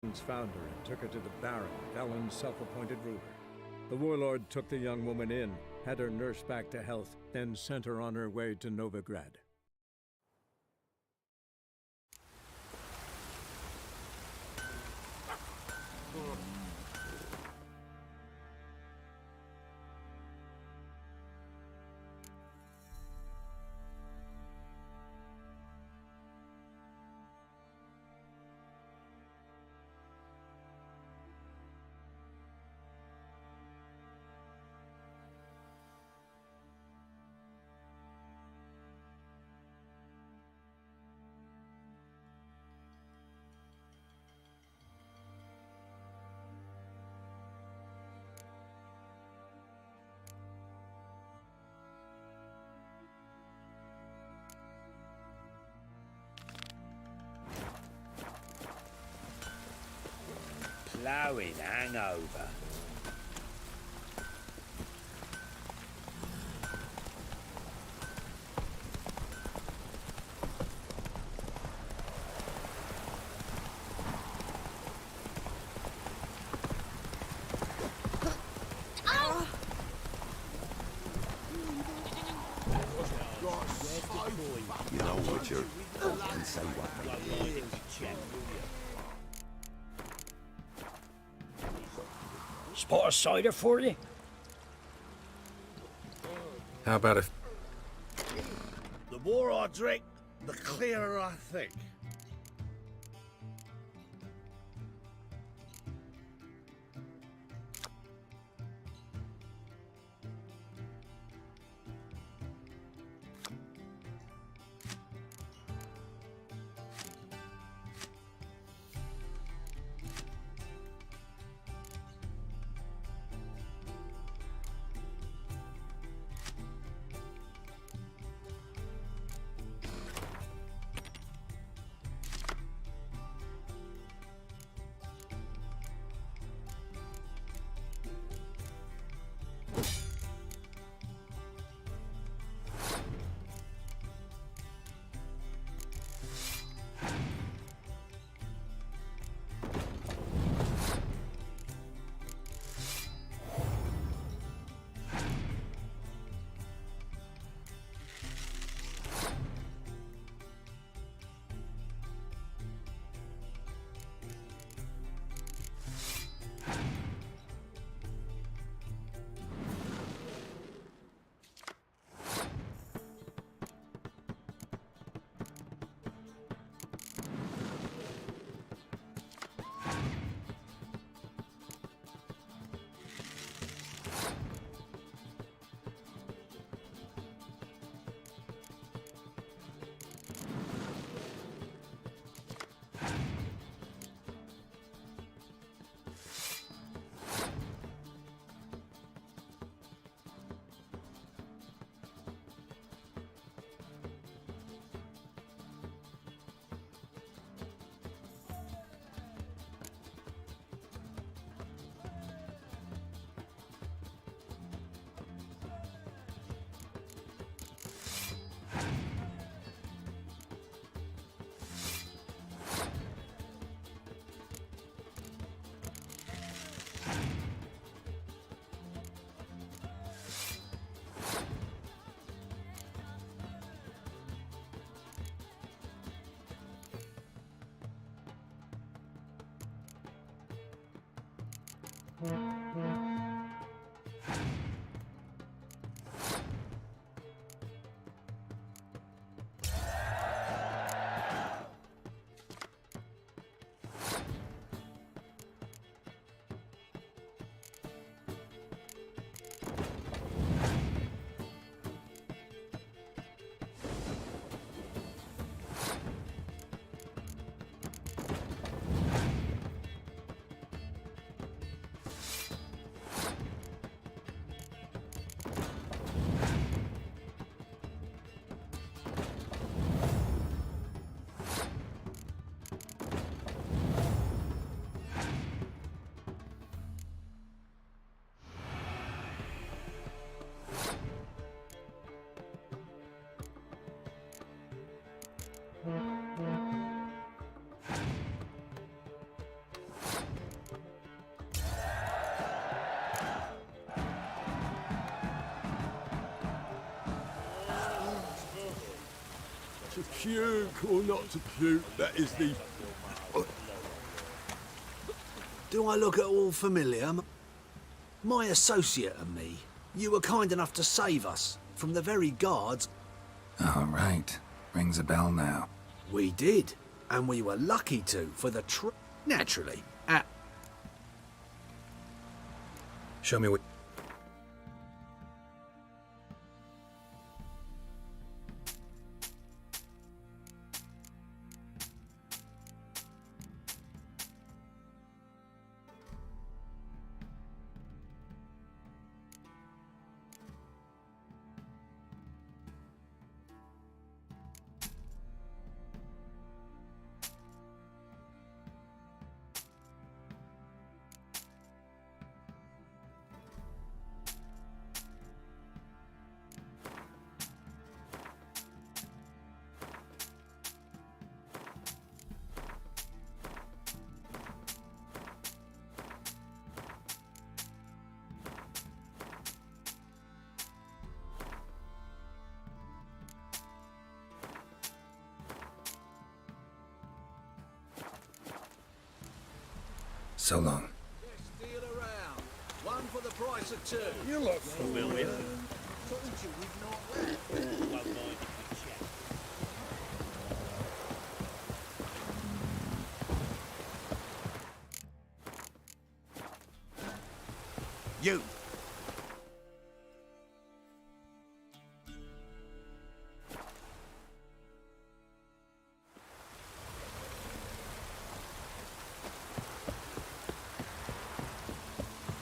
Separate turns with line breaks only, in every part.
found her and took her to the Baron, Leveln's self-appointed ruler. The warlord took the young woman in, had her nursed back to health, then sent her on her way to Novigrad.
Blowing hangover.
You know what you're and say what.
Spot a cider for you?
How about if...
The more I drink, the clearer I think.
puke or not to puke, that is the...
Do I look at all familiar? My associate and me, you were kind enough to save us from the very guards.
All right. Rings a bell now.
We did, and we were lucky to, for the naturally, at...
Show me what... So long.
Steal around. One for the price of two.
You look familiar.
Told you we'd not left.
You!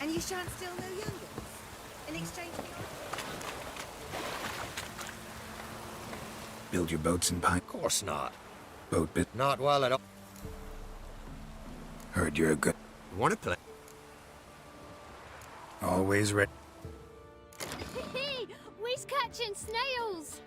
And you shan't steal no young'uns? In exchange for your...
Build your boats in pine.
Of course not.
Boat bit.
Not well at all.
Heard you're a good...
Want to play?
Always ready.
We's catching snails!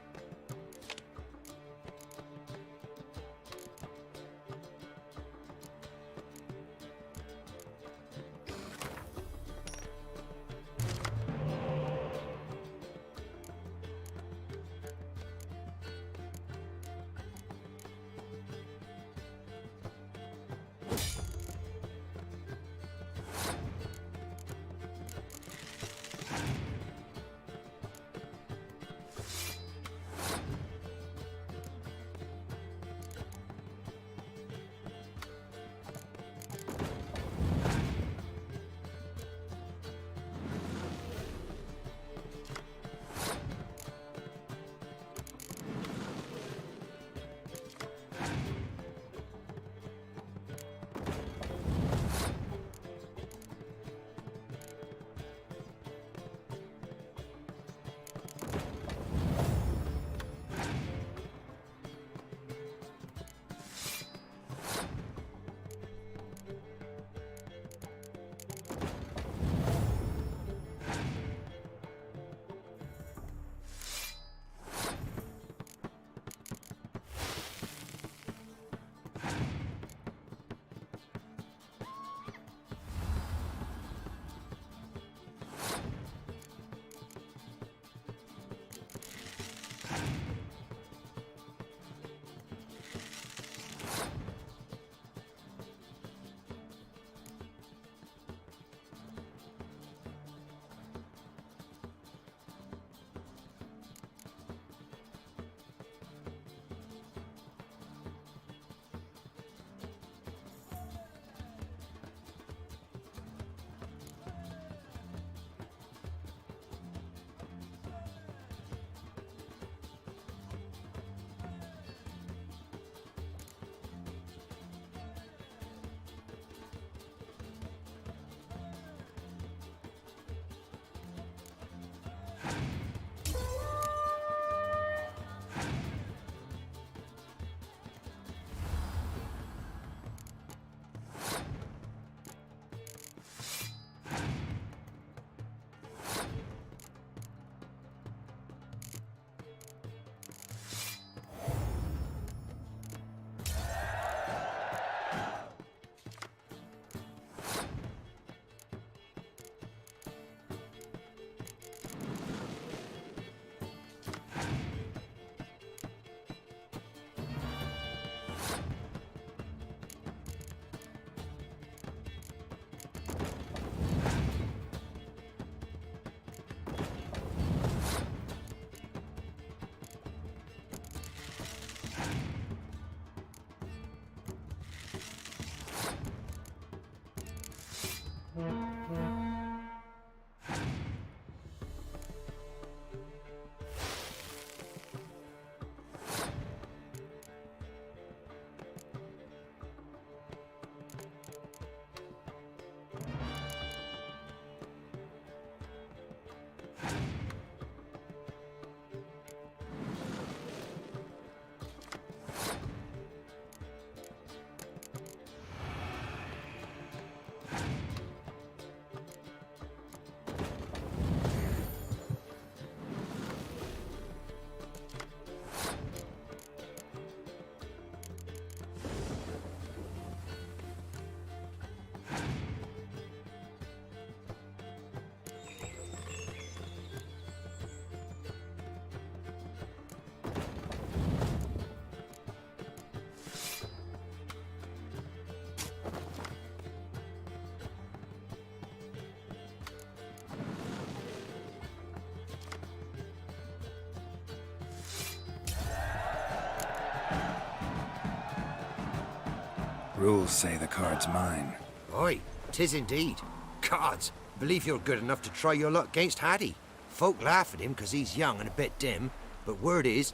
Rules say the card's mine.
Aye, 'tis indeed. Cards, believe you're good enough to try your luck against Hattie. Folk laugh at him 'cause he's young and a bit dim, but word is,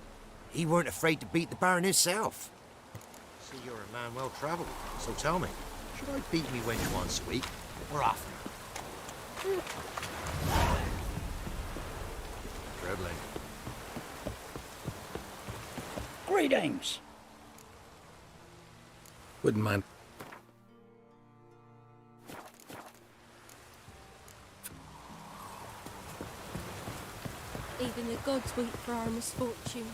he weren't afraid to beat the Baron himself. See, you're a man well-travelled, so tell me, should I beat me wench once a week, or often? Dribbling.
Greetings.
Wouldn't mind.
Even the gods weep for our misfortune.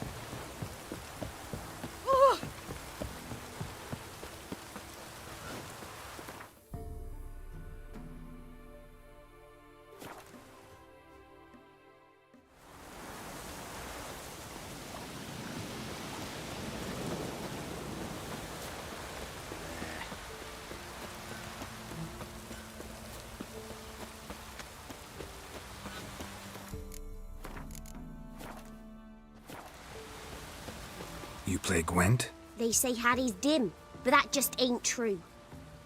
You play Gwent?
They say Hattie's dim, but that just ain't true.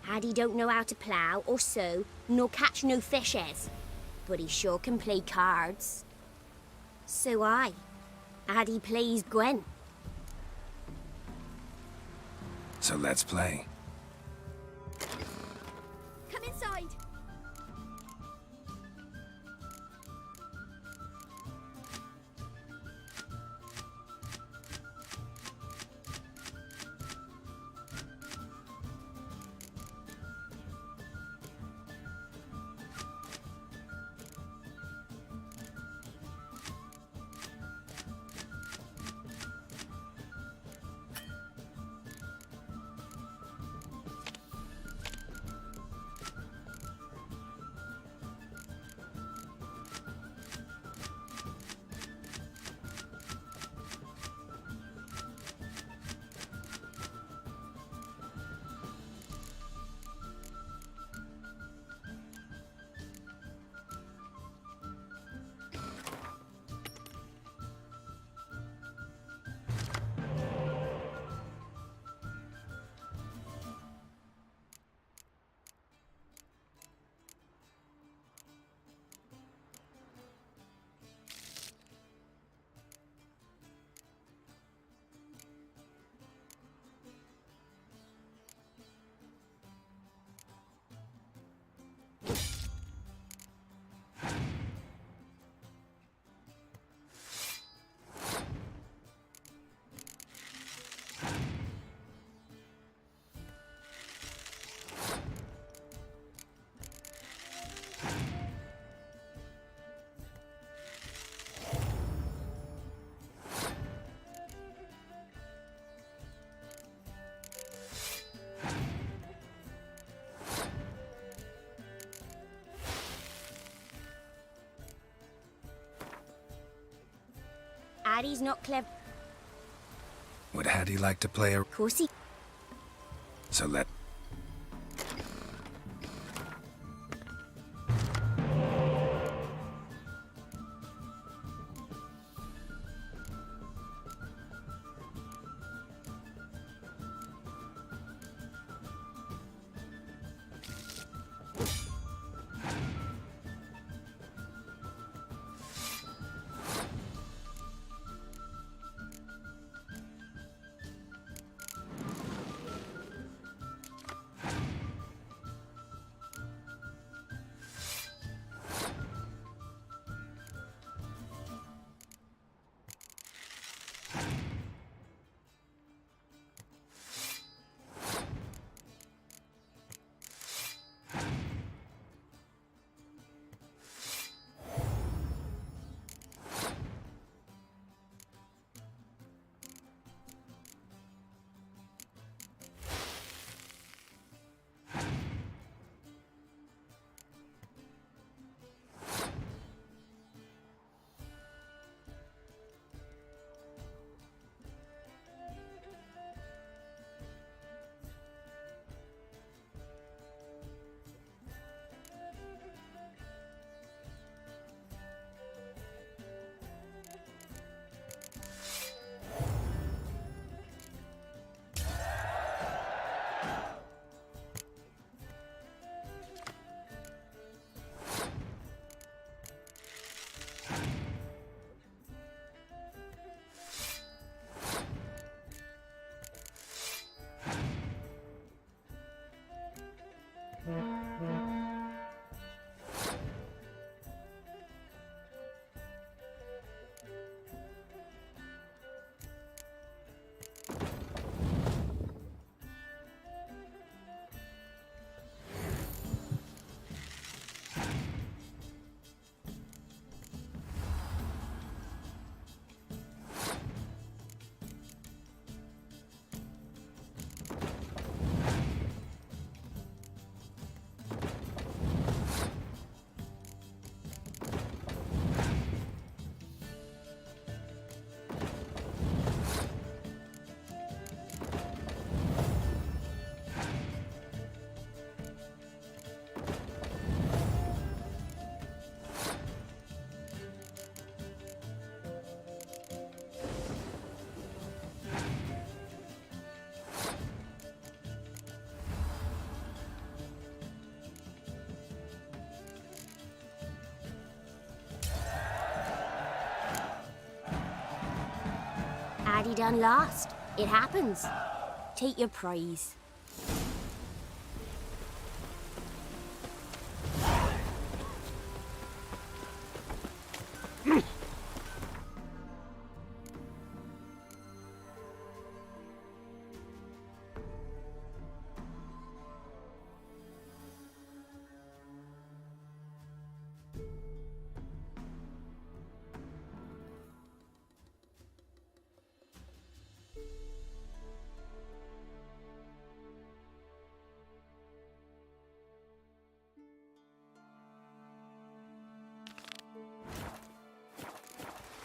Hattie don't know how to plough or sow, nor catch no fishes. But he sure can play cards. So Hattie plays Gwen.
So let's play.
Come inside. Hattie's not clever.
Would Hattie like to play a...
Of course he...
So let...
he done lost. It happens. Take your prize.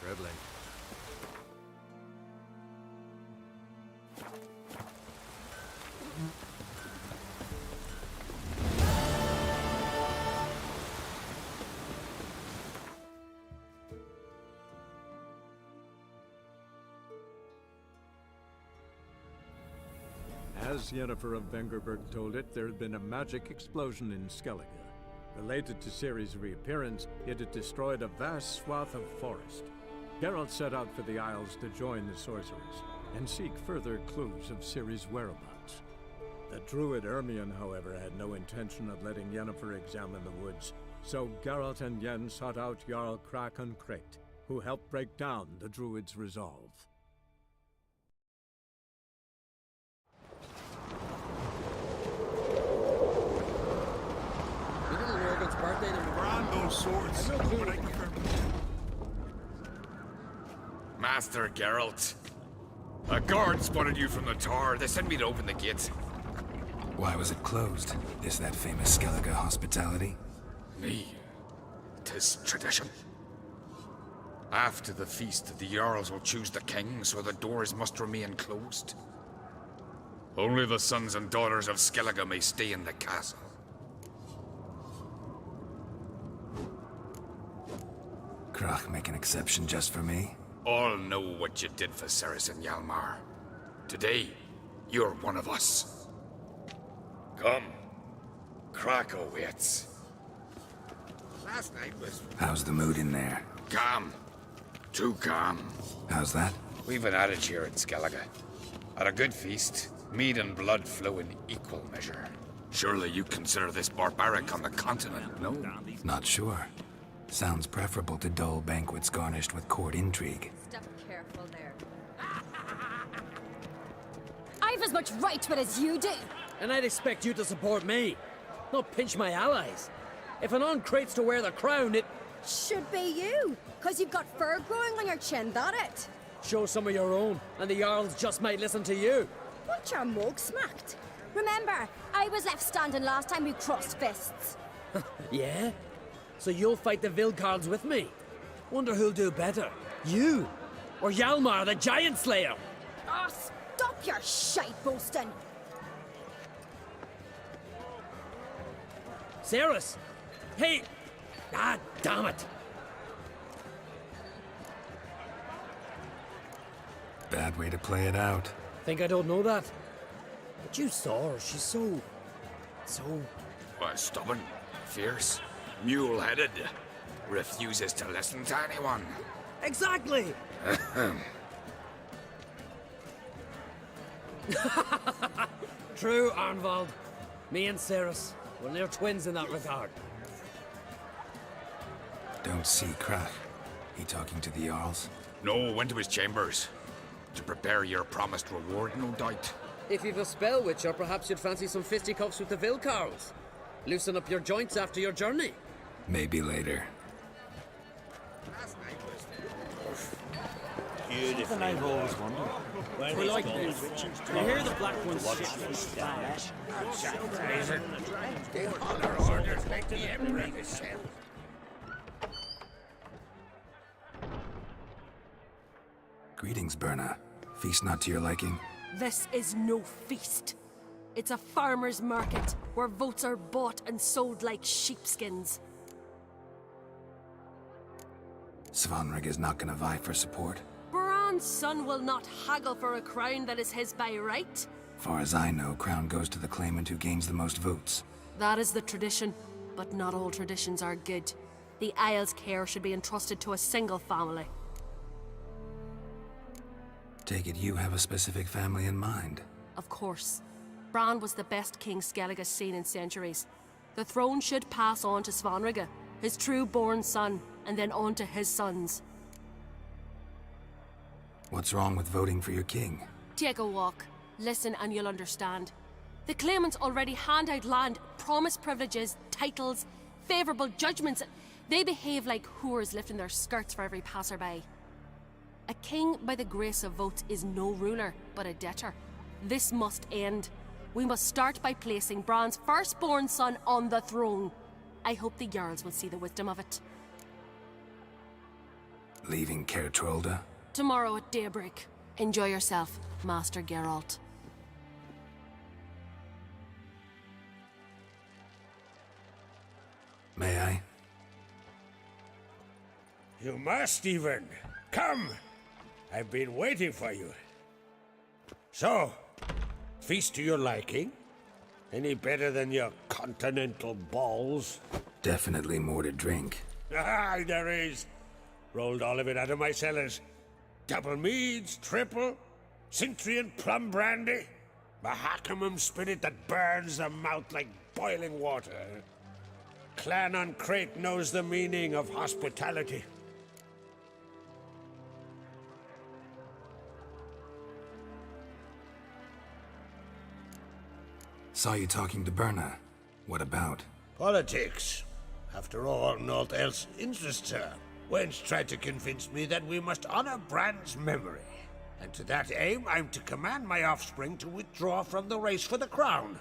Traveling. As Yennefer of Vengerberg told it, there had been a magic explosion in Skellige. Related to Ciri's reappearance, it had destroyed a vast swath of forest. Geralt set out for the Isles to join the sorcerers, and seek further clues of Ciri's whereabouts. The druid Ermion, however, had no intention of letting Yennefer examine the woods, so Geralt and Yen sought out Jarl Krakon Krayt, who helped break down the druid's resolve.
Master Geralt. A guard spotted you from the tower. They sent me to open the gate.
Why was it closed? Is that famous Skellige hospitality?
Me. 'Tis tradition. After the feast, the Jarls will choose the king, so the doors must remain closed. Only the sons and daughters of Skellige may stay in the castle.
Krach make an exception just for me?
All know what you did for Ceres and Hjalmar. Today, you're one of us. Come. Krakow waits. Last night was...
How's the mood in there?
Calm. Too calm.
How's that?
We've an adage here in Skellige. At a good feast, mead and blood flow in equal measure. Surely you consider this barbaric on the continent, no?
Not sure. Sounds preferable to dull banquets garnished with court intrigue.
Step careful there.
I've as much right to it as you do.
And I'd expect you to support me, not pinch my allies. If an Krayt's to wear the crown, it...
Should be you, because you've got fur growing on your chin, that it?
Show some of your own, and the Jarls just might listen to you.
Want your mug smacked?
Remember, I was left standing last time we crossed fists.
Yeah? So you'll fight the Vilcards with me? Wonder who'll do better, you or Hjalmar the Giant Slayer?
Ah, stop your shite boasting.
Ceres! Hey! Ah, damn it!
Bad way to play it out.
Think I don't know that? But you saw her, she's so...
Why, stubborn, fierce, mule-headed. Refuses to listen to anyone.
Exactly! True, Arnvald. Me and Ceres, we're near twins in that regard.
Don't see Krach. He talking to the Jarls?
No, went to his chambers. To prepare your promised reward, no doubt.
If you've a spell witcher, perhaps you'd fancy some fisticuffs with the Vilcarls. Loosen up your joints after your journey.
Maybe later.
Something I've always wondered. We like this. You hear the black ones shit from Stamm.
They honor orders like the Emperor himself.
Greetings, Berna. Feast not to your liking?
This is no feast. It's a farmer's market where votes are bought and sold like sheepskins.
Svanrig is not gonna vie for support.
Bran's son will not haggle for a crown that is his by right.
Far as I know, crown goes to the claimant who gains the most votes.
That is the tradition, but not all traditions are good. The Isle's care should be entrusted to a single family.
Take it you have a specific family in mind.
Of course. Bran was the best king Skellige's seen in centuries. The throne should pass on to Svanrige, his true-born son, and then on to his sons.
What's wrong with voting for your king?
Take a walk. Listen and you'll understand. The claimants already hand out land, promise privileges, titles, favourable judgments. They behave like whores lifting their skirts for every passerby. A king by the grace of votes is no ruler, but a debtor. This must end. We must start by placing Bran's firstborn son on the throne. I hope the Jarls will see the wisdom of it.
Leaving Caer Trolda?
Tomorrow at daybreak. Enjoy yourself, Master Geralt.
May I?
You must, even. Come! I've been waiting for you. So, feast to your liking? Any better than your continental balls?
Definitely more to drink.
Ah, there is. Rolled all of it out of my cellars. Double meads, triple, Cintrian plum brandy, Mahakimum spirit that burns the mouth like boiling water. Clan on Crate knows the meaning of hospitality.
Saw you talking to Berna. What about?
Politics. After all, naught else interests her. Wench tried to convince me that we must honor Bran's memory. And to that aim, I'm to command my offspring to withdraw from the race for the crown.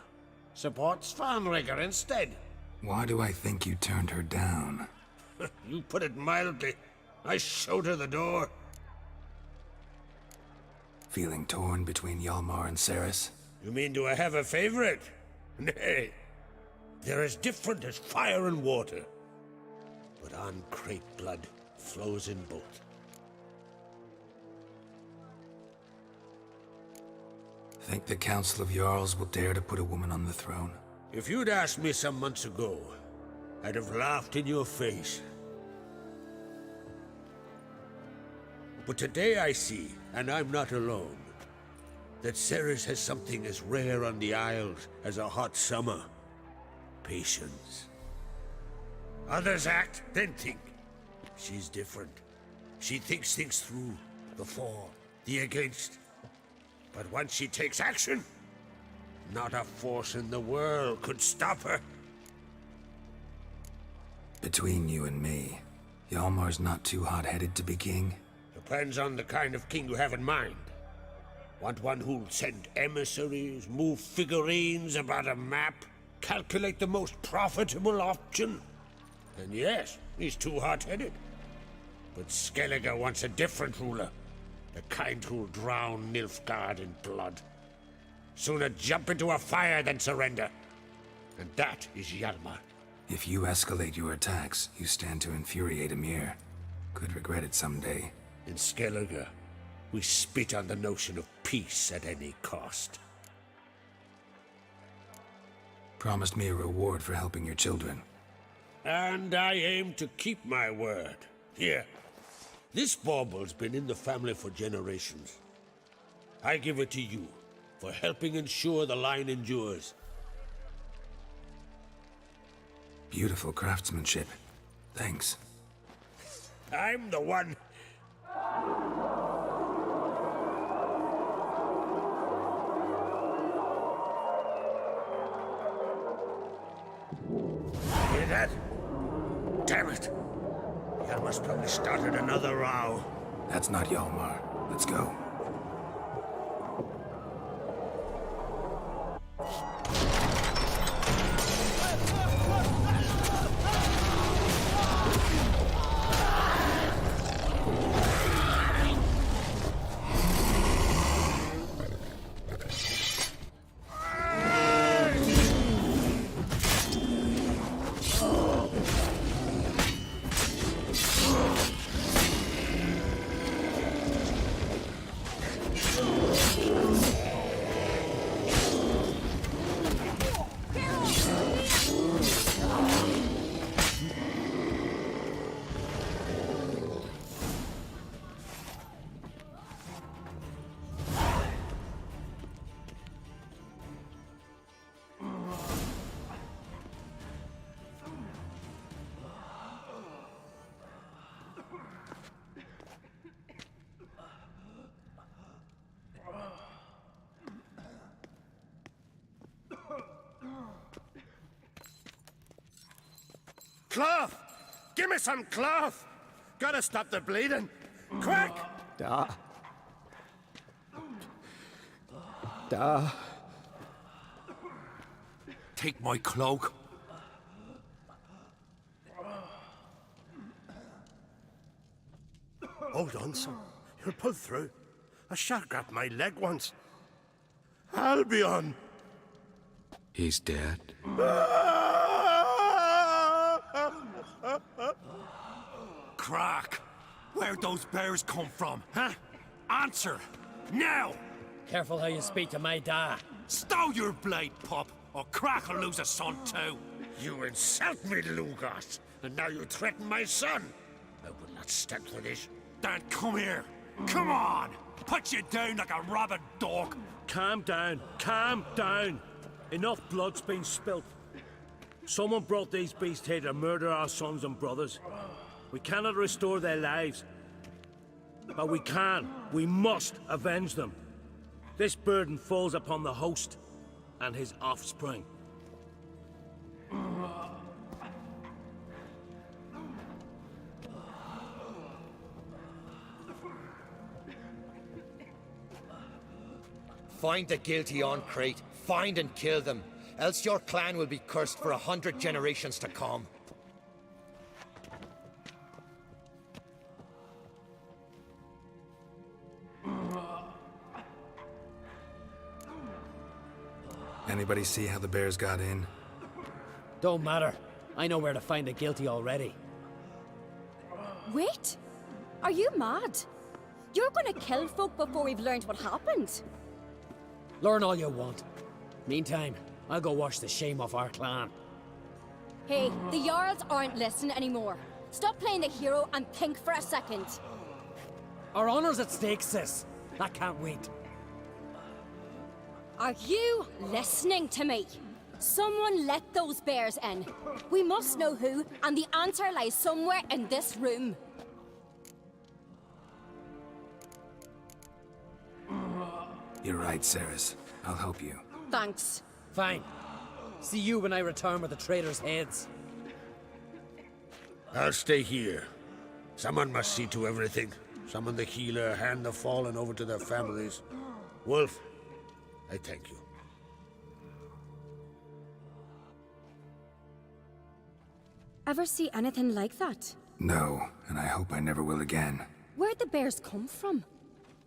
Support Svanrige instead.
Why do I think you turned her down?
You put it mildly. I showed her the door.
Feeling torn between Hjalmar and Cerys?
You mean, do I have a favorite? Nay. They're as different as fire and water. But on Crate blood flows in both.
Think the Council of Jarls will dare to put a woman on the throne?
If you'd asked me some months ago, I'd have laughed in your face. But today I see, and I'm not alone, that Cerys has something as rare on the Isles as a hot summer. Patience. Others act, then think. She's different. She thinks things through, the for, the against. But once she takes action, not a force in the world could stop her.
Between you and me, Hjalmar's not too hot-headed to be king?
Depends on the kind of king you have in mind. Want one who'll send emissaries, move figurines about a map, calculate the most profitable option? And yes, he's too hot-headed. But Skellige wants a different ruler. The kind who'll drown Nilfgaard in blood. Sooner jump into a fire than surrender. And that is Hjalmar.
If you escalate your attacks, you stand to infuriate Emir. Could regret it someday.
In Skellige, we spit on the notion of peace at any cost.
Promised me a reward for helping your children.
And I aim to keep my word. Here. This bauble's been in the family for generations. I give it to you, for helping ensure the line endures.
Beautiful craftsmanship. Thanks.
I'm the one. Hear that? Damn it! Hjalmar's probably started another row.
That's not Hjalmar. Let's go.
Cloth! Give me some cloth! Gotta stop the bleeding! Quick!
Da.
Take my cloak.
Hold on, son. You'll pull through. A shark grabbed my leg once. Albion!
He's dead.
Crack! Where'd those bears come from, huh? Answer! Now!
Careful how you speak to my da.
Stow your blade, pup, or Crack'll lose a son too.
You insult me, Lugos, and now you threaten my son. I will not stand for this.
Dan, come here. Come on! Put you down like a rabid dog.
Calm down. Calm down. Enough blood's been spilt. Someone brought these beasts here to murder our sons and brothers. We cannot restore their lives. But we can. We must avenge them. This burden falls upon the host and his offspring.
Find the guilty on Crate. Find and kill them. Else your clan will be cursed for 100 generations to come.
Anybody see how the bears got in?
Don't matter. I know where to find the guilty already.
Wait! Are you mad? You're gonna kill folk before we've learned what happened.
Learn all you want. Meantime, I'll go wash the shame off our clan.
Hey, the Jarls aren't listening anymore. Stop playing the hero and think for a second.
Our honor's at stake, sis. I can't wait.
Are you listening to me? Someone let those bears in. We must know who, and the answer lies somewhere in this room.
You're right, Ceres. I'll help you.
Thanks.
Fine. See you when I return with the traitors' heads.
I'll stay here. Someone must see to everything. Summon the healer, hand the fallen over to their families. Wolf, I thank you.
Ever see anything like that?
No, and I hope I never will again.
Where'd the bears come from?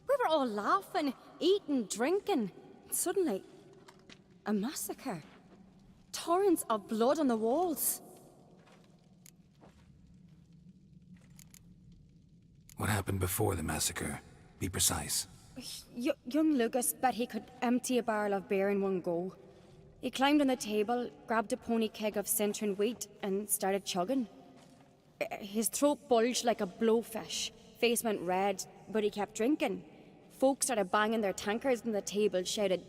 We were all laughing, eating, drinking. Suddenly, a massacre. Torrents of blood on the walls.
What happened before the massacre? Be precise.
Young Lucas bet he could empty a barrel of beer in one go. He climbed on the table, grabbed a pony keg of Cintron wheat, and started chugging. His throat bulged like a blowfish. Face went red, but he kept drinking. Folks started banging their tankards on the table, shouted,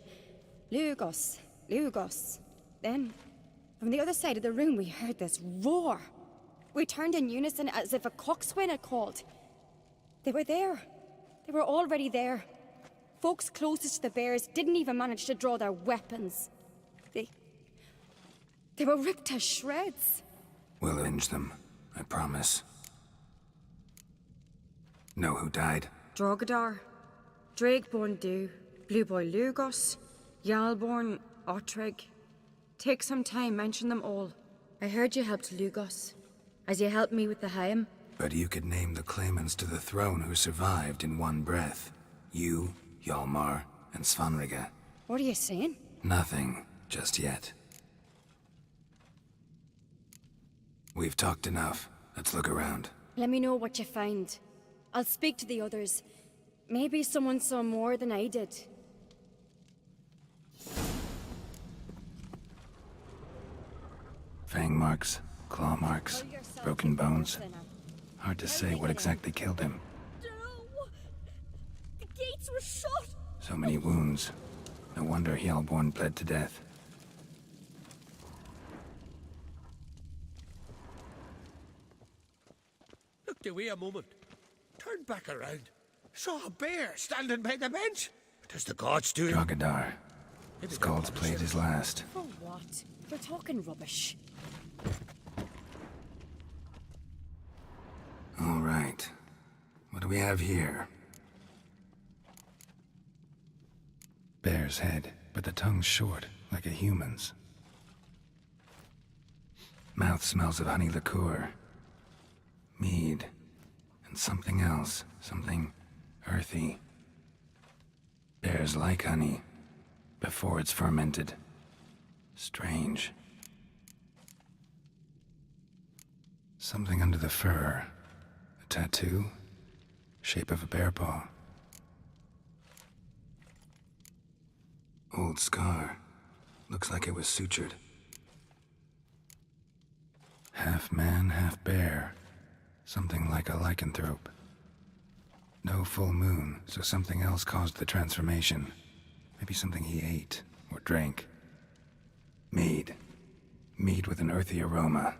"Lugos, Lugos." Then, from the other side of the room, we heard this roar. We turned in unison as if a coxswain had called. They were there. They were already there. Folks closest to the bears didn't even manage to draw their weapons. They were ripped to shreds.
We'll avenge them, I promise. Know who died?
Drogadar, Drakeborn Du, Blue Boy Lugos, Yalborn, Ottrig. Take some time, mention them all. I heard you helped Lugos, as you helped me with the Haim.
But you could name the claimants to the throne who survived in one breath. You, Hjalmar, and Svanrige.
What are you saying?
Nothing, just yet. We've talked enough. Let's look around.
Let me know what you find. I'll speak to the others. Maybe someone saw more than I did.
Fang marks, claw marks, broken bones. Hard to say what exactly killed him.
No! The gates were shut!
So many wounds. No wonder Hjalborn bled to death.
Looked away a moment. Turned back around. Saw a bear standing by the bench. What is the gods doing?
Drogadar. Skald's played his last.
For what? You're talking rubbish.
do we have here? Bear's head, but the tongue's short, like a human's. Mouth smells of honey liqueur. Mead. And something else. Something earthy. Bears like honey. Before it's fermented. Strange. Something under the fur. A tattoo? Shape of a bear paw. Old scar. Looks like it was sutured. Half man, half bear. Something like a lycanthrope. No full moon, so something else caused the transformation. Maybe something he ate or drank. Mead. Mead with an earthy aroma.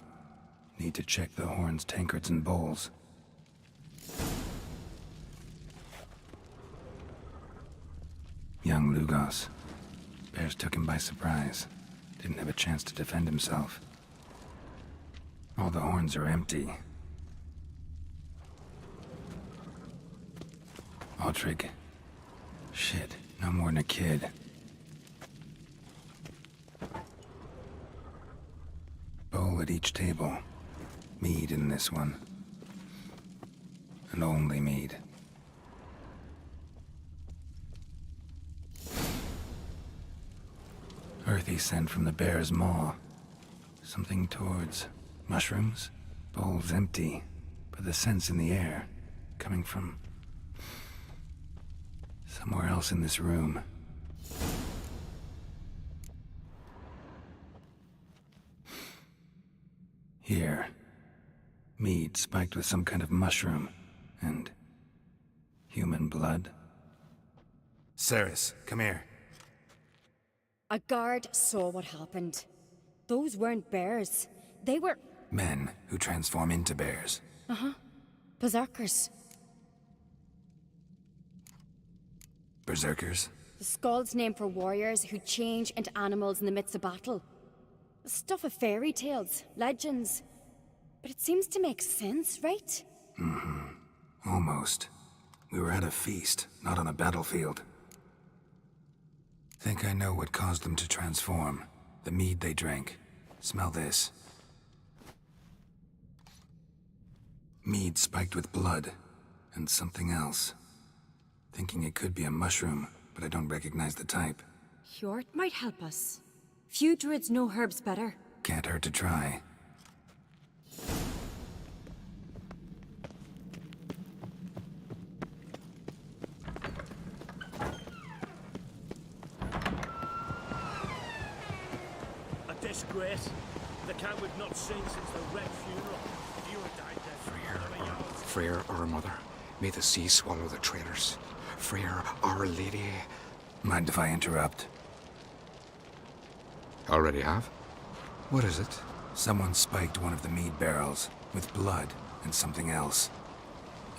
Need to check the horns, tankards, and bowls. Young Lugos. Bears took him by surprise. Didn't have a chance to defend himself. All the horns are empty. Aldrig. Shit, no more than a kid. Bowl at each table. Mead in this one. And only mead. Earthy scent from the bear's maw. Something towards mushrooms. Bowl's empty, but the scent's in the air. Coming from somewhere else in this room. Here. Mead spiked with some kind of mushroom. And human blood. Ceres, come here.
A guard saw what happened. Those weren't bears. They were...
Men who transform into bears.
Uh-huh. Berserkers.
Berserkers?
The Skald's name for warriors who change into animals in the midst of battle. The stuff of fairy tales, legends. But it seems to make sense, right?
Mm-hmm. Almost. We were at a feast, not on a battlefield. Think I know what caused them to transform. The mead they drank. Smell this. Mead spiked with blood. And something else. Thinking it could be a mushroom, but I don't recognize the type.
Hjort might help us. Few druids know herbs better.
Can't hurt to try.
A disgrace. The camp we've not seen since the Red Funeral. You died there.
Freyr, our mother. May the sea swallow the traitors. Freyr, our lady.
Mind if I interrupt?
Already have? What is it?
Someone spiked one of the mead barrels with blood and something else.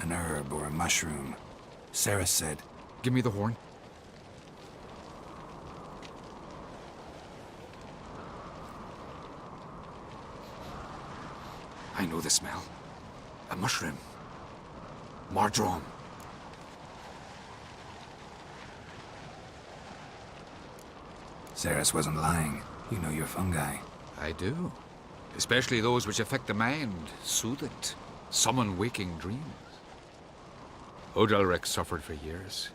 An herb or a mushroom. Sarah said...
Give me the horn. I know the smell. A mushroom. Mardrome.
Ceres wasn't lying. You know your fungi.
I do. Especially those which affect the mind, soothe it, summon waking dreams. Odalric suffered for years.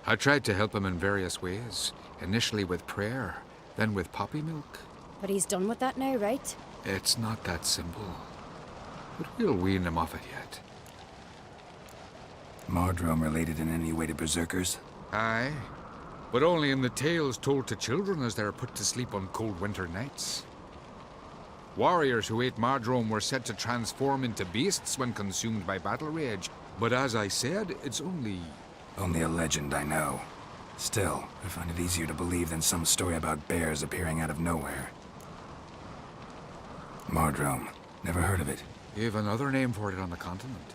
I tried to help him in various ways, initially with prayer, then with poppy milk.
But he's done with that now, right?
It's not that simple. But we'll wean him off it yet.
Mardrome related in any way to berserkers?
Aye. But only in the tales told to children as they're put to sleep on cold winter nights. Warriors who ate Mardrome were said to transform into beasts when consumed by battle rage. But as I said, it's only...
Only a legend, I know. Still, I find it easier to believe than some story about bears appearing out of nowhere. Mardrome. Never heard of it.
You have another name for it on the continent.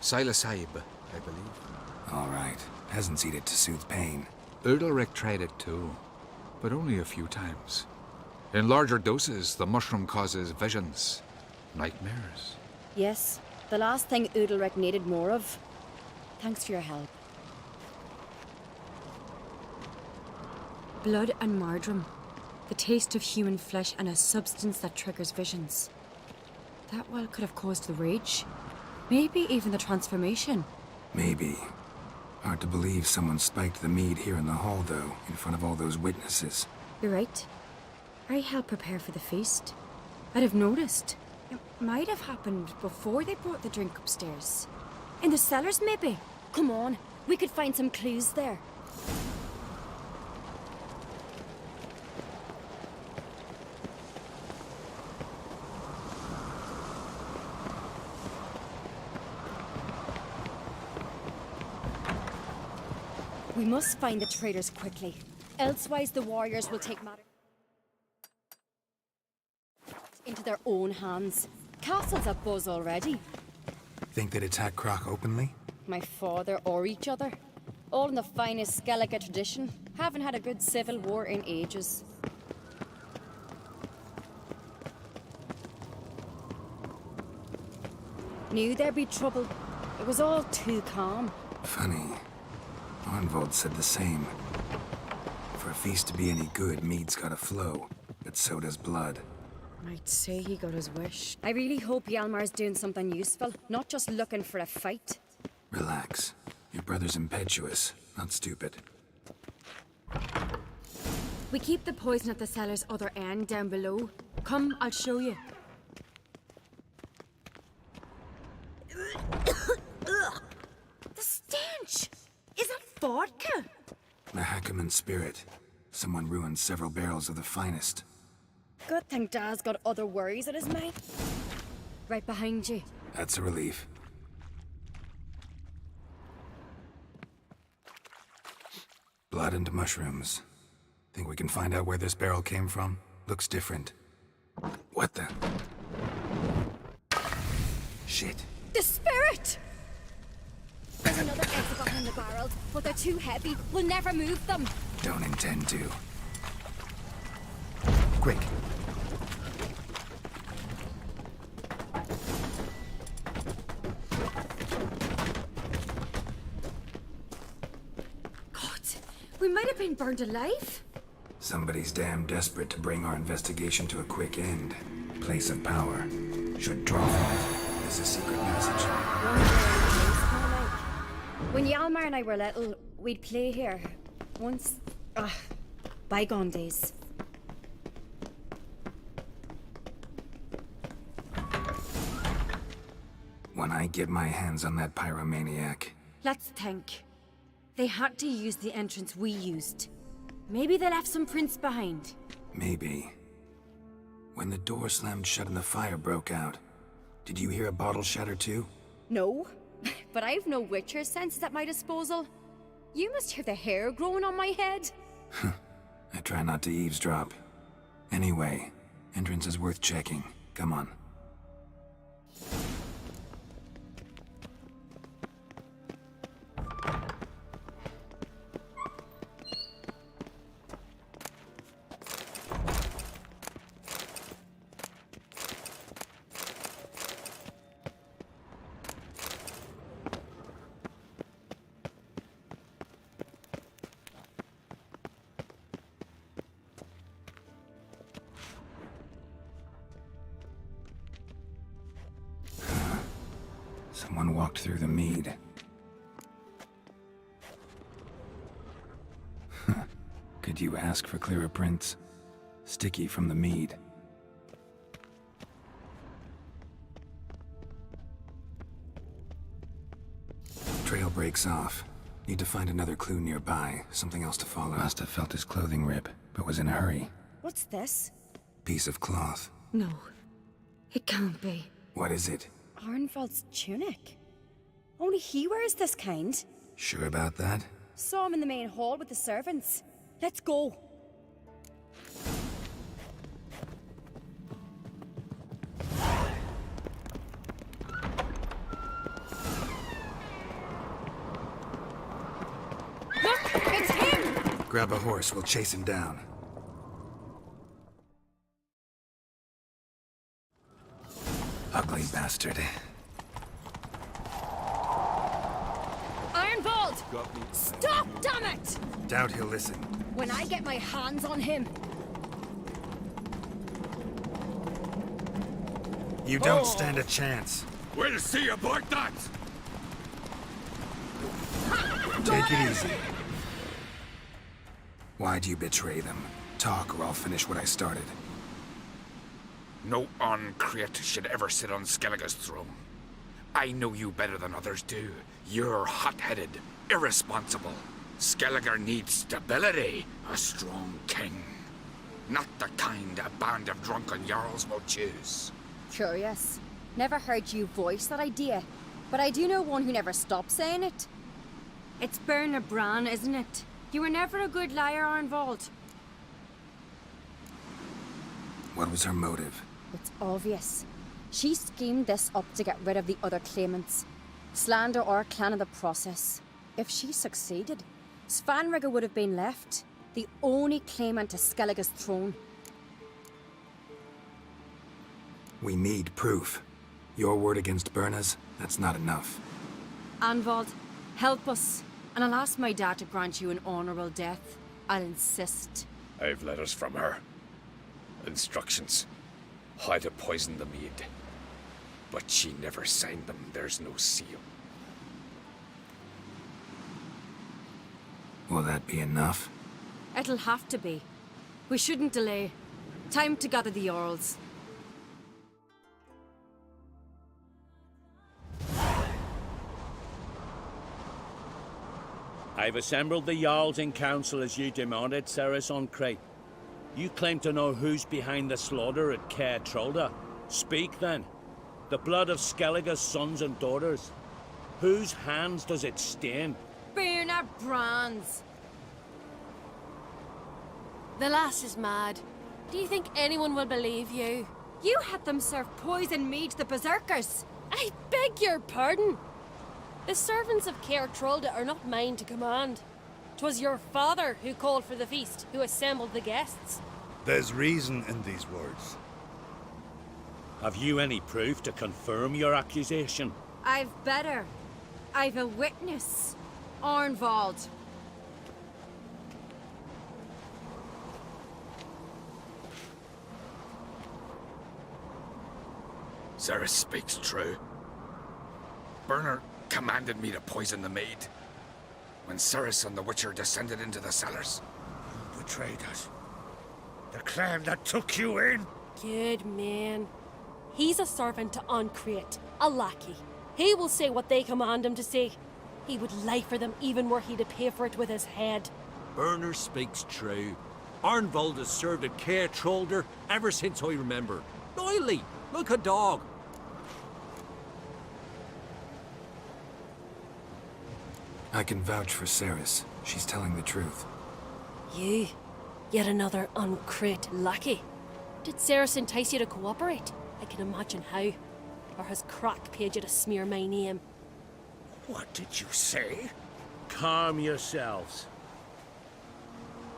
Silasaib, I believe.
All right. Peasants eat it to soothe pain.
Udalric tried it too, but only a few times. In larger doses, the mushroom causes visions, nightmares.
Yes, the last thing Udalric needed more of. Thanks for your help. Blood and marjoram. The taste of human flesh and a substance that triggers visions. That well could have caused the rage. Maybe even the transformation.
Maybe. Hard to believe someone spiked the mead here in the hall, though, in front of all those witnesses.
You're right. I helped prepare for the feast. I'd have noticed. It might have happened before they brought the drink upstairs. In the cellars, maybe? Come on, we could find some clues there. We must find the traitors quickly. Elsewise, the warriors will take matters into their own hands. Castle's a buzz already.
Think they'd attack Croc openly?
My father or each other. All in the finest Skellige tradition. Haven't had a good civil war in ages. Knew there'd be trouble. It was all too calm.
Funny. Arnvold said the same. For a feast to be any good, mead's gotta flow, but so does blood.
I'd say he got his wish. I really hope Hjalmar's doing something useful, not just looking for a fight.
Relax. Your brother's impetuous, not stupid.
We keep the poison at the cellar's other end down below. Come, I'll show you. The stench! Is that vodka?
Mahakaman spirit. Someone ruined several barrels of the finest.
Good thing Dad's got other worries in his mind. Right behind you.
That's a relief. Blood and mushrooms. Think we can find out where this barrel came from? Looks different. What the? Shit.
The spirit! There's another exit behind the barrels, but they're too heavy. We'll never move them.
Don't intend to. Quick.
God, we might have been burned alive.
Somebody's damn desperate to bring our investigation to a quick end. Place of power. Should draw from it. There's a secret message.
When Hjalmar and I were little, we'd play here. Once... bygone days.
When I get my hands on that pyromaniac...
Let's think. They had to use the entrance we used. Maybe they left some prints behind.
Maybe. When the door slammed shut and the fire broke out, did you hear a bottle shatter too?
No, but I've no Witcher senses at my disposal. You must hear the hair growing on my head.
I try not to eavesdrop. Anyway, entrance is worth checking. Come on. Someone walked through the mead. Could you ask for clearer prints? Sticky from the mead. Trail breaks off. Need to find another clue nearby. Something else to follow. Must have felt his clothing rip, but was in a hurry.
What's this?
Piece of cloth.
No, it can't be.
What is it?
Arnvald's tunic. Only he wears this kind.
Sure about that?
Saw him in the main hall with the servants. Let's go. Look, it's him!
Grab a horse, we'll chase him down. Ugly bastard.
got me.
Stop, damn it!
Doubt he'll listen.
When I get my hands on him.
You don't stand a chance.
We'll see about that!
Take it easy. Why'd you betray them? Talk, or I'll finish what I started.
No uncreate should ever sit on Skellige's throne. I know you better than others do. You're hot-headed, irresponsible. Skellige needs stability, a strong king. Not the kind a band of drunken jarls will choose.
Curious. Never heard you voice that idea, but I do know one who never stops saying it. It's Berna Bran, isn't it? You were never a good liar, Arnvald.
What was her motive?
It's obvious. She schemed this up to get rid of the other claimants. Slander our clan in the process. If she succeeded, Svanrige would have been left, the only claimant to Skellige's throne.
We need proof. Your word against Berna's, that's not enough.
Anvald, help us, and I'll ask my dad to grant you an honorable death. I'll insist.
I've letters from her. Instructions. How to poison the mead. But she never signed them. There's no seal.
Will that be enough?
It'll have to be. We shouldn't delay. Time to gather the Jarls.
I've assembled the Jarls in council as you demanded, Ceres on Crate. You claim to know who's behind the slaughter at Kael'thas. Speak then. The blood of Skellige's sons and daughters. Whose hands does it stain?
Berna Bran's.
The lass is mad. Do you think anyone will believe you?
You had them serve poison mead to the berserkers.
I beg your pardon. The servants of Kael'thas are not mine to command. 'Twas your father who called for the feast, who assembled the guests.
There's reason in these words.
Have you any proof to confirm your accusation?
I've better. I've a witness. Arnvald.
Ceres speaks true. Berner commanded me to poison the maid. When Ceres and the Witcher descended into the cellars.
You betrayed us. The clan that took you in.
Good man. He's a servant to Uncreate, a lackey. He will say what they command him to say. He would lie for them even were he to pay for it with his head.
Berner speaks true. Arnvald has served at Kael'thas ever since I remember. Doily, like a dog.
I can vouch for Ceres. She's telling the truth.
You? Yet another Uncreate lackey? Did Ceres entice you to cooperate? I can imagine how. Or has Crack paid you to smear my name?
What did you say?
Calm yourselves.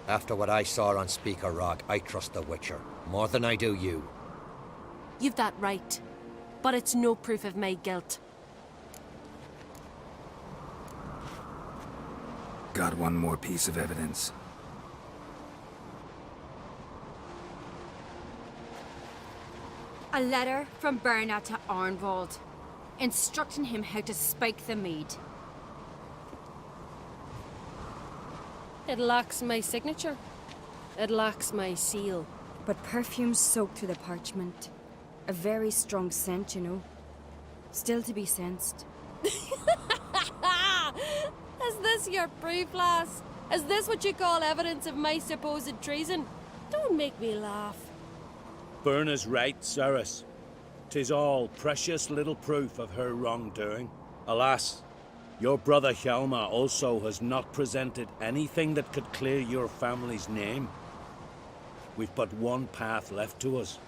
After what I saw on Speaker Rock, I trust the Witcher. More than I do you.
You've that right. But it's no proof of my guilt.
Got one more piece of evidence.
A letter from Berna to Arnvald, instructing him how to spike the mead.
It lacks my signature. It lacks my seal.
But perfume soaked through the parchment. A very strong scent, you know. Still to be sensed.
Is this your proof, lass? Is this what you call evidence of my supposed treason? Don't make me laugh.
Berna's right, Ceres. 'Tis all precious little proof of her wrongdoing. Alas, your brother Hjalmar also has not presented anything that could clear your family's name. We've but one path left to us.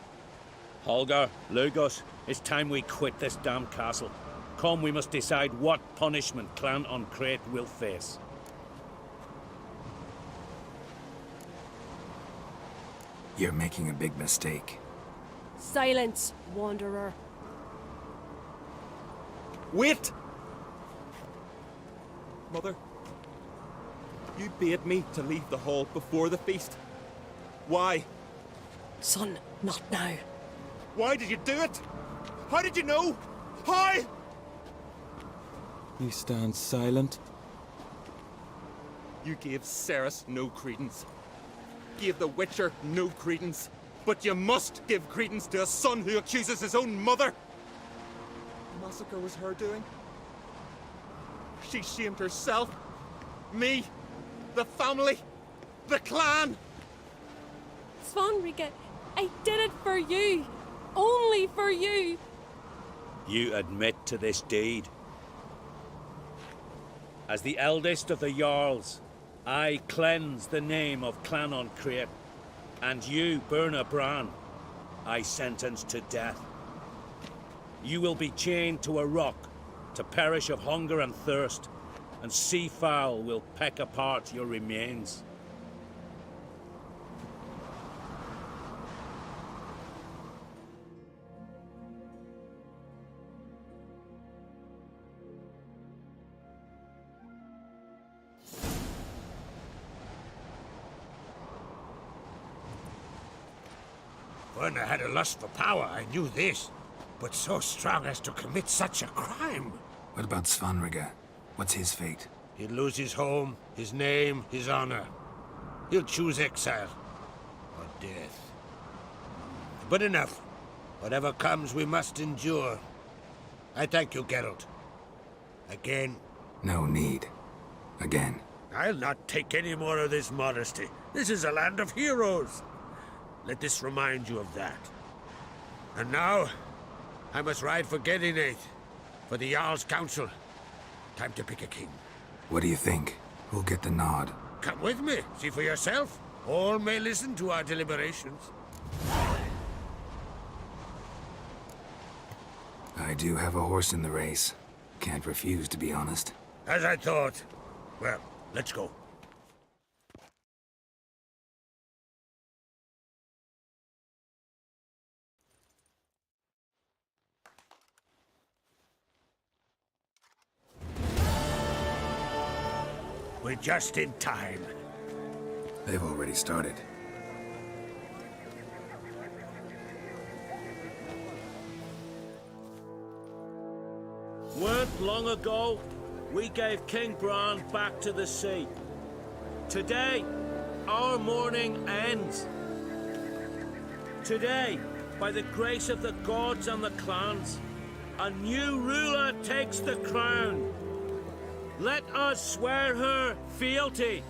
Holger, Lugos, it's time we quit this damn castle. Come, we must decide what punishment Clan Uncreate will face.
You're making a big mistake.
Silence, wanderer.
Wait! Mother,
You bade me to leave the hall before the feast. Why?
Son, not now.
Why did you do it? How did you know? How? You stand silent. You gave Ceres no credence. Gave the Witcher no credence. But you must give credence to a son who accuses his own mother. The massacre was her doing. She shamed herself. Me. The family. The clan.
Svanrika, I did it for you. Only for you.
You admit to this deed. As the eldest of the Jarls, I cleanse the name of Clan Create, and you, Burna Bran, I sentence to death. You will be chained to a rock, to perish of hunger and thirst, and sea fowl will peck apart your remains.
When I had a lust for power, I knew this. But so strong as to commit such a crime.
What about Svanrika? What's his fate?
He'll lose his home, his name, his honor. He'll choose exile. Or death. But enough. Whatever comes, we must endure. I thank you, Geralt. Again.
No need. Again.
I'll not take any more of this modesty. This is a land of heroes. Let this remind you of that. And now, I must ride for Gedinate, for the Jarl's Council. Time to pick a king.
What do you think? Who'll get the nod?
Come with me, see for yourself. All may listen to our deliberations.
I do have a horse in the race. Can't refuse, to be honest.
As I thought. Well, let's go. We're just in time.
They've already started.
Weren't long ago, we gave King Bran back to the sea. Today, our mourning ends. Today, by the grace of the gods and the clans, a new ruler takes the crown. Let us swear her fealty.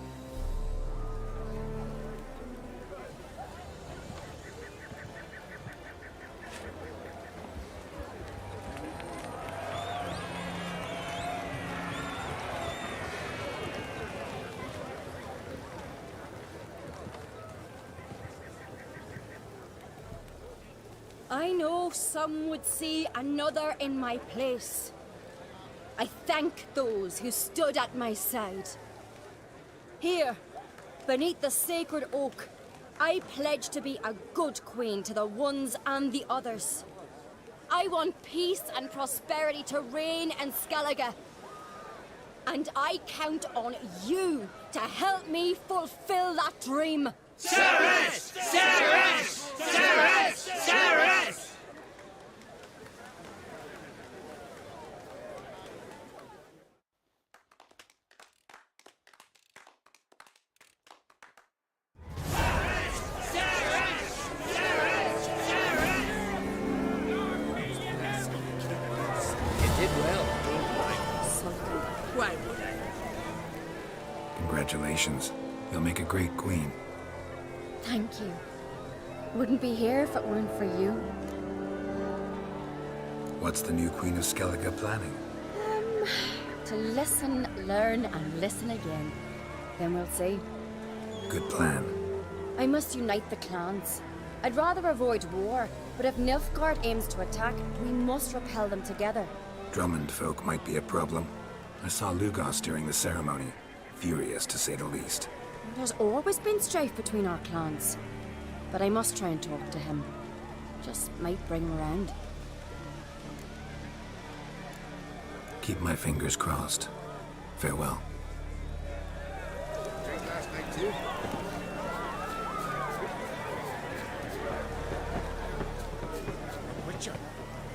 I know some would see another in my place. I thank those who stood at my side. Here, beneath the sacred oak, I pledge to be a good queen to the ones and the others. I want peace and prosperity to reign in Skellige. And I count on you to help me fulfill that dream.
Ceres! Ceres! Ceres! Ceres!
Congratulations. You'll make a great queen.
Thank you. Wouldn't be here if it weren't for you.
What's the new Queen of Skellige planning?
To listen, learn, and listen again. Then we'll see.
Good plan.
I must unite the clans. I'd rather avoid war, but if Nilfgaard aims to attack, we must repel them together.
Drummond folk might be a problem. I saw Lugos during the ceremony. Furious, to say the least.
There's always been strife between our clans. But I must try and talk to him. Just might bring him around.
Keep my fingers crossed. Farewell.
Witcher!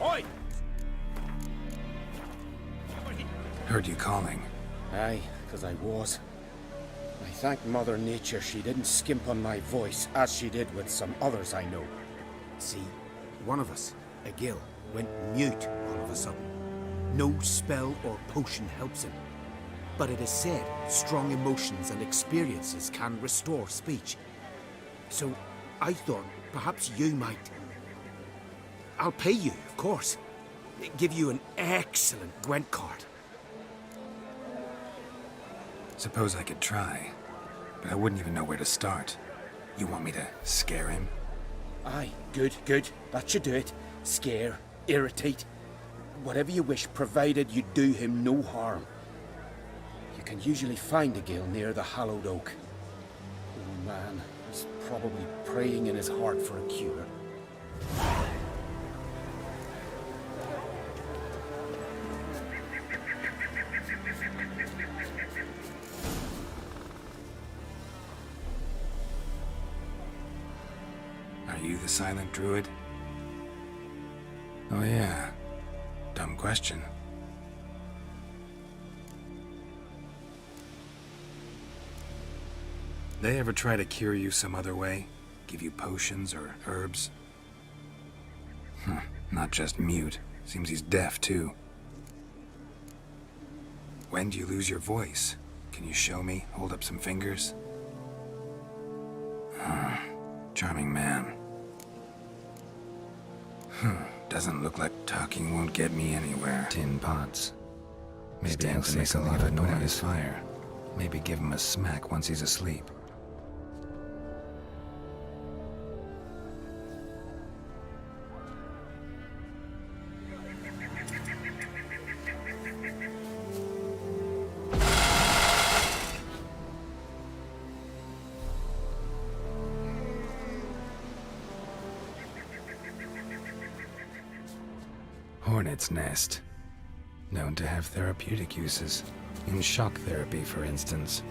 Oi!
Heard you calling.
Aye, 'cause I was. I thank Mother Nature she didn't skimp on my voice, as she did with some others I know.
See, one of us, a gill, went mute all of a sudden. No spell or potion helps him. But it is said strong emotions and experiences can restore speech. So I thought perhaps you might... I'll pay you, of course. Give you an excellent Gwent card.
Suppose I could try, but I wouldn't even know where to start. You want me to scare him?
Aye, good, good. That should do it. Scare, irritate. Whatever you wish, provided you do him no harm. You can usually find a gill near the hallowed oak. Oh man, he's probably praying in his heart for a cure.
Are you the silent druid? Oh yeah. Dumb question. They ever try to cure you some other way? Give you potions or herbs? Not just mute. Seems he's deaf too. When do you lose your voice? Can you show me? Hold up some fingers? Charming man. Doesn't look like talking won't get me anywhere. Tin pots. Maybe I'll say something about putting out his fire. Maybe give him a smack once he's asleep. Hornet's nest. Known to have therapeutic uses. In shock therapy, for instance.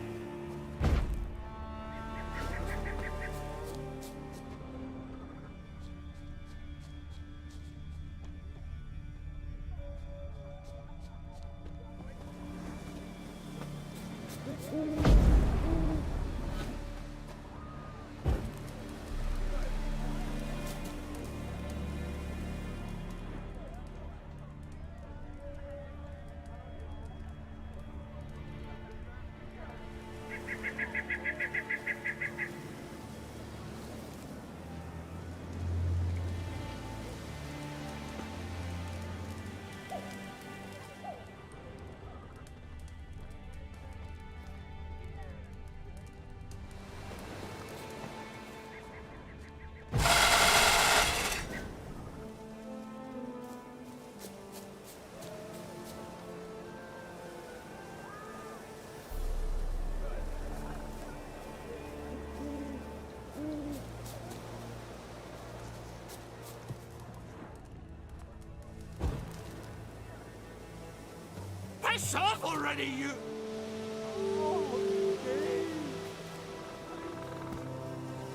Piss off already, you...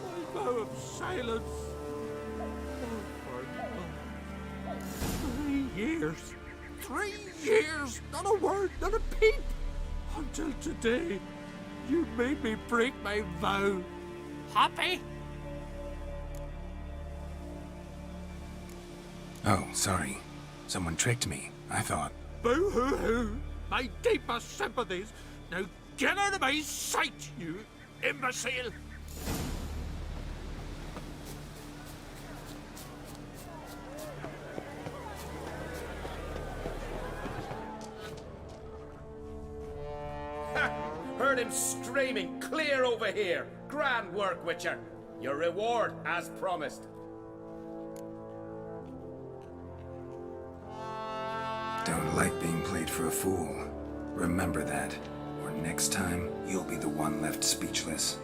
My vow of silence. Oh, 3 years. 3 years. Not a word, not a peep. Until today, you made me break my vow. Happy?
Oh, sorry. Someone tricked me. I thought...
Boo-hoo-hoo! My deepest sympathies. Now get out of my sight, you imbecile!
Ha! Heard him screaming, clear over here! Grand work, Witcher! Your reward, as promised.
Don't like being played for a fool. Remember that, or next time, you'll be the one left speechless.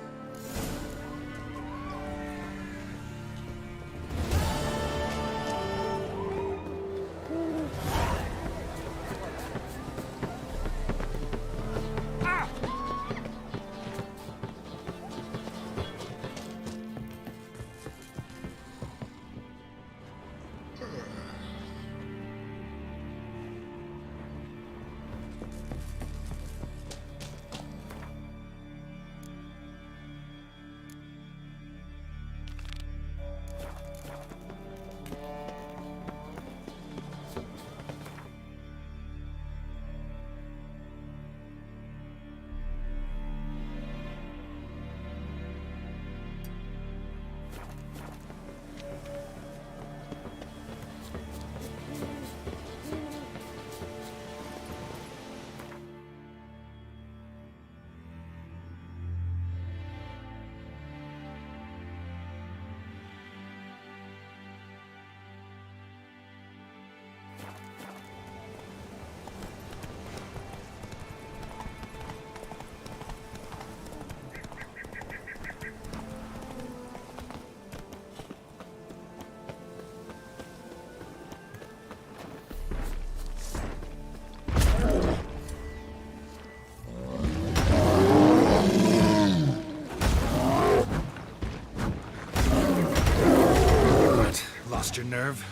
nerve.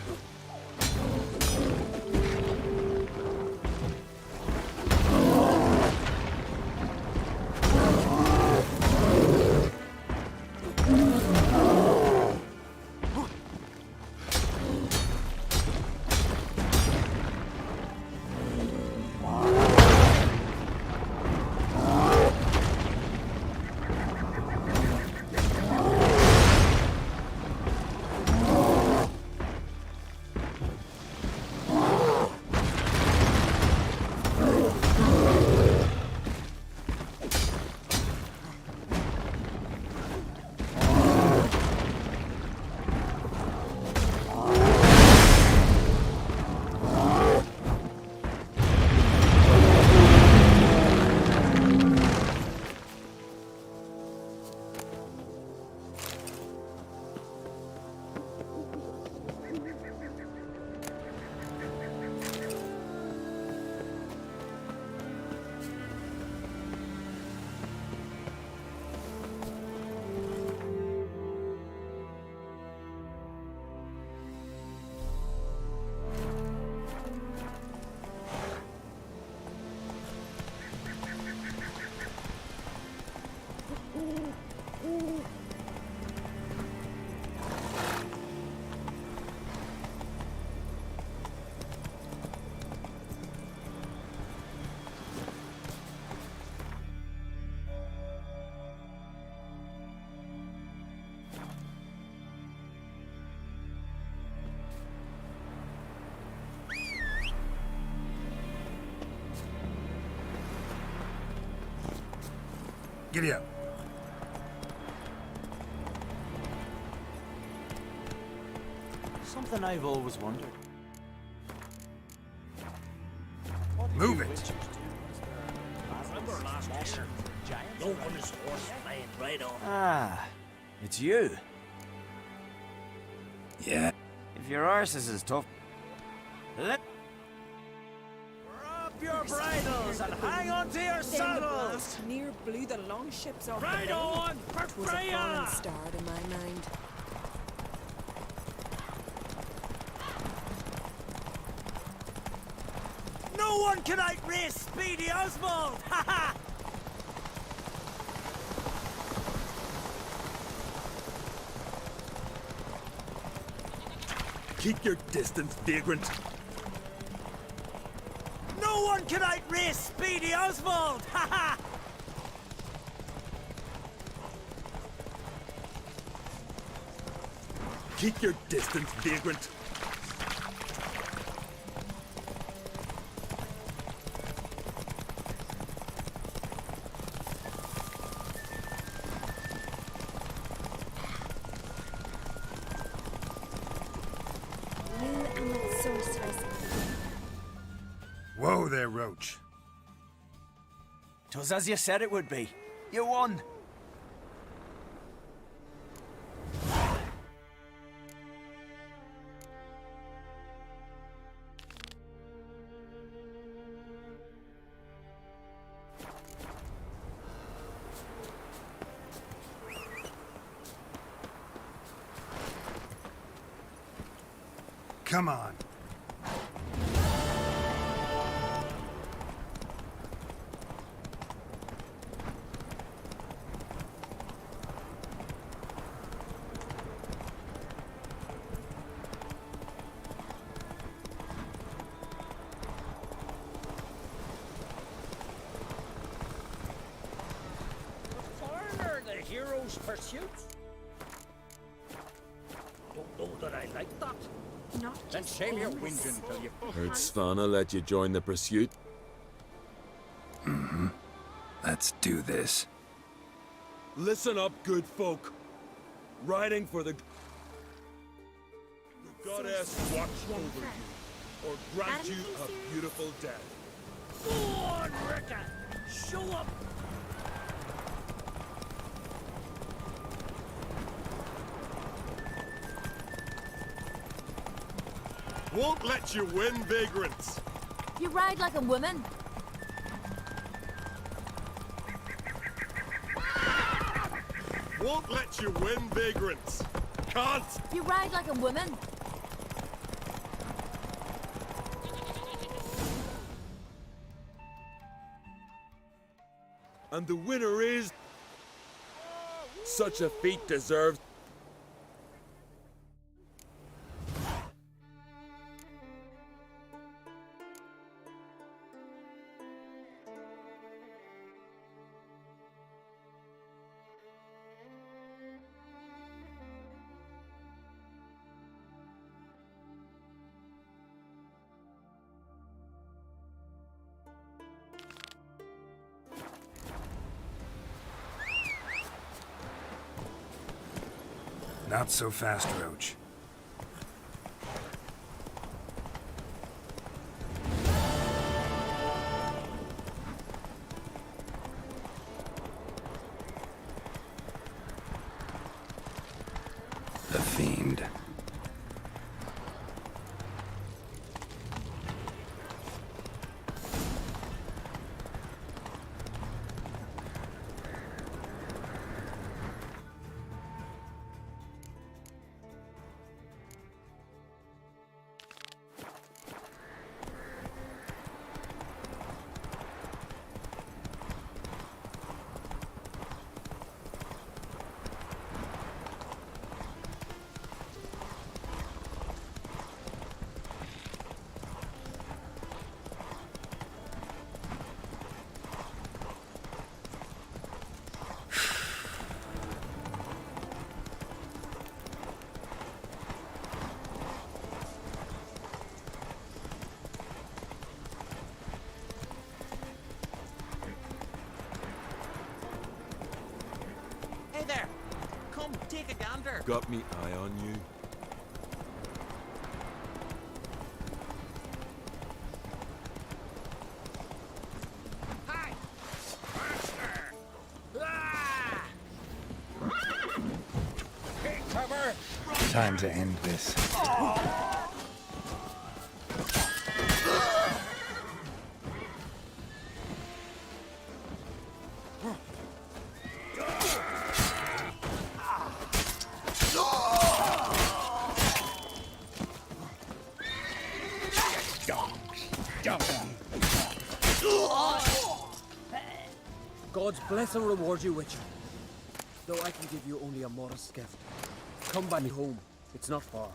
Giddy up.
Something I've always wondered.
Move it.
Remember last year? No one is horse playing right on.
Ah, it's you.
Yeah.
If your arse is as tough, let
Drop your bridles and hang on to your saddles.
Near blew the longships off
Right
the bay.
on for
It was a
Freya.
fallen star in my mind.
No one can outrace Speedy Oswald! Ha ha!
Keep your distance, vagrant.
No one can outrace Speedy Oswald! Ha ha!
Keep your distance, vagrant.
Whoa there, Roach.
'twas as you said it would be. You won.
Come on.
Foreigner, the hero's pursuit? Don't know that I like that.
Not
Then shame your whinging till you...
Heard Svanna let you join the pursuit?
Mm-hmm. Let's do this.
Listen up, good folk. Riding for the goddess watch over you, or grant you a beautiful death.
Go on, Ricka! Show up!
Won't let you win, vagrants.
You ride like a woman.
Won't let you win, vagrants. Can't.
You ride like a woman.
And the winner is... Such a feat deserves...
Not so fast, Roach. The Fiend.
Hey there! Come, take a gander!
Got me eye on you.
Hi! Master! Ah! Take cover!
Time to end this.
God's bless and reward you, Witcher. Though I can give you only a modest gift. Come by me home. It's not far.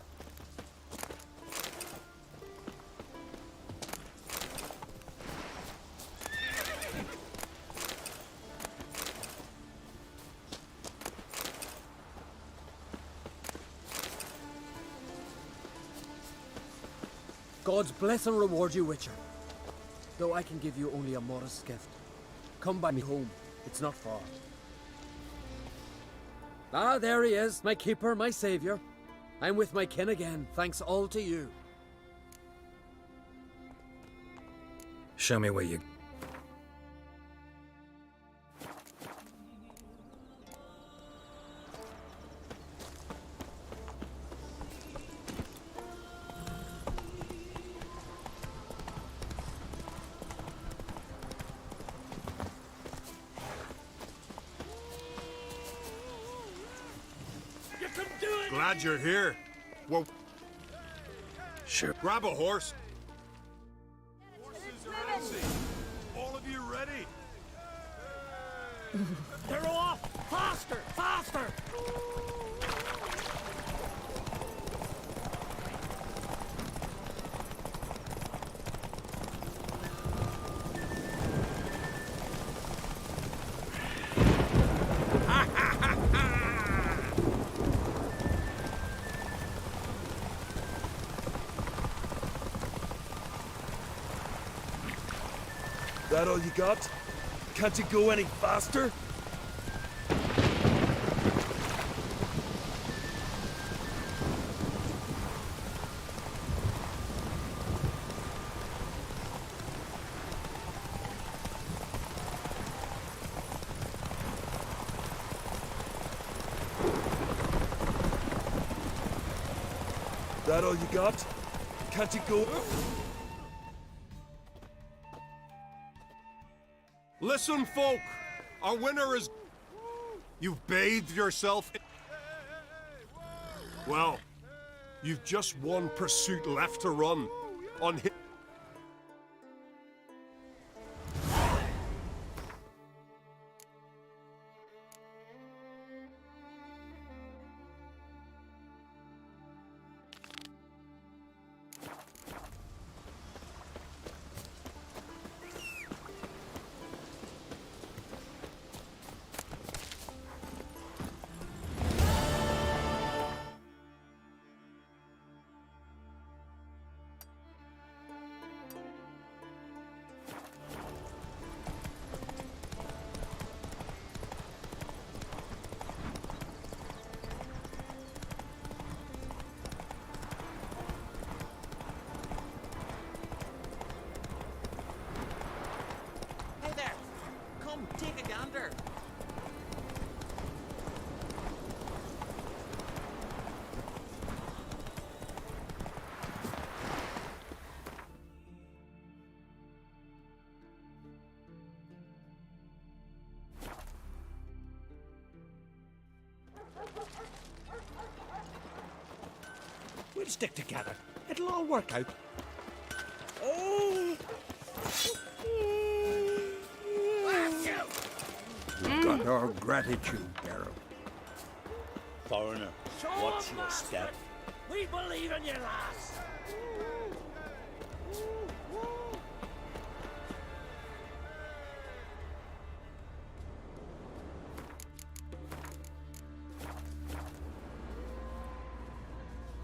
God's bless and reward you, Witcher. Though I can give you only a modest gift. Come by me home. It's not far. Ah, there he is, my keeper, my savior. I'm with my kin again, thanks all to you.
Show me where you...
Glad you're here. Well,
sure.
Grab a horse. Horses are empty. All of you ready?
They're off! Faster! Faster!
That all you got? Can't you go any faster? That all you got? Can't you go? Listen, folk! Our winner is... You've bathed yourself in... Well, you've just one pursuit left to run. On hit... stick together. It'll all work out.
We've got our gratitude, Geralt.
Foreigner, watch your step. We believe in you, lass!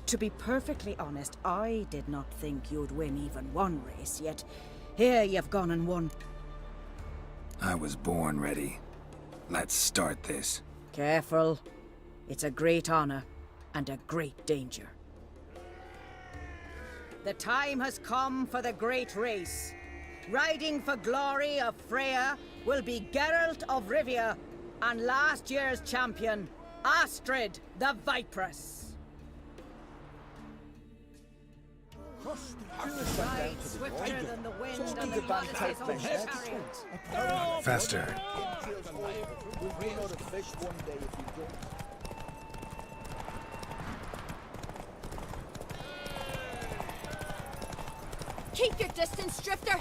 To be perfectly honest, I did not think you'd win even one race, yet here you've gone and won.
I was born ready. Let's start this.
Careful. It's a great honor and a great danger. The time has come for the great race. Riding for glory of Freya will be Geralt of Rivia and last year's champion, Astrid the Vipress. Ride swifter than the wind and the goddess's own chariot.
Faster.
We'll bring out a fish one day if you don't.
Keep your distance, Drifter!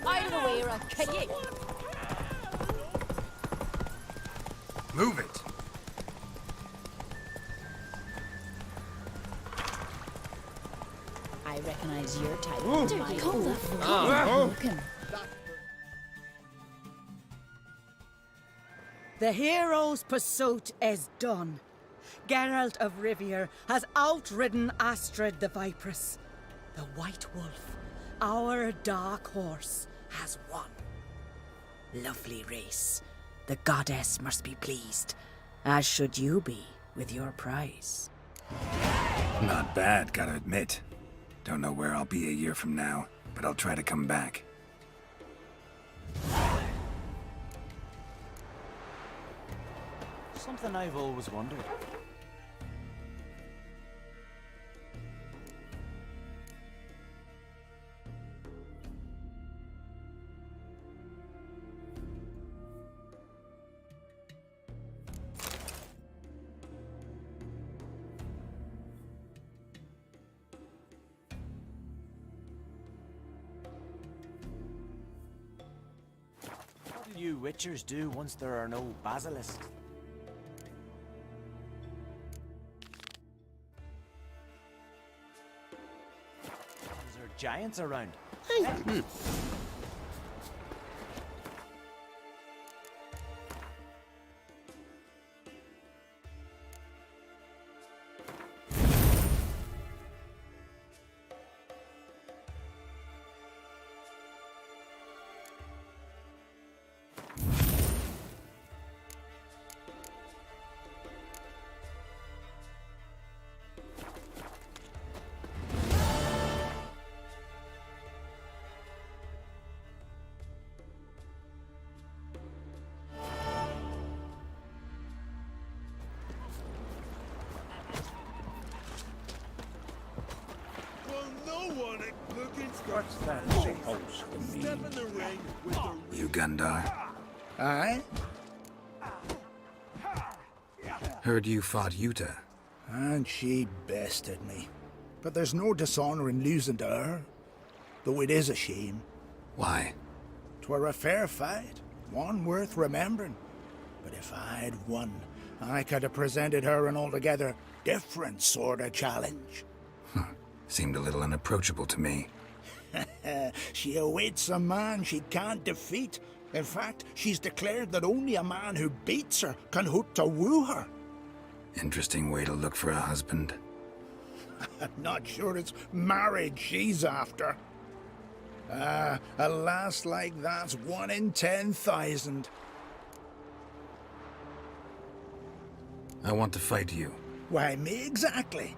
Out of the way or I'll kill you!
Move it!
I recognize your type.
Ooh.
My own.
Looten. The hero's pursuit is done. Geralt of Rivia has outridden Astrid the Vipress. The White Wolf, our dark horse, has won. Lovely race. The goddess must be pleased, as should you be with your prize.
Not bad, gotta admit. Don't know where I'll be a year from now, but I'll try to come back.
Something I've always wondered. What do you Witchers do once there are no basilisks? Is there giants around?
What's that supposed to mean?
You Gundar?
Aye?
Heard you fought Yuta.
And she bested me. But there's no dishonour in losing to her. Though it is a shame.
Why?
'Twere a fair fight, one worth remembering. But if I'd won, I could have presented her an altogether different sort of challenge.
Seemed a little unapproachable to me.
She awaits a man she can't defeat. In fact, she's declared that only a man who beats her can hope to woo her.
Interesting way to look for a husband.
I'm not sure it's marriage she's after. A lass like that's 1 in 10,000.
I want to fight you.
Why, me exactly.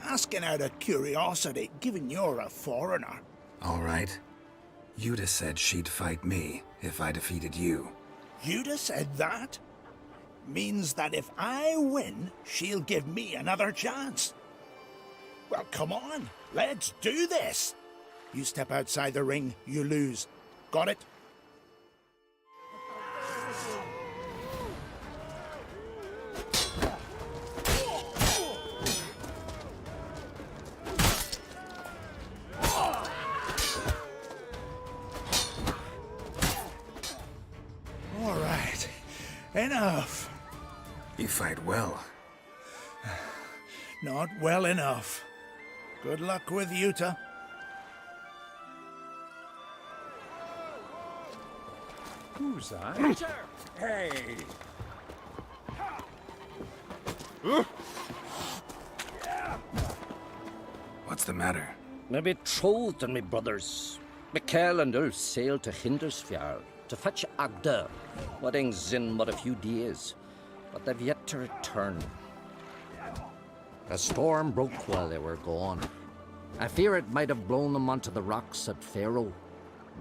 Asking out of curiosity, given you're a foreigner.
All right. Yuta said she'd fight me if I defeated you.
Yuta said that? Means that if I win, she'll give me another chance. Well, come on, let's do this. You step outside the ring, you lose. Got it? All right. Enough.
You fight well.
Not well enough. Good luck with Utah.
Who's that? Hey!
What's the matter?
Me betrothed and me brothers. Mikael and Ulf sailed to Hindersfjall to fetch Agda. Wedding's in but a few days, but they've yet to return. A storm broke while they were gone. I fear it might have blown them onto the rocks at Faroe.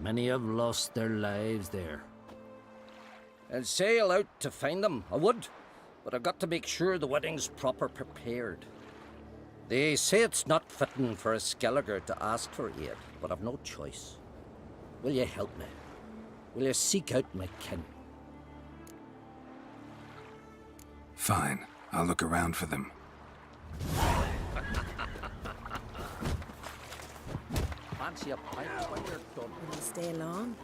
Many have lost their lives there. I'll sail out to find them, I would, but I've got to make sure the wedding's proper prepared. They say it's not fitting for a Skelliger to ask for aid, but I've no choice. Will you help me? Will you seek out my kin?
Fine. I'll look around for them.
Fancy a pint when you're done.
Will you stay long?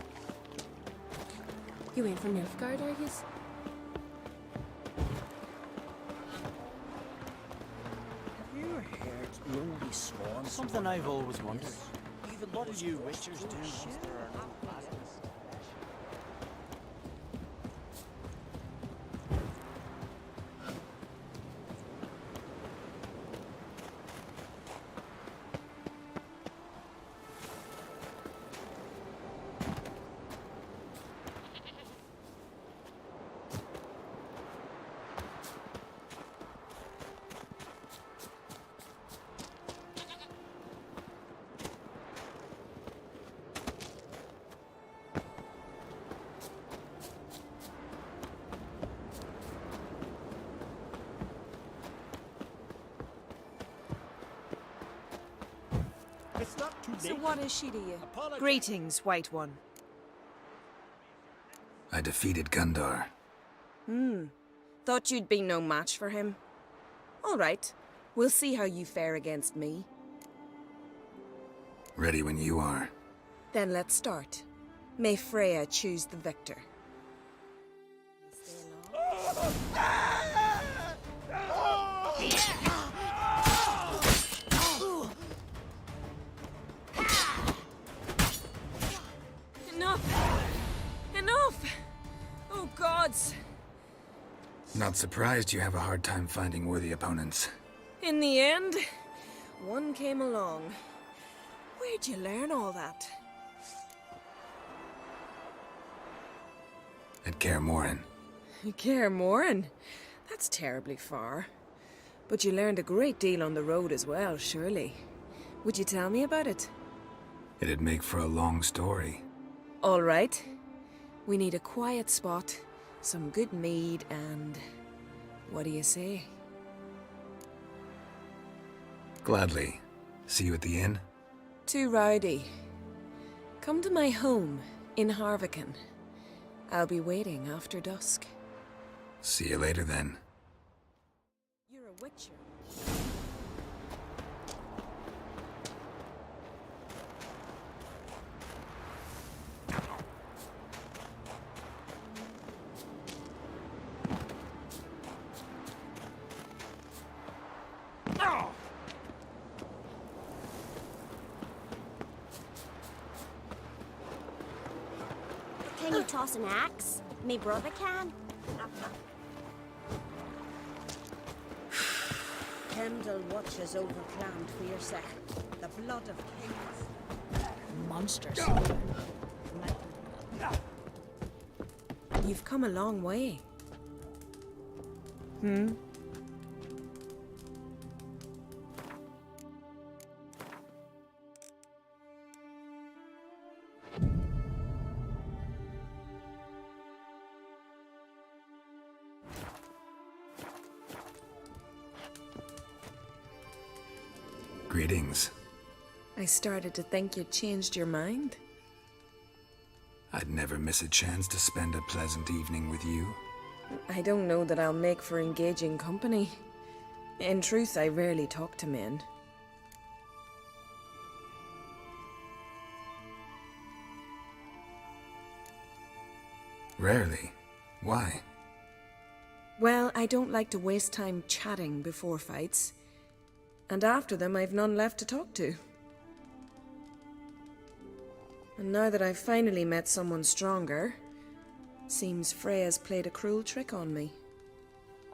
You ain't from Nilfgaard, are you?
Have you heard lonely swans?
Something I've always wondered.
Even
What do you witchers do once there are no basilisks?
It's not too late.
So what is she to you? Greetings, White One.
I defeated Gundar.
Thought you'd be no match for him. All right. We'll see how you fare against me.
Ready when you are.
Then let's start. May Freya choose the victor. Enough! Enough! Oh, gods!
Not surprised you have a hard time finding worthy opponents.
In the end, one came along. Where'd you learn all that?
At Kaer Morhen.
Kaer Morhen? That's terribly far. But you learned a great deal on the road as well, surely. Would you tell me about it?
It'd make for a long story.
All right. We need a quiet spot, some good mead, and... what do you say?
Gladly. See you at the inn?
Too rowdy. Come to my home in Harviken. I'll be waiting after dusk.
See you later then.
You're a witcher.
Can you toss an axe? Me brother can.
Kendall watches over Clan for your sake. The blood of kings. Monsters.
You've come a long way.
Greetings.
I started to think you'd changed your mind.
I'd never miss a chance to spend a pleasant evening with you.
I don't know that I'll make for engaging company. In truth, I rarely talk to men.
Rarely? Why?
Well, I don't like to waste time chatting before fights. And after them, I've none left to talk to. And now that I've finally met someone stronger, seems Freya's played a cruel trick on me.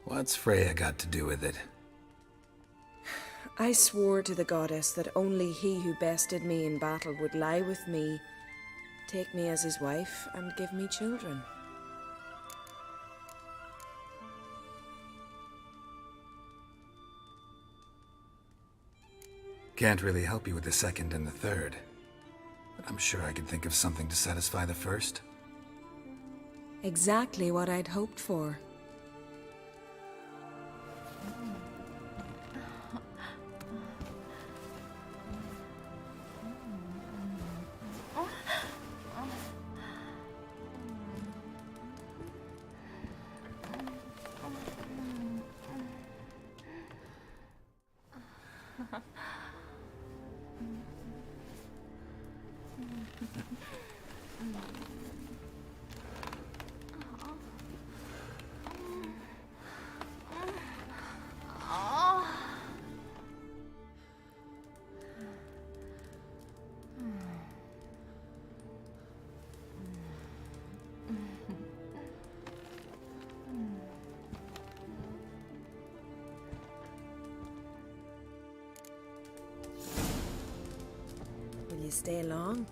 What's Freya got to do with it?
I swore to the goddess that only he who bested me in battle would lie with me, take me as his wife, and give me children.
Can't really help you with the second and the third. But I'm sure I could think of something to satisfy the first.
Exactly what I'd hoped for. Will you stay long?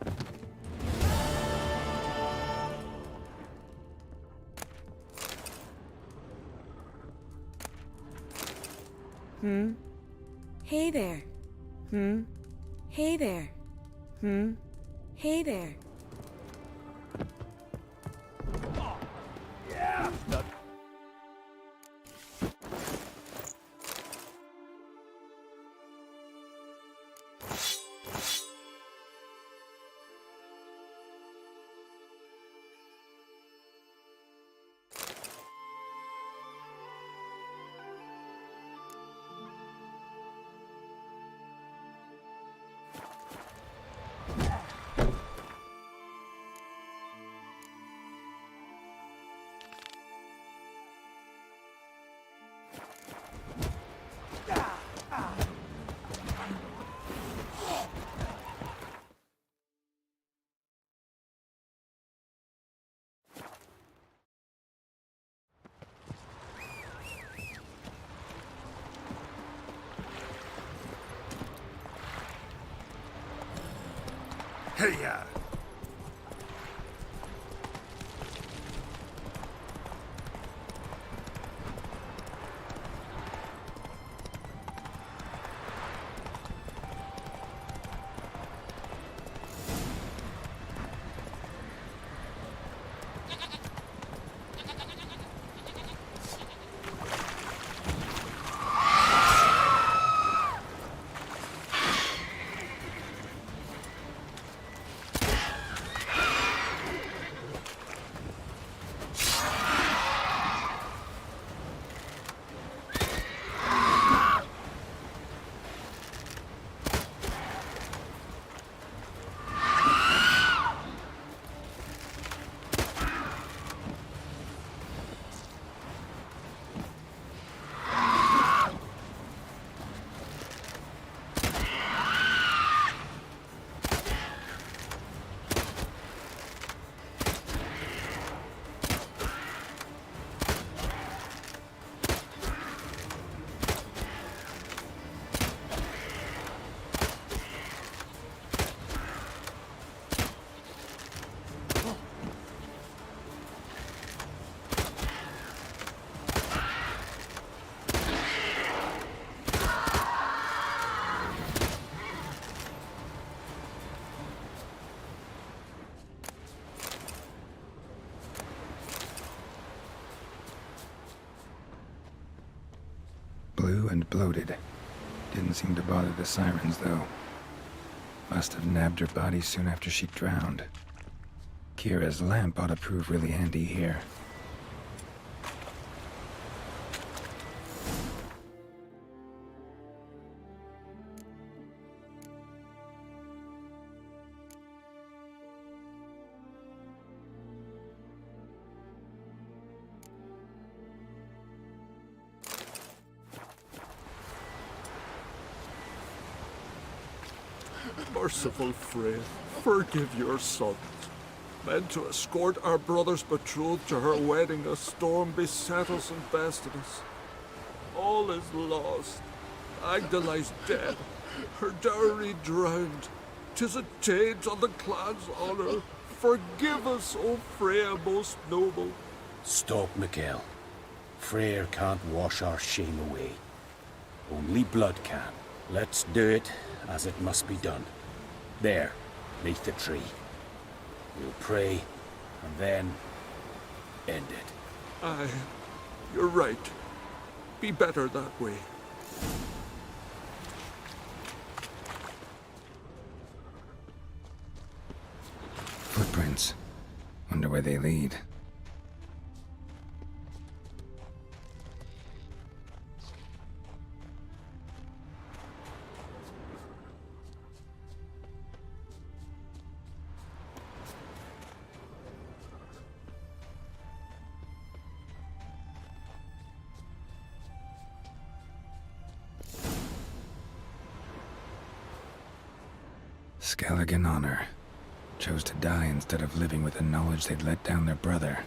Hey there. Hey there. Hey there.
Yeah.
Hyjal!
Blue and bloated. Didn't seem to bother the sirens, though. Must have nabbed her body soon after she drowned. Kira's lamp ought to prove really handy here.
Merciful Freya, forgive your sons. Meant to escort our brother's betrothed to her wedding, a storm beset us and bested us. All is lost. Agda lies dead, her dowry drowned. 'Tis a taint on the clan's honor. Forgive us, O Freya most noble.
Stop, Miguel. Freyr can't wash our shame away. Only blood can. Let's do it as it must be done. There, neath the tree. We'll pray, and then end it.
Aye, you're right. Be better that way.
Footprints. Wonder where they lead. Skelligan honor. Chose to die instead of living with the knowledge they'd let down their brother.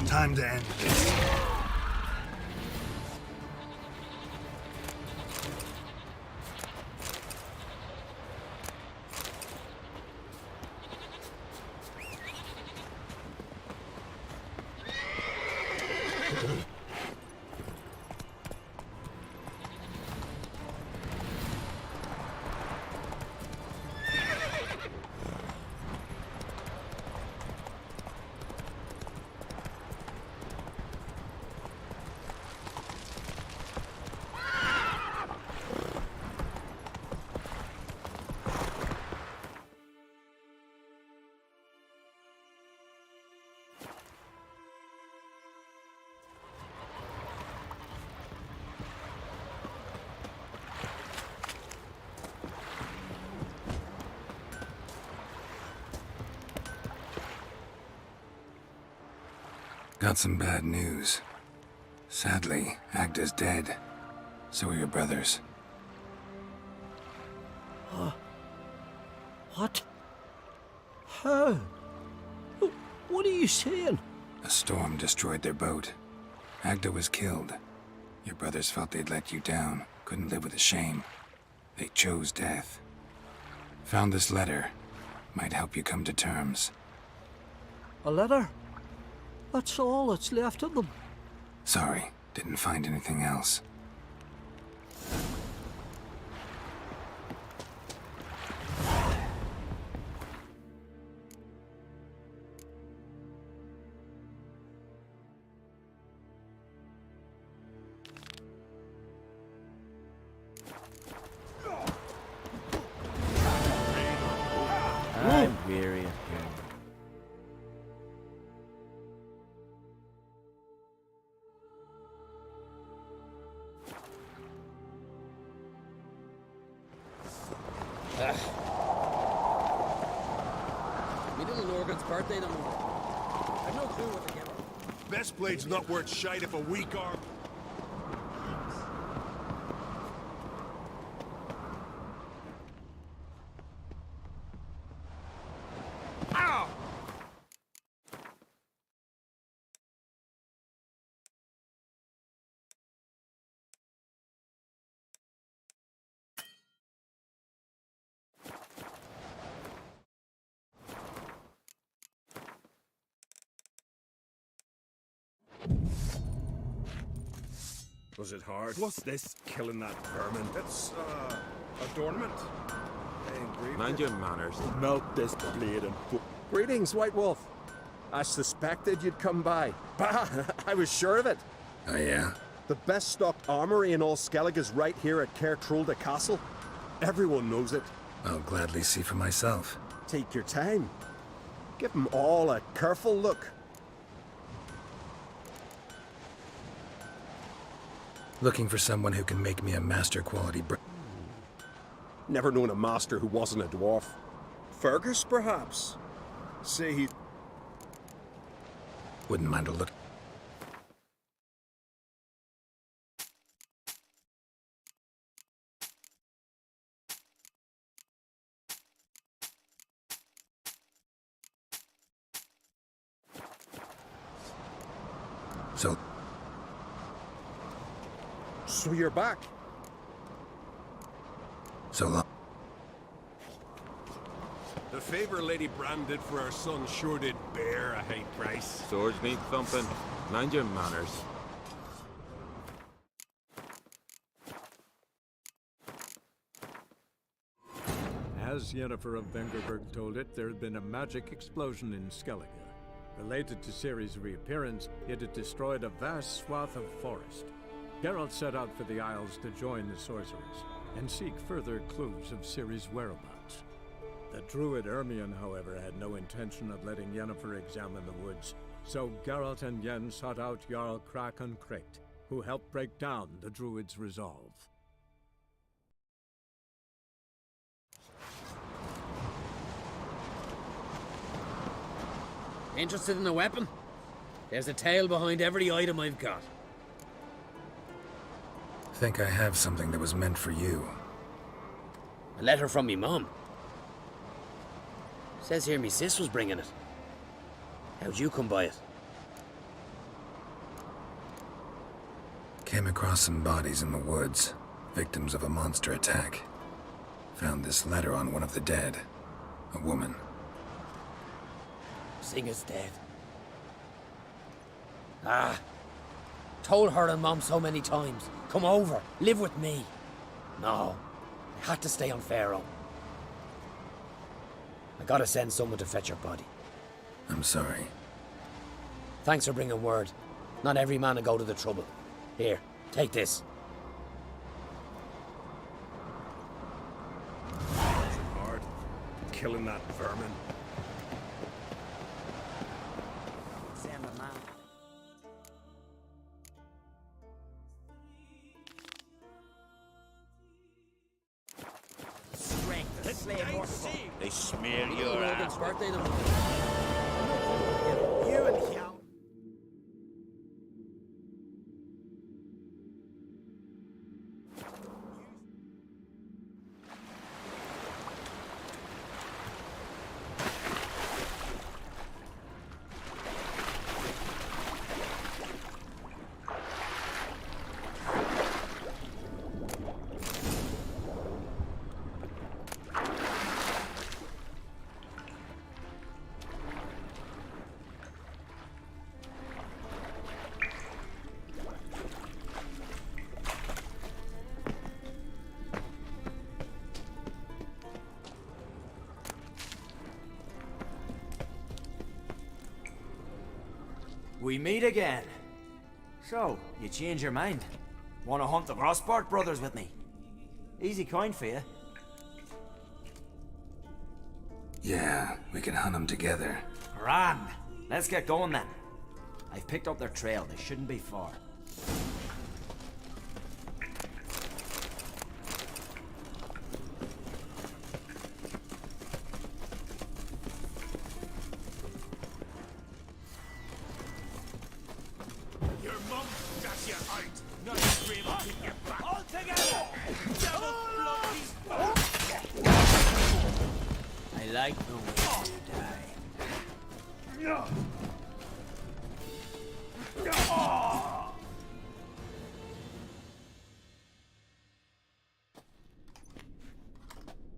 Time to end this. Got some bad news. Sadly, Agda's dead. So are your brothers.
What? How? What are you saying?
A storm destroyed their boat. Agda was killed. Your brothers felt they'd let you down, couldn't live with the shame. They chose death. Found this letter. Might help you come to terms.
A letter? That's all that's left of them.
Sorry, didn't find anything else.
I'm weary of hearing.
Me little Lorgan's birthday tomorrow. I've no clue what to give her.
Best blade's not worth shite if a weak arm. Was it hard?
What's this, killing that vermin?
It's, adornment. They engraved
Mind
it.
your manners.
Melt this blade and Greetings, White Wolf. I suspected you'd come by. Bah! I was sure of it.
Oh, yeah?
The best stocked armory in all Skellig is right here at Caer Castle. Everyone knows it.
I'll gladly see for myself.
Take your time. Give them all a careful look.
Looking for someone who can make me a master quality
Never known a master who wasn't a dwarf. Fergus, perhaps? Say he...
Wouldn't mind a look.
So you're back?
So long.
The favor Lady Brand did for her son sure did bear a high price.
Swords need thumping. Mind your manners.
As Yennefer of Vengerberg told it, there had been a magic explosion in Skellige. Related to Ciri's reappearance, it had destroyed a vast swath of forest. Geralt set out for the Isles to join the sorcerers and seek further clues of Ciri's whereabouts. The druid Ermion, however, had no intention of letting Yennefer examine the woods, so Geralt and Yen sought out Jarl Krakon Kricht, who helped break down the druid's resolve.
Interested in a weapon? There's a tale behind every item I've got.
Think I have something that was meant for you.
A letter from me mum. Says here me sis was bringing it. How'd you come by it?
Came across some bodies in the woods, victims of a monster attack. Found this letter on one of the dead. A woman.
Singa's dead. Ah. Told her and Mom so many times. Come over, live with me. No. I had to stay on Pharaoh. I gotta send someone to fetch her body.
I'm sorry.
Thanks for bringing word. Not every man will go to the trouble. Here, take this.
Was it hard? Killing that vermin.
They smear your ass.
Birthday
You and Hyjal.
We meet again. So, you change your mind? Want to hunt the Grossport brothers with me? Easy coin for you.
Yeah, we can hunt them together.
Grand. Let's get going then. I've picked up their trail. They shouldn't be far.
Your mum got you out. Not scream to get you back. All together! Devil bloody...
I like the way you die.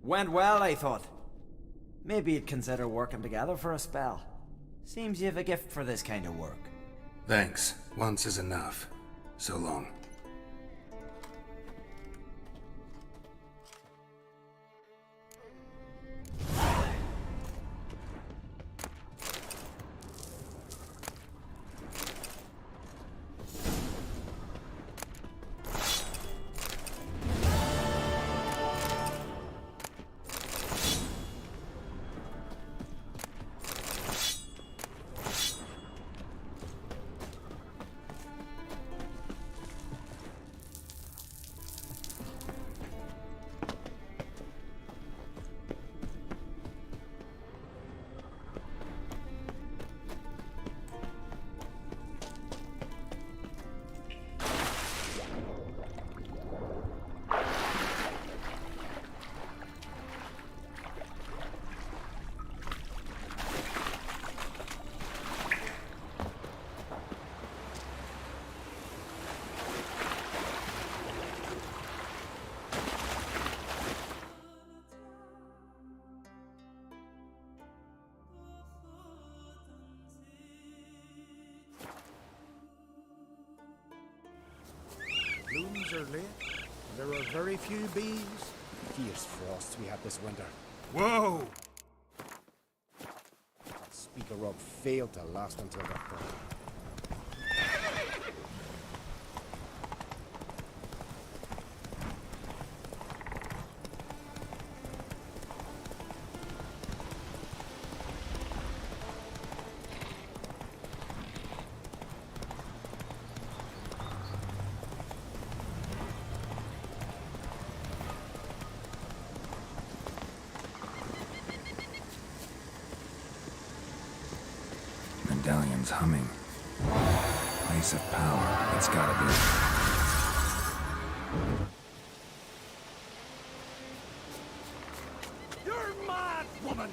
Went well, I thought. Maybe you'd consider working together for a spell. Seems you have a gift for this kind of work.
Thanks. Once is enough. So long.
temperatures late, and there are very few bees.
Fierce frosts we had this winter.
Whoa!
That speaker rug failed to last until the fall.
Medallion's humming. Place of power. It's gotta be.
You're mad, woman!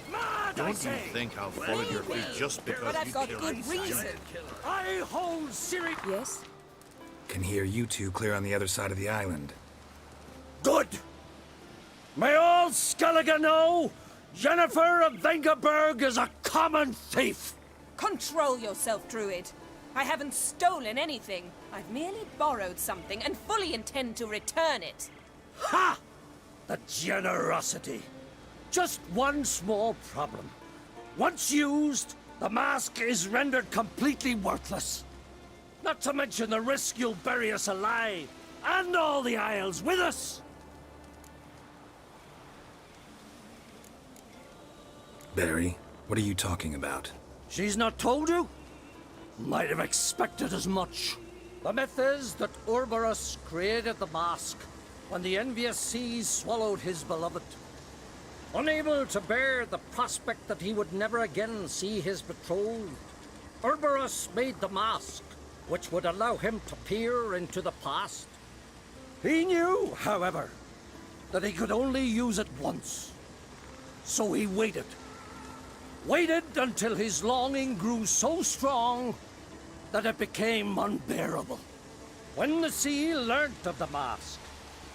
Mad,
Don't
I
you
say!
think I'll fall at your feet just because
But I've
you
got
killed
good
a
reason.
giant killer?
I hold serious.
Yes?
Can hear you two clear on the other side of the island.
Good! May all Skellige know, Jennifer of Vengerberg is a common thief!
Control yourself, Druid. I haven't stolen anything. I've merely borrowed something and fully intend to return it.
Ha! The generosity. Just one small problem. Once used, the mask is rendered completely worthless. Not to mention the risk you'll bury us alive, and all the Isles with us.
Barry, what are you talking about?
She's not told you? Might have expected as much. The myth is that Urberus created the mask when the envious seas swallowed his beloved. Unable to bear the prospect that he would never again see his betrothed, Urberus made the mask, which would allow him to peer into the past. He knew, however, that he could only use it once. So he waited. Waited until his longing grew so strong that it became unbearable. When the sea learnt of the mask,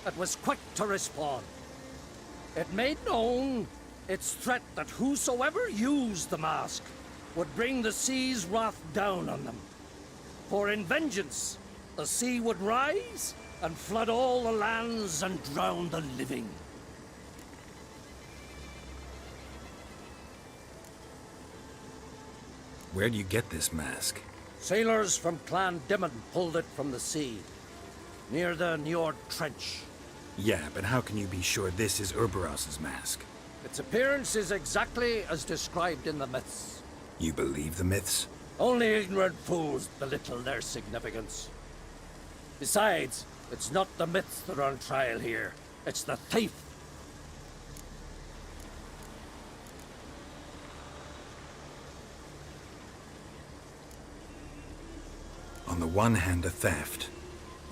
it was quick to respond. It made known its threat that whosoever used the mask would bring the sea's wrath down on them. For in vengeance, the sea would rise and flood all the lands and drown the living.
Where'd you get this mask?
Sailors from Clan Dimon pulled it from the sea, near the Njord Trench.
Yeah, but how can you be sure this is Urberos's mask?
Its appearance is exactly as described in the myths.
You believe the myths?
Only ignorant fools belittle their significance. Besides, it's not the myths that are on trial here. It's the thief.
On the one hand, a theft.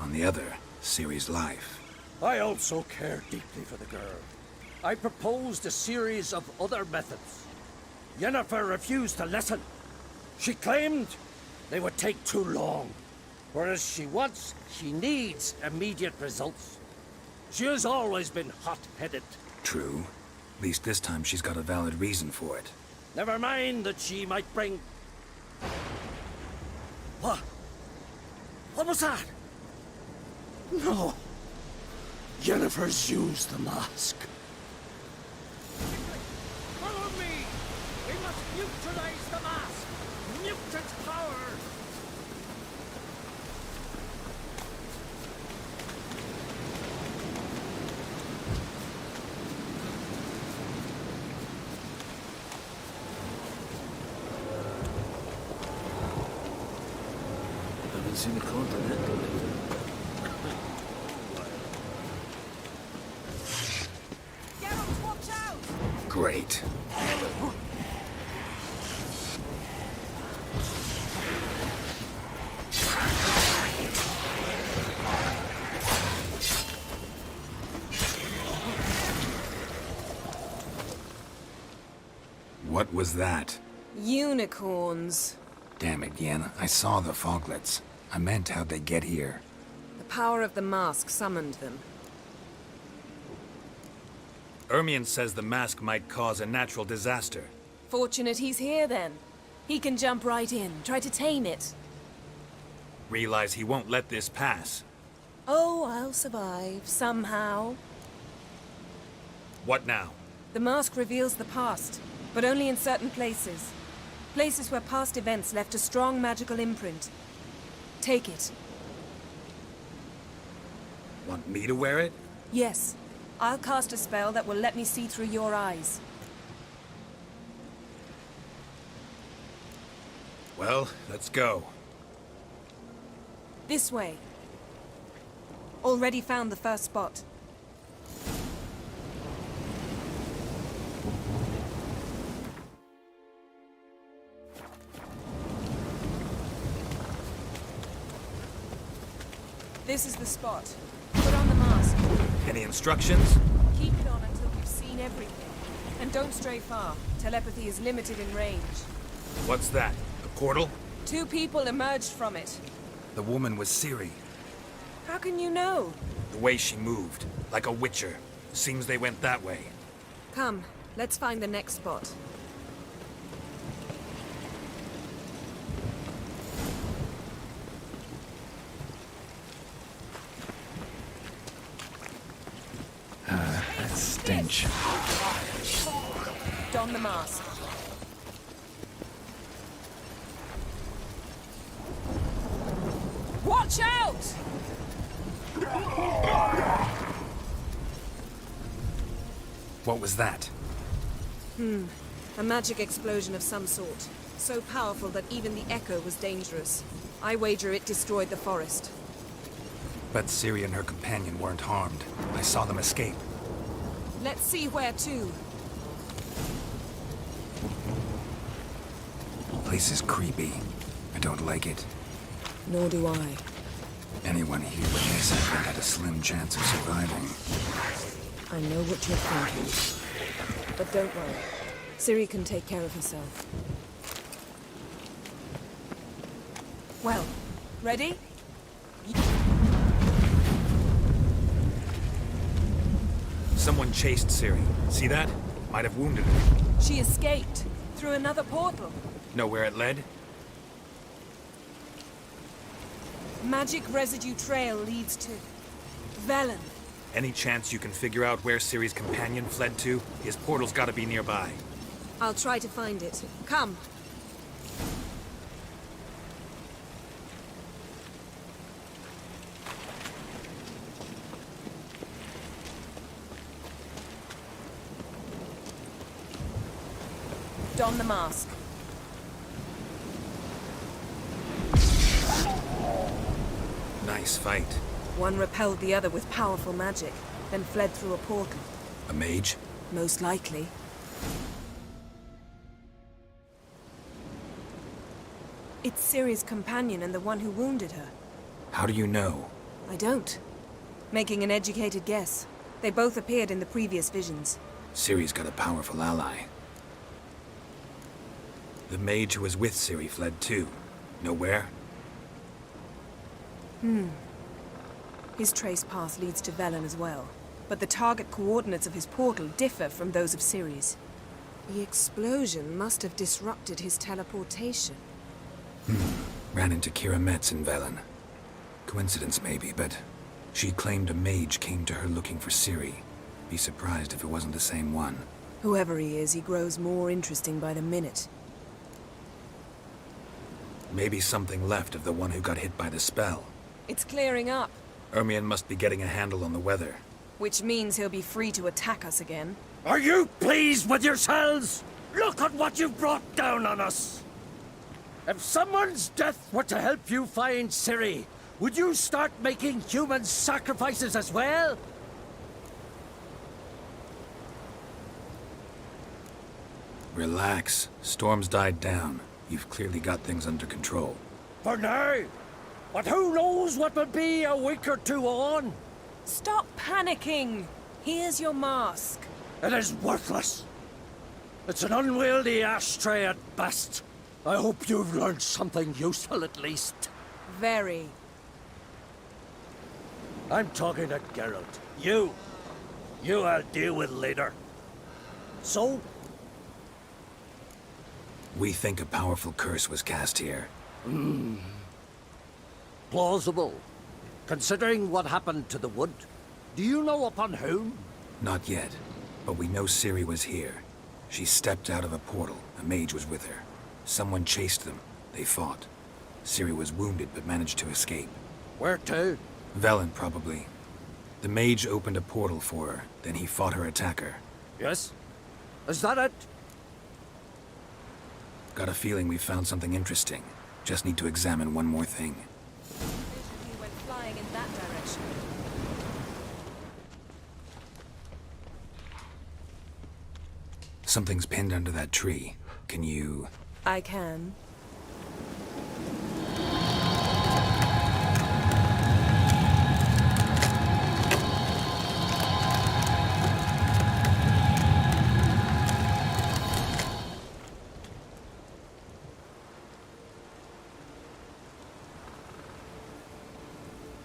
On the other, Ciri's life.
I also care deeply for the girl. I proposed a series of other methods. Yennefer refused to listen. She claimed they would take too long, whereas she needs immediate results. She has always been hot-headed.
True. At least this time she's got a valid reason for it.
Never mind that she might bring... What? What was that? No. Yennefer's used the mask. Follow me! We must neutralize the mask! Nuke its power!
Haven't seen a continental leader.
Great. What was that?
Unicorns.
Damn it, Yen. I saw the foglets. I meant how'd they get here.
The power of the mask summoned them.
Ermion says the mask might cause a natural disaster.
Fortunate he's here, then. He can jump right in, try to tame it.
Realize he won't let this pass.
Oh, I'll survive, somehow.
What now?
The mask reveals the past, but only in certain places. Places where past events left a strong magical imprint. Take it.
Want me to wear it?
Yes. I'll cast a spell that will let me see through your eyes.
Well, let's go.
This way. Already found the first spot. This is the spot. Put on the mask.
Any instructions?
Keep it on until we've seen everything. And don't stray far. Telepathy is limited in range.
What's that? A portal?
2 people emerged from it.
The woman was Ciri.
How can you know?
The way she moved, like a witcher. Seems they went that way.
Come, let's find the next spot.
That stench.
Don the mask. Watch out!
What was that?
A magic explosion of some sort. So powerful that even the echo was dangerous. I wager it destroyed the forest.
But Ciri and her companion weren't harmed. I saw them escape.
Let's see where to.
Place is creepy. I don't like it.
Nor do I.
Anyone here with this, I think, had a slim chance of surviving.
I know what you're thinking. But don't worry. Ciri can take care of herself. Well, ready?
Someone chased Ciri. See that? Might have wounded her.
She escaped through another portal.
Know where it led?
Magic residue trail leads to Leveln.
Any chance you can figure out where Ciri's companion fled to? His portal's gotta be nearby.
I'll try to find it. Come. Don the mask.
Nice fight.
One repelled the other with powerful magic, then fled through a portal.
A mage?
Most likely. It's Ciri's companion and the one who wounded her.
How do you know?
I don't. Making an educated guess. They both appeared in the previous visions.
Ciri's got a powerful ally. The mage who was with Ciri fled too. Know where?
His trace path leads to Leveln as well. But the target coordinates of his portal differ from those of Ciri's. The explosion must have disrupted his teleportation.
Ran into Kira Metz in Leveln. Coincidence maybe, but she claimed a mage came to her looking for Ciri. Be surprised if it wasn't the same one.
Whoever he is, he grows more interesting by the minute.
Maybe something left of the one who got hit by the spell.
It's clearing up.
Ermion must be getting a handle on the weather.
Which means he'll be free to attack us again.
Are you pleased with yourselves? Look at what you've brought down on us! If someone's death were to help you find Ciri, would you start making human sacrifices as well?
Relax. Storm's died down. You've clearly got things under control.
For now. But who knows what will be a week or two on?
Stop panicking! Here's your mask.
It is worthless. It's an unwieldy ashtray at best. I hope you've learned something useful at least.
Very.
I'm talking to Geralt. You I'll deal with later. So?
We think a powerful curse was cast here.
Plausible.
Considering what happened to the wood, do you know upon whom?
Not yet, but we know Ciri was here. She stepped out of a portal. A mage was with her. Someone chased them. They fought. Ciri was wounded but managed to escape.
Where to?
Leveln, probably. The mage opened a portal for her, then he fought her attacker.
Yes? Is that it?
Got a feeling we found something interesting. Just need to examine one more thing.
He went flying in that direction.
Something's pinned under that tree. Can you...
I can.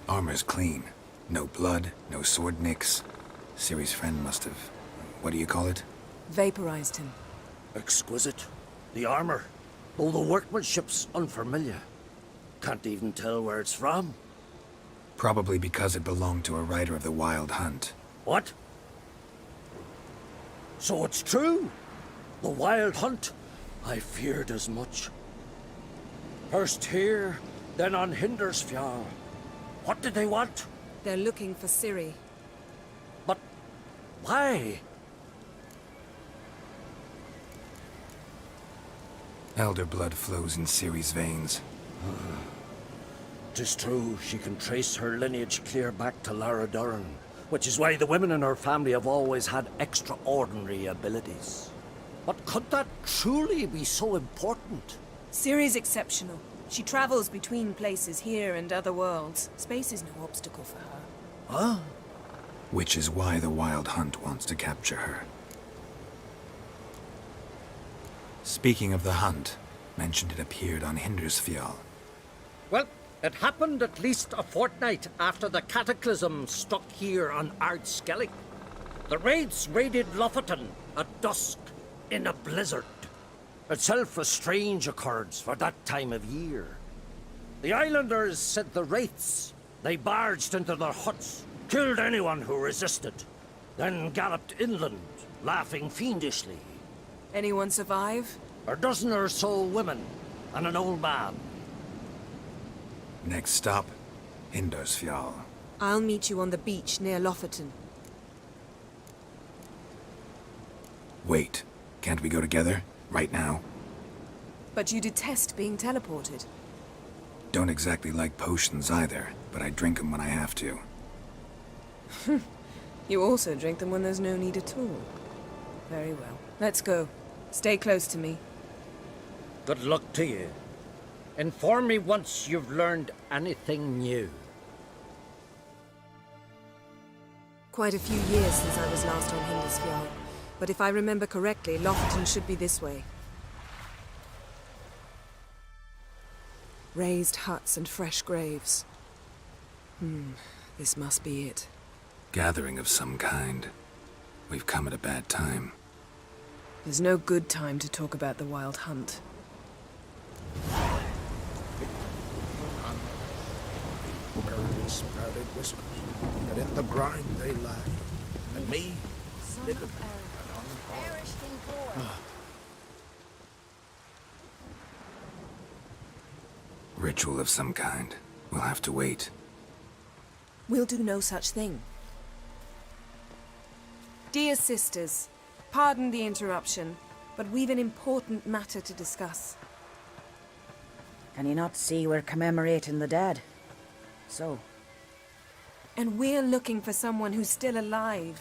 Armor's clean. No blood, no sword nicks. Ciri's friend must have... what do you call it?
Vaporized him.
Exquisite. The armor. Though the workmanship's unfamiliar. Can't even tell where it's from.
Probably because it belonged to a rider of the Wild Hunt.
What? So it's true? The Wild Hunt? I feared as much. First here, then on Hindersfjall. What did they want?
They're looking for Ciri.
But why?
Elder blood flows in Ciri's veins.
'Tis true, she can trace her lineage clear back to Lara Duran, which is why the women in her family have always had extraordinary abilities. But could that truly be so important?
Ciri's exceptional. She travels between places here and other worlds. Space is no obstacle for her.
Huh?
Which is why the Wild Hunt wants to capture her. Speaking of the hunt, mentioned it appeared on Hindersfjall.
Well, it happened at least a fortnight after the cataclysm struck here on Ardskellig. The raids raided Looten at dusk in a blizzard. Itself a strange occurrence for that time of year. The islanders said the wraiths. They barged into their huts, killed anyone who resisted, then galloped inland, laughing fiendishly.
Anyone survive?
A dozen or so women, and an old man.
Next stop, Hindersfjall.
I'll meet you on the beach near Looten.
Wait, can't we go together? Right now?
But you detest being teleported.
Don't exactly like potions either, but I drink them when I have to.
You also drink them when there's no need at all. Very well. Let's go. Stay close to me.
Good luck to you. Inform me once you've learned anything new.
Quite a few years since I was last on Hindersfjall. But if I remember correctly, Looten should be this way. Raised huts and fresh graves. This must be it.
Gathering of some kind. We've come at a bad time.
There's no good time to talk about the Wild Hunt.
Curly sprouted whiskers, but in the brine they lie. And me, little
Ritual of some kind. We'll have to wait.
We'll do no such thing. Dear sisters, pardon the interruption, but we've an important matter to discuss.
Can you not see we're commemorating the dead? So?
And we're looking for someone who's still alive.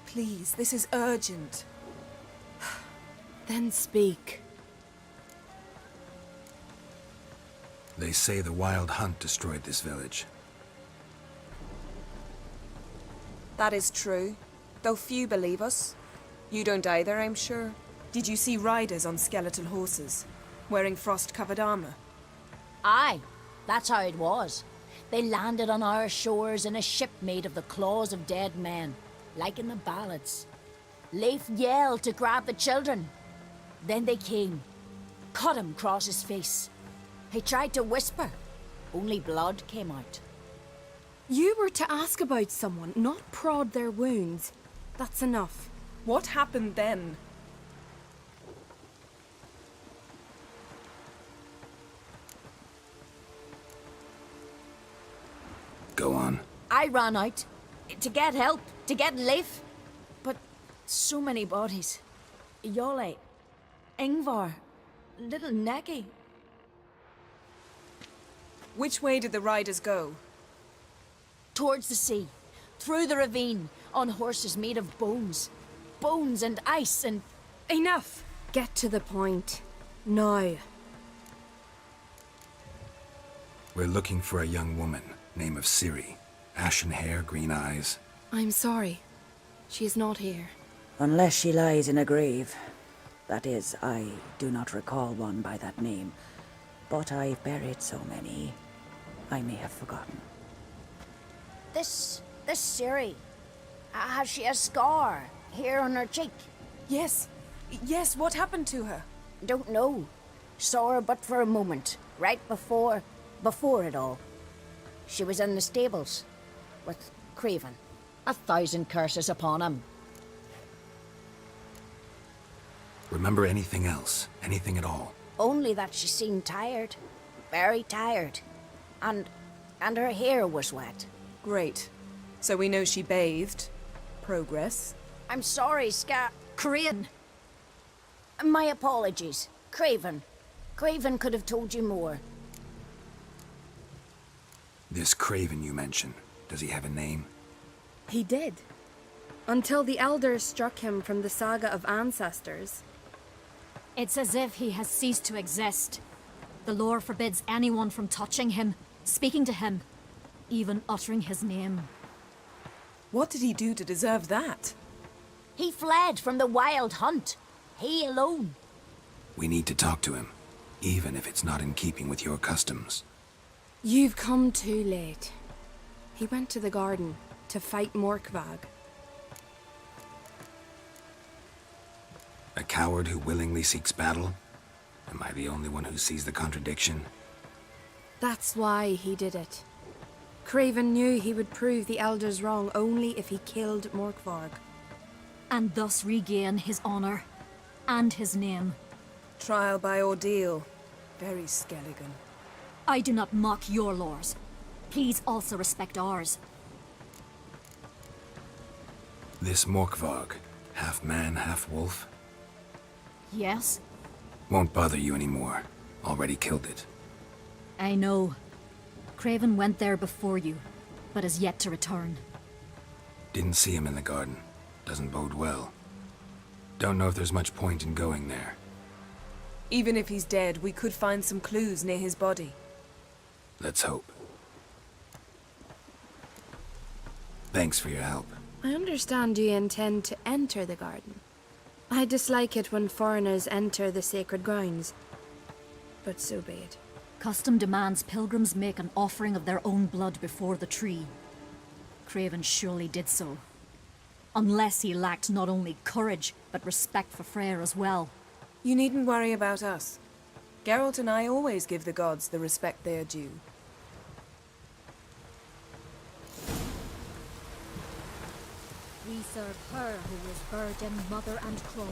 Please, this is urgent.
Then speak.
They say the Wild Hunt destroyed this village.
That is true, though few believe us. You don't either, I'm sure. Did you see riders on skeletal horses, wearing frost-covered armor?
Aye, that's how it was. They landed on our shores in a ship made of the claws of dead men, like in the ballads. Leif yelled to grab the children. Then they came, cut him across his face. He tried to whisper, only blood came out.
You were to ask about someone, not prod their wounds. That's enough.
What happened then?
Go on.
I ran out to get help, to get Leif. But so many bodies. Yole, Ingvar, little Neki.
Which way did the riders go?
Towards the sea, through the ravine, on horses made of bones. Bones and ice and...
Enough! Get to the point. Now.
We're looking for a young woman, name of Ciri. Ashen hair, green eyes.
I'm sorry. She is not here.
Unless she lies in a grave. That is, I do not recall one by that name. But I've buried so many, I may have forgotten.
This Ciri, has she a scar here on her cheek?
Yes. Yes, what happened to her?
Don't know. Saw her but for a moment, right before it all. She was in the stables with Craven. 1,000 curses upon him.
Remember anything else? Anything at all?
Only that she seemed tired. Very tired. And her hair was wet.
Great. So we know she bathed. Progress.
I'm sorry, Craven. My apologies. Craven. Craven could have told you more.
This Craven you mentioned, does he have a name?
He did. Until the elders struck him from the saga of ancestors.
It's as if he has ceased to exist. The lore forbids anyone from touching him, speaking to him, even uttering his name.
What did he do to deserve that?
He fled from the wild hunt. He alone.
We need to talk to him, even if it's not in keeping with your customs.
You've come too late. He went to the garden to fight Morkvag.
A coward who willingly seeks battle? Am I the only one who sees the contradiction?
That's why he did it. Craven knew he would prove the elders wrong only if he killed Morkvarg.
And thus regain his honor and his name.
Trial by ordeal. Very Skelligan.
I do not mock your laws. Please also respect ours.
This Morkvarg, half man, half wolf?
Yes?
Won't bother you anymore. Already killed it.
I know. Craven went there before you, but is yet to return.
Didn't see him in the garden. Doesn't bode well. Don't know if there's much point in going there.
Even if he's dead, we could find some clues near his body.
Let's hope. Thanks for your help.
I understand you intend to enter the garden. I dislike it when foreigners enter the sacred grounds. But so be it.
Custom demands pilgrims make an offering of their own blood before the tree. Craven surely did so. Unless he lacked not only courage, but respect for Freyr as well.
You needn't worry about us. Geralt and I always give the gods the respect they are due.
We serve her who is virgin, mother, and crone.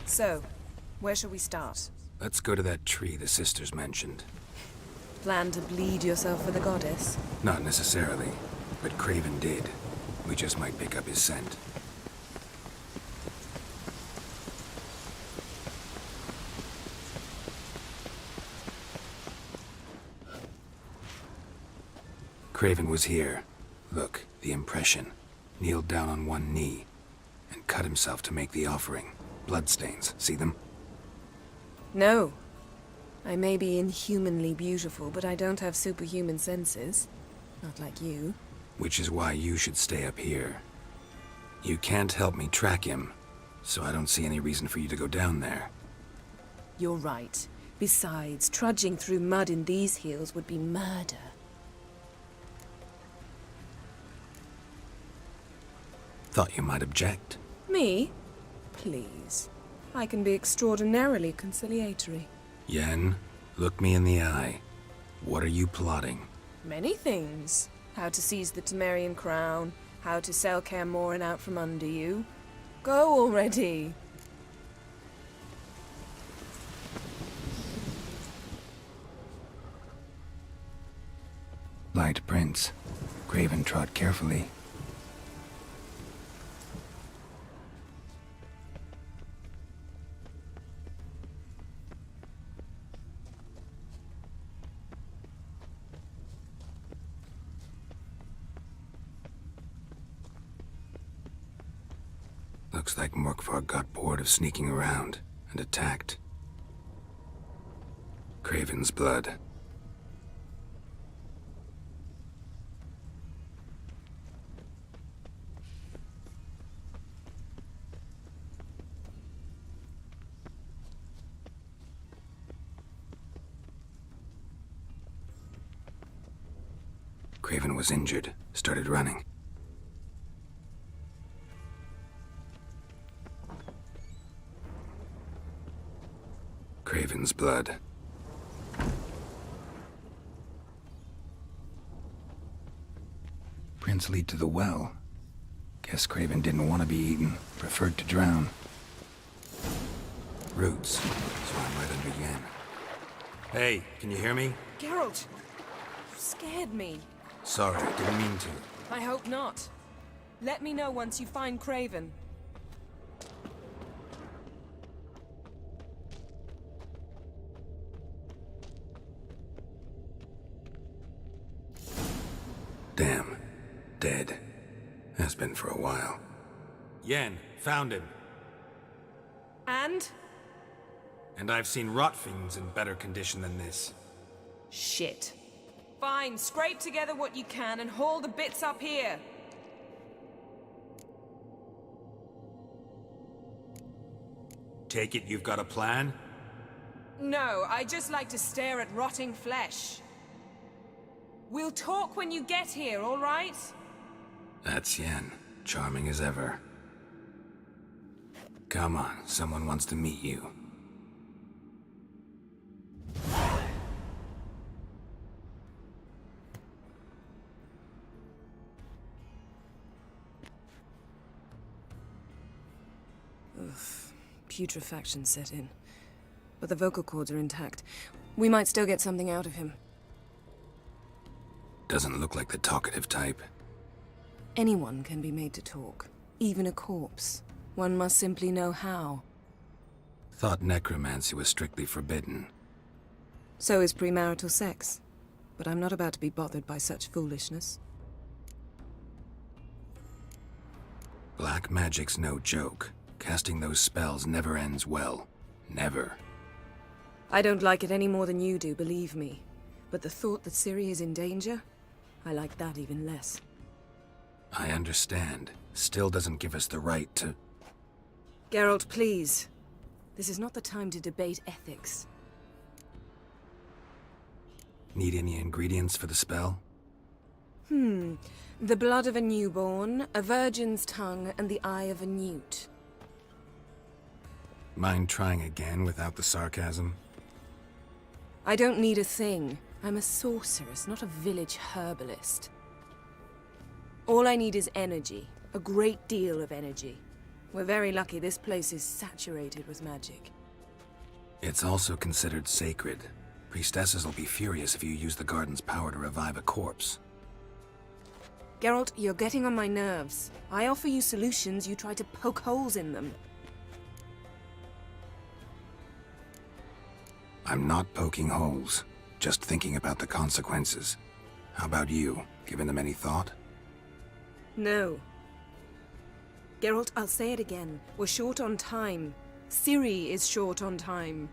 So, where shall we start?
Let's go to that tree the sisters mentioned.
Plan to bleed yourself for the goddess?
Not necessarily, but Craven did. We just might pick up his scent. Craven was here. Look, the impression. Kneeled down on one knee and cut himself to make the offering. Bloodstains, see them?
No. I may be inhumanly beautiful, but I don't have superhuman senses. Not like you.
Which is why you should stay up here. You can't help me track him, so I don't see any reason for you to go down there.
You're right. Besides, trudging through mud in these hills would be murder.
Thought you might object.
Me? Please. I can be extraordinarily conciliatory.
Yen, look me in the eye. What are you plotting?
Many things. How to seize the Temerian crown, how to sell Kaer Morhen out from under you. Go already!
Light prints. Craven trod carefully. Looks like Murkvar got bored of sneaking around and attacked. Craven's blood. Craven was injured, started running. Craven's blood. Prints lead to the well. Guess Craven didn't want to be eaten, preferred to drown. Roots, so I'm right under Yen. Hey, can you hear me?
Geralt! You scared me.
Sorry, didn't mean to.
I hope not. Let me know once you find Craven.
Damn. Dead. Has been for a while. Yen, found him.
And?
And I've seen rot fiends in better condition than this.
Shit. Fine, scrape together what you can and haul the bits up here.
Take it you've got a plan?
No, I just like to stare at rotting flesh. We'll talk when you get here, all right?
That's Yen. Charming as ever. Come on, someone wants to meet you.
Ugh, putrefaction set in. But the vocal cords are intact. We might still get something out of him.
Doesn't look like the talkative type.
Anyone can be made to talk. Even a corpse. One must simply know how.
Thought necromancy was strictly forbidden.
So is premarital sex. But I'm not about to be bothered by such foolishness.
Black magic's no joke. Casting those spells never ends well. Never.
I don't like it any more than you do, believe me. But the thought that Ciri is in danger? I like that even less.
I understand. Still doesn't give us the right to...
Geralt, please. This is not the time to debate ethics.
Need any ingredients for the spell?
The blood of a newborn, a virgin's tongue, and the eye of a newt.
Mind trying again without the sarcasm?
I don't need a thing. I'm a sorceress, not a village herbalist. All I need is energy. A great deal of energy. We're very lucky this place is saturated with magic.
It's also considered sacred. Priestesses will be furious if you use the garden's power to revive a corpse.
Geralt, you're getting on my nerves. I offer you solutions, you try to poke holes in them.
I'm not poking holes, just thinking about the consequences. How about you? Given them any thought?
No. Geralt, I'll say it again. We're short on time. Ciri is short on time.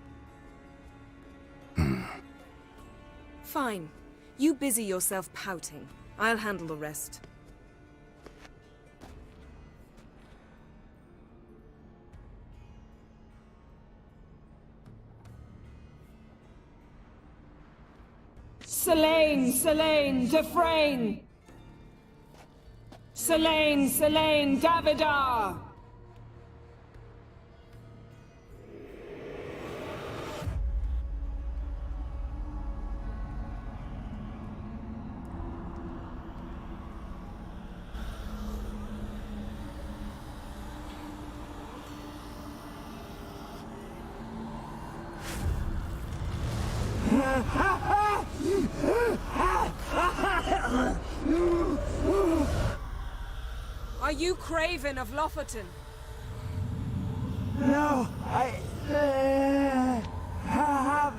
Fine. You busy yourself pouting. I'll handle the rest.
Selene, Selene, Defrain! Selene, Selene, Davidar!
Are you Craven of Lofoten?
No, I have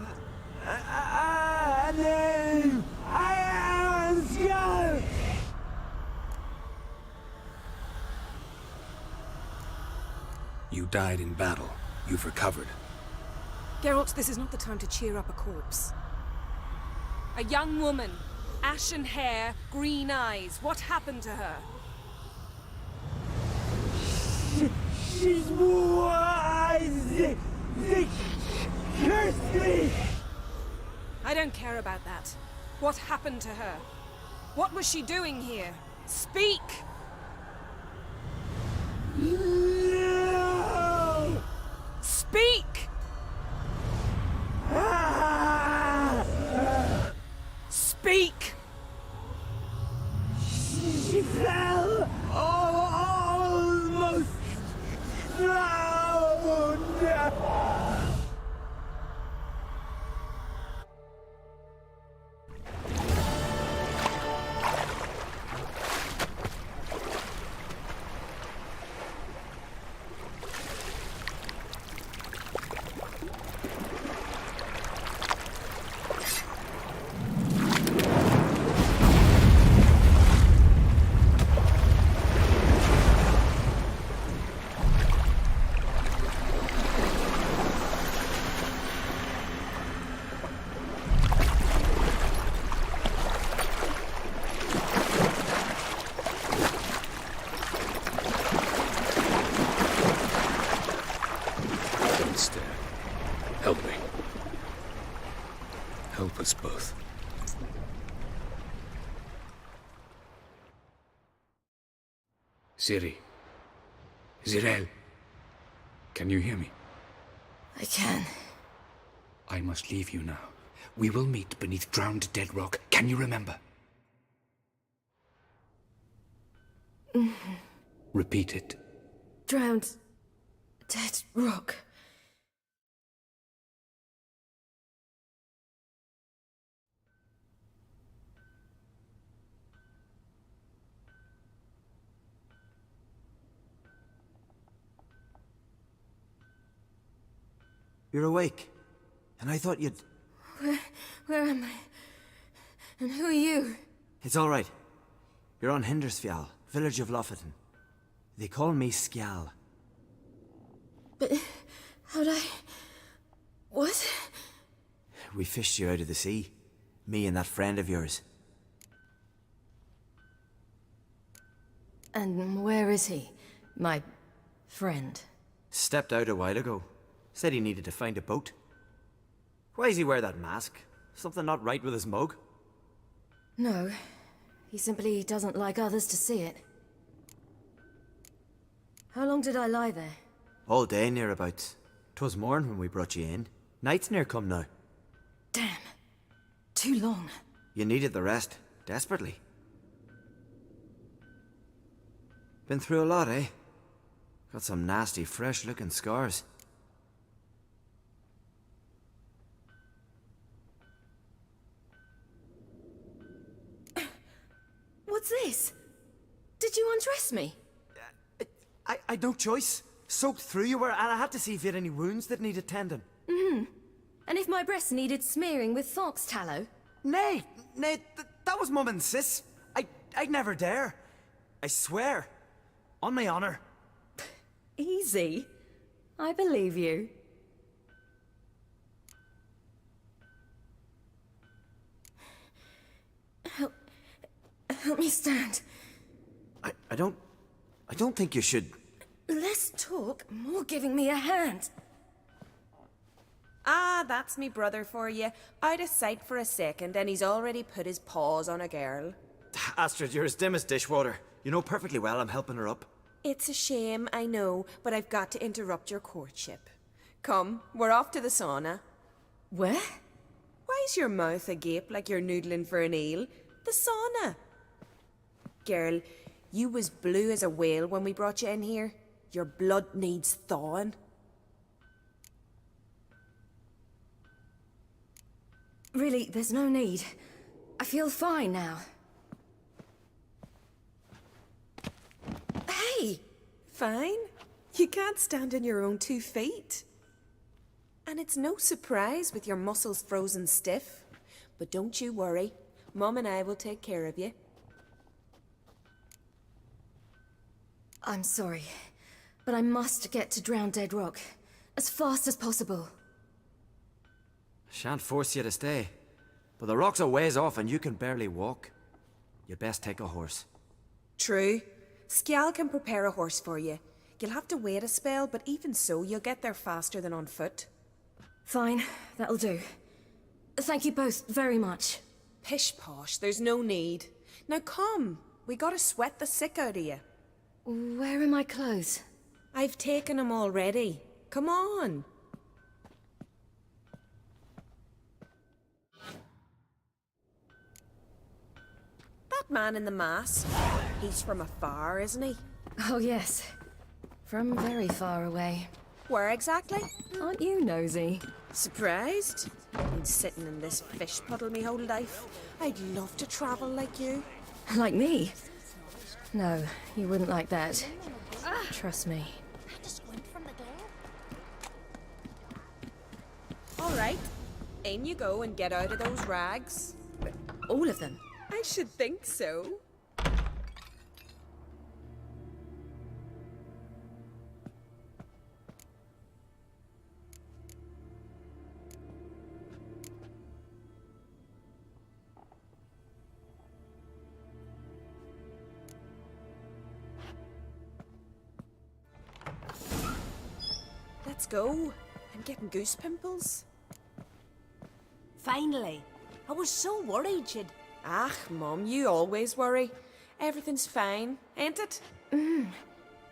a name. I am Skull.
You died in battle. You've recovered.
Geralt, this is not the time to cheer up a corpse. A young woman. Ashen hair, green eyes. What happened to her?
She's wise. They cursed me.
I don't care about that. What happened to her? What was she doing here? Speak!
No!
Speak! Speak!
She fell almost drowned.
Help me. Help us both. Ciri. Zirael. Can you hear me?
I can.
I must leave you now. We will meet beneath drowned dead rock. Can you remember? Repeat it.
Drowned. Dead rock.
You're awake. And I thought you'd...
Where am I? And who are you?
It's all right. You're on Hindersfjall, village of Lofoten. They call me Skjal.
But how'd I... What?
We fished you out of the sea. Me and that friend of yours.
And where is he? My friend.
Stepped out a while ago. Said he needed to find a boat. Why does he wear that mask? Something not right with his mug?
No. He simply doesn't like others to see it. How long did I lie there?
All day nearabouts. 'Twas morn when we brought you in. Night's near come now.
Damn. Too long.
You needed the rest. Desperately. Been through a lot, eh? Got some nasty, fresh-looking scars.
What's this? Did you undress me?
I no choice. Soaked through you were, and I had to see if you had any wounds that needed tending.
Mm-hmm. And if my breasts needed smearing with fox tallow?
Nay, That was Mum and Sis. I'd never dare. I swear. On my honor.
Easy. I believe you. Help me stand.
I don't think you should.
Less talk, more giving me a hand.
Ah, that's me brother for you. Out of sight for a second, and he's already put his paws on a girl.
Astrid, you're as dim as dishwater. You know perfectly well I'm helping her up.
It's a shame, I know, but I've got to interrupt your courtship. Come, we're off to the sauna.
Where?
Why's your mouth agape like you're noodling for an eel? The sauna. Girl, you was blue as a whale when we brought you in here. Your blood needs thawing.
Really, there's no need. I feel fine now.
Hey! Fine? You can't stand on your own 2 feet. And it's no surprise with your muscles frozen stiff. But don't you worry. Mum and I will take care of you.
I'm sorry, but I must get to Drowned Dead Rock as fast as possible.
Shan't force you to stay. But the rock's a ways off and you can barely walk. You'd best take a horse.
True. Skjal can prepare a horse for you. You'll have to wait a spell, but even so, you'll get there faster than on foot.
Fine, that'll do. Thank you both very much.
Pish-posh, there's no need. Now come, we gotta sweat the sick out of you.
Where are my clothes?
I've taken them already. Come on. That man in the mask, he's from afar, isn't he?
Oh yes, from very far away.
Where exactly?
Aren't you nosy?
Surprised? Been sitting in this fish puddle me whole life. I'd love to travel like you.
Like me? No, you wouldn't like that. Trust me.
All right, in you go and get out of those rags.
All of them?
I should think so. Let's go. I'm getting goose pimples.
Finally. I was so worried you'd...
Ah, Mum, you always worry. Everything's fine, ain't it?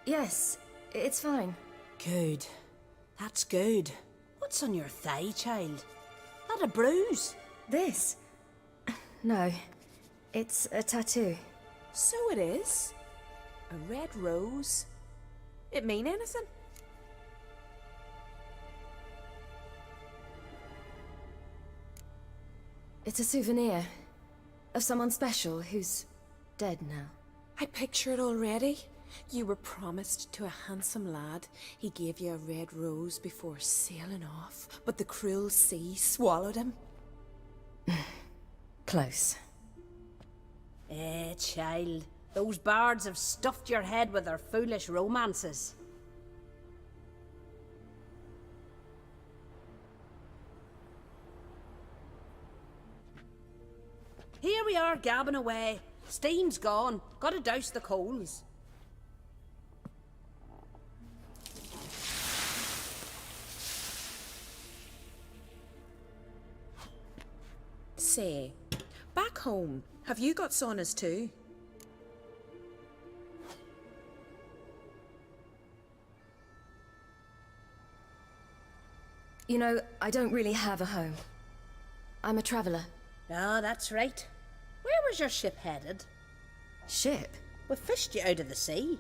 Yes, it's fine.
Good. That's good. What's on your thigh, child? That a bruise?
This? No, it's a tattoo.
So it is. A red rose. It mean anything?
It's a souvenir of someone special who's dead now.
I picture it already. You were promised to a handsome lad. He gave you a red rose before sailing off, but the cruel sea swallowed him.
Close.
Child. Those bards have stuffed your head with their foolish romances. Here we are, gabbing away. Steam's gone. Gotta douse the coals.
Say, back home, have you got saunas too?
You know, I don't really have a home. I'm a traveller.
Ah, that's right. Where was your ship headed?
Ship?
We fished you out of the sea.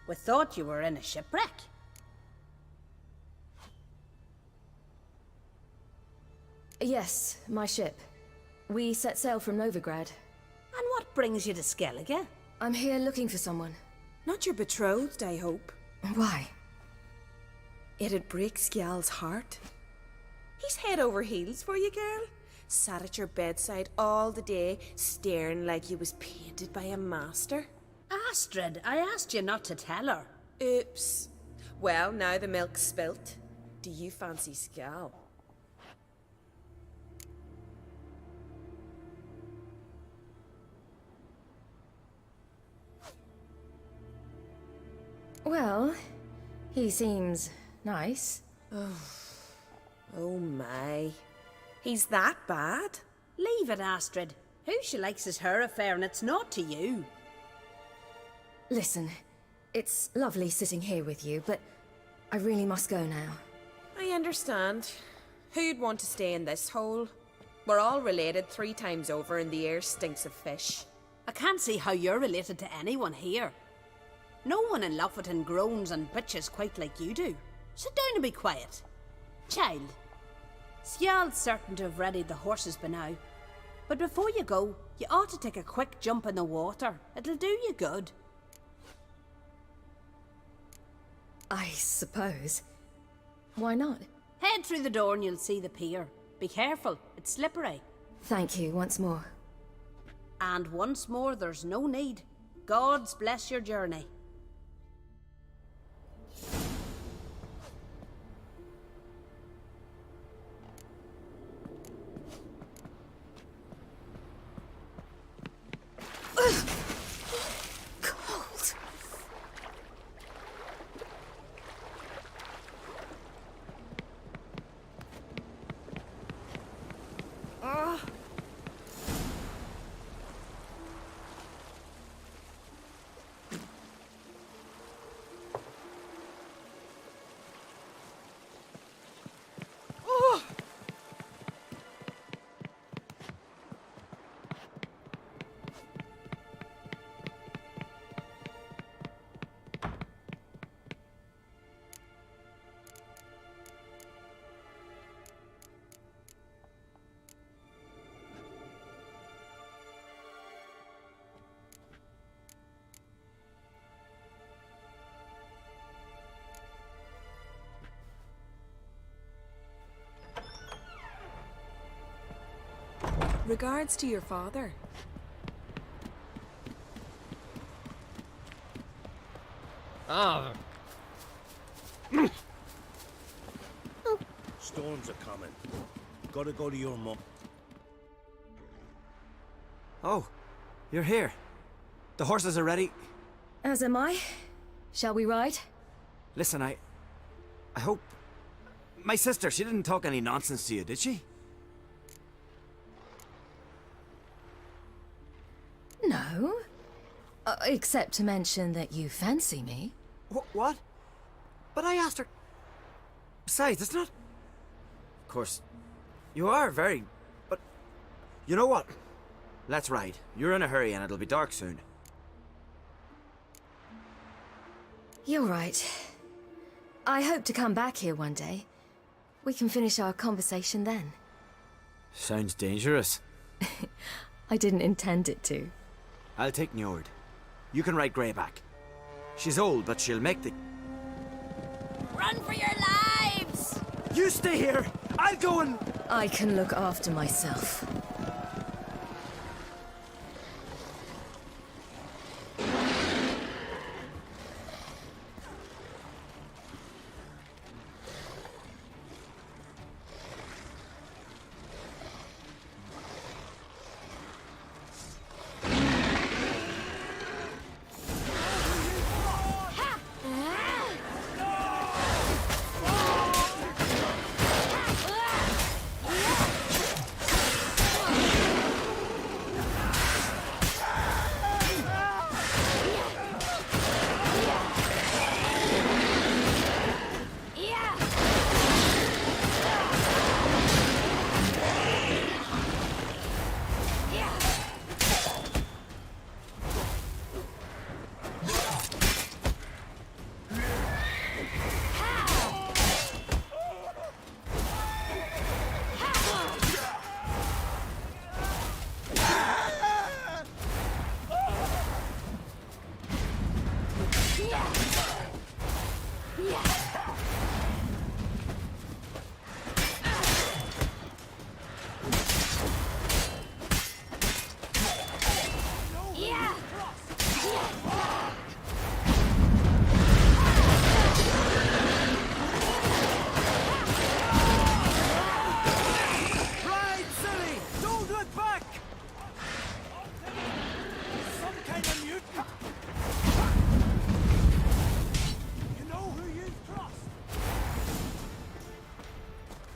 We thought you were in a shipwreck.
Yes, my ship. We set sail from Novigrad.
And what brings you to Skellige?
I'm here looking for someone.
Not your betrothed, I hope.
Why?
It'd break Skjal's heart. He's head over heels for you, girl. Sat at your bedside all the day, staring like you was painted by a master.
Astrid, I asked you not to tell her.
Oops. Well, now the milk's spilt. Do you fancy Skal?
Well, he seems nice.
Oh my. He's that bad?
Leave it, Astrid. Who she likes is her affair, and it's not to you.
Listen, it's lovely sitting here with you, but I really must go now.
I understand. Who'd want to stay in this hole? We're all related 3 times over, and the air stinks of fish.
I can't see how you're related to anyone here. No one in Looten groans and bitches quite like you do. Sit down and be quiet. Child, Skjal's certain to have readied the horses by now. But before you go, you ought to take a quick jump in the water. It'll do you good.
I suppose. Why not?
Head through the door and you'll see the pier. Be careful, it's slippery.
Thank you once more.
And once more, there's no need. God's bless your journey.
Cold.
Regards to your father.
Ah. Storms are coming. Gotta go to your mum.
Oh, you're here. The horses are ready.
As am I. Shall we ride?
Listen, I hope... My sister, she didn't talk any nonsense to you, did she?
No. Except to mention that you fancy me.
What? But I asked her... Besides, it's not... Of course, you are very... But... You know what? Let's ride. You're in a hurry and it'll be dark soon.
You're right. I hope to come back here one day. We can finish our conversation then.
Sounds dangerous.
I didn't intend it to.
I'll take Njord. You can ride Greyback. She's old, but she'll make the...
Run for your lives!
You stay here! I'll go and...
I can look after myself.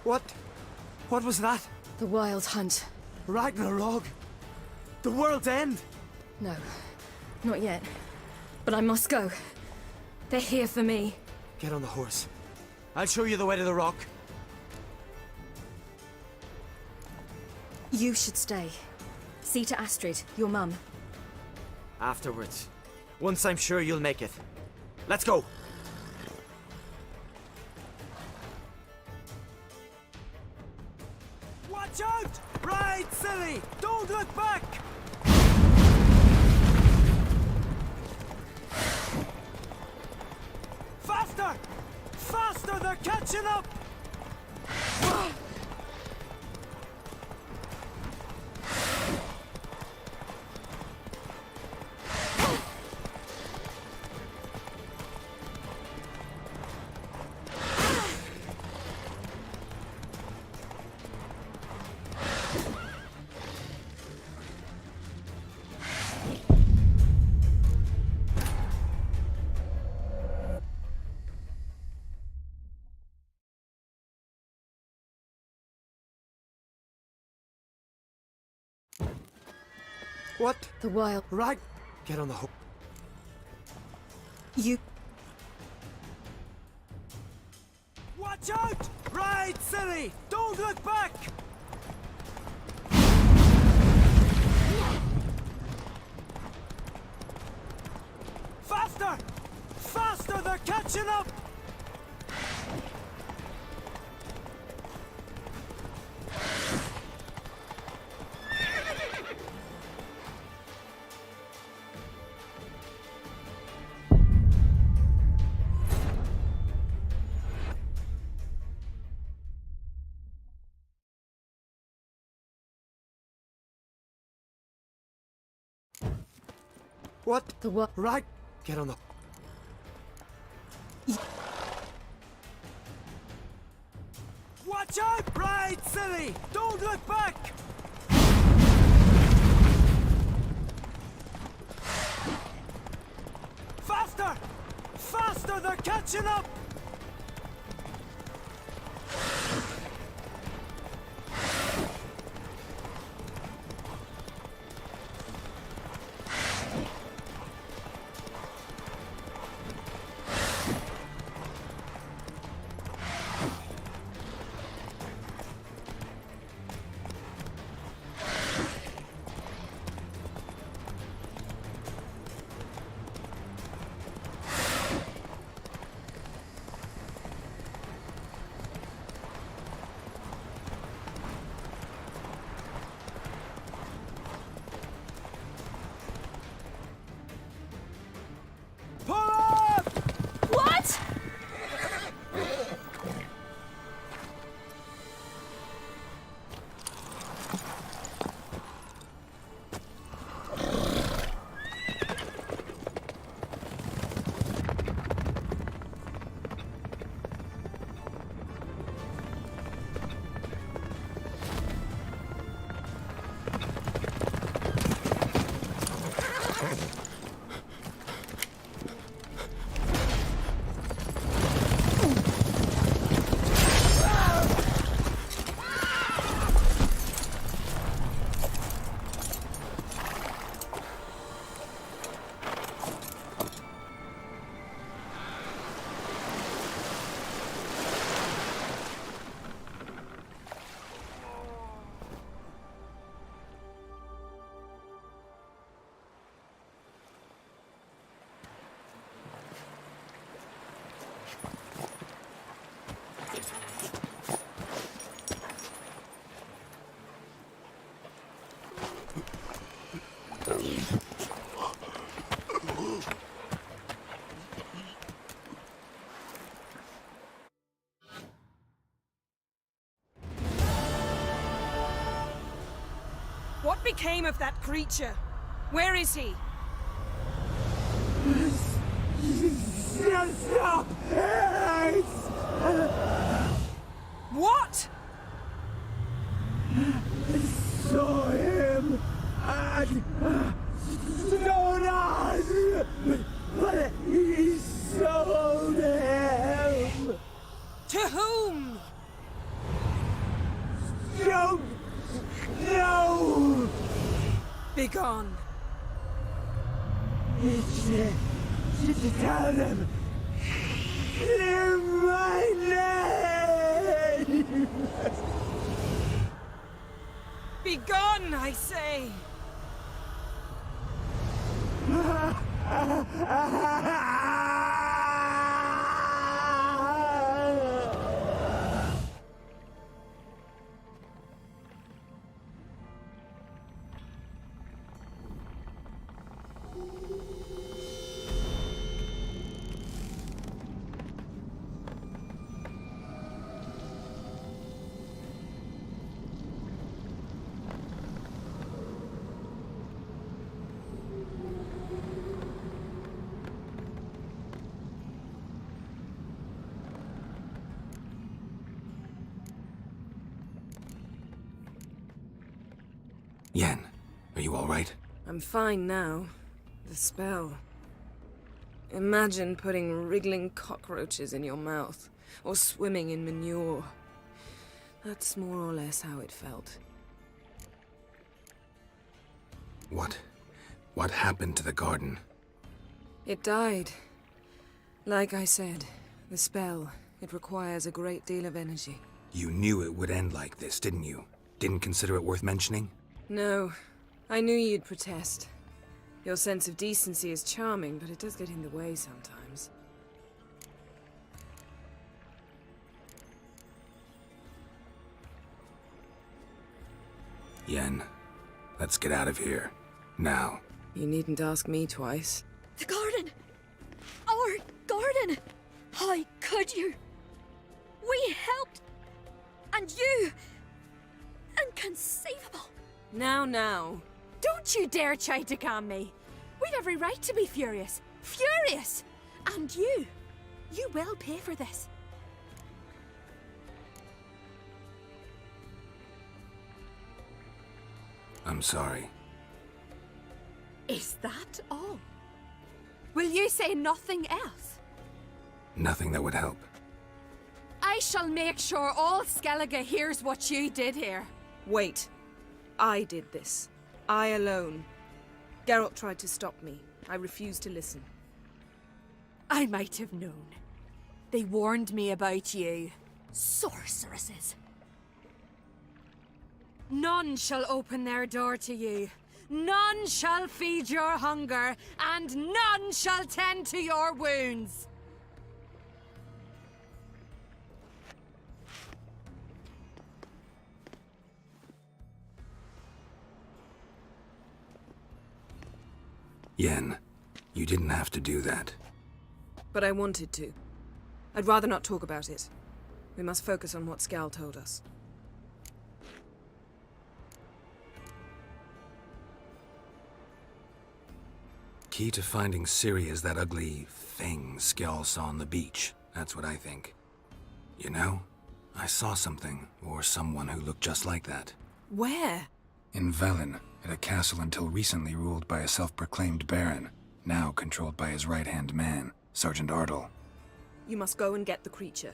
What was that?
The Wild Hunt.
Ragnarok? The world's end?
No, not yet. But I must go. They're here for me.
Get on the horse. I'll show you the way to the rock.
You should stay. See to Astrid, your mum.
Afterwards. Once I'm sure you'll make it. Let's go!
Watch out! Ride, silly! Don't look back! Faster! Faster! They're catching up!
What?
The Wild...
Right. Get on the horse.
You...
Watch out! Ride, silly! Don't look back! Faster! Faster! They're catching up!
What?
The what?
Right. Get on the...
Watch out! Ride, silly! Don't look back! Faster! Faster! They're catching up!
What?
What became of that creature? Where is he?
Stop!
What?
Saw him and stood on, but he sold him.
To whom?
Just tell them. Clear my name!
Be gone, I say!
Yen, are you all right?
I'm fine now. The spell. Imagine putting wriggling cockroaches in your mouth, or swimming in manure. That's more or less how it felt.
What happened to the garden?
It died. Like I said, the spell, it requires a great deal of energy.
You knew it would end like this, didn't you? Didn't consider it worth mentioning?
No, I knew you'd protest. Your sense of decency is charming, but it does get in the way sometimes.
Yen, let's get out of here. Now.
You needn't ask me twice.
The garden! Our garden! How could you? We helped! And you! Inconceivable!
Now.
Don't you dare try to calm me. We'd every right to be furious. Furious! And you will pay for this.
I'm sorry.
Is that all? Will you say nothing else?
Nothing that would help.
I shall make sure all Skellige hears what you did here.
Wait. I did this. I alone. Geralt tried to stop me. I refused to listen.
I might have known. They warned me about you. Sorceresses. None shall open their door to you. None shall feed your hunger, and none shall tend to your wounds.
Yen, you didn't have to do that.
But I wanted to. I'd rather not talk about it. We must focus on what Skal told us.
Key to finding Ciri is that ugly thing Skjal saw on the beach. That's what I think. You know, I saw something, or someone who looked just like that.
Where?
In Leveln, at a castle until recently ruled by a self-proclaimed baron, now controlled by his right-hand man, Sergeant Ardle.
You must go and get the creature.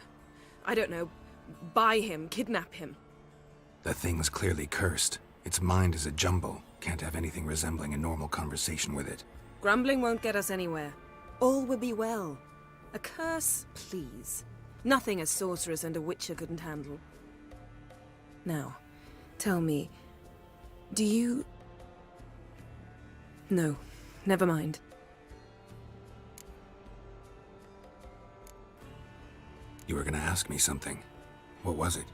I don't know, buy him, kidnap him.
The thing's clearly cursed. Its mind is a jumble. Can't have anything resembling a normal conversation with it.
Grumbling won't get us anywhere. All will be well. A curse, please. Nothing a sorceress and a witcher couldn't handle. Now, tell me, do you... No, never mind.
You were gonna ask me something. What was it?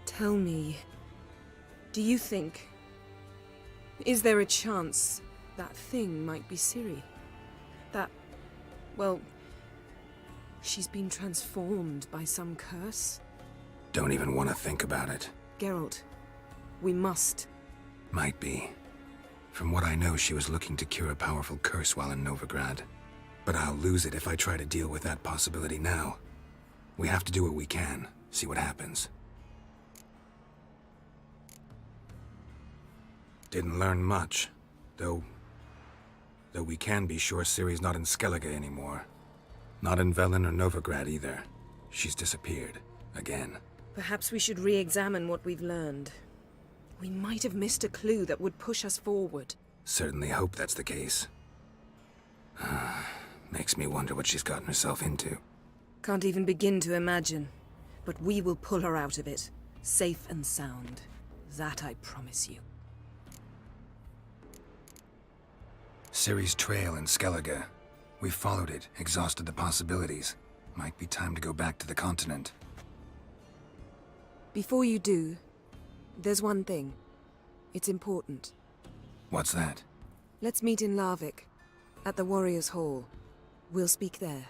Tell me, do you think... Is there a chance that thing might be Ciri? That... well... she's been transformed by some curse?
Don't even want to think about it.
Geralt, we must.
Might be. From what I know, she was looking to cure a powerful curse while in Novigrad. But I'll lose it if I try to deal with that possibility now. We have to do what we can, see what happens. Didn't learn much, though we can be sure Ciri's not in Skellige anymore. Not in Leveln or Novigrad either. She's disappeared. Again.
Perhaps we should re-examine what we've learned. We might have missed a clue that would push us forward.
Certainly hope that's the case. Makes me wonder what she's gotten herself into.
Can't even begin to imagine. But we will pull her out of it, safe and sound. That I promise you.
Ciri's trail in Skellige. We followed it, exhausted the possibilities. Might be time to go back to the continent.
Before you do, there's one thing. It's important.
What's that?
Let's meet in Larvik, at the Warriors' Hall. We'll speak there.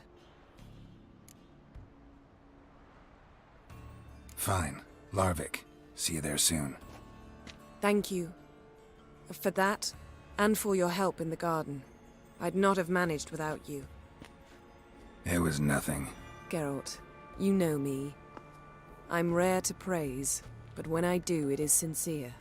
Fine. Larvik. See you there soon.
Thank you. For that, and for your help in the garden. I'd not have managed without you.
It was nothing.
Geralt, you know me. I'm rare to praise, but when I do, it is sincere.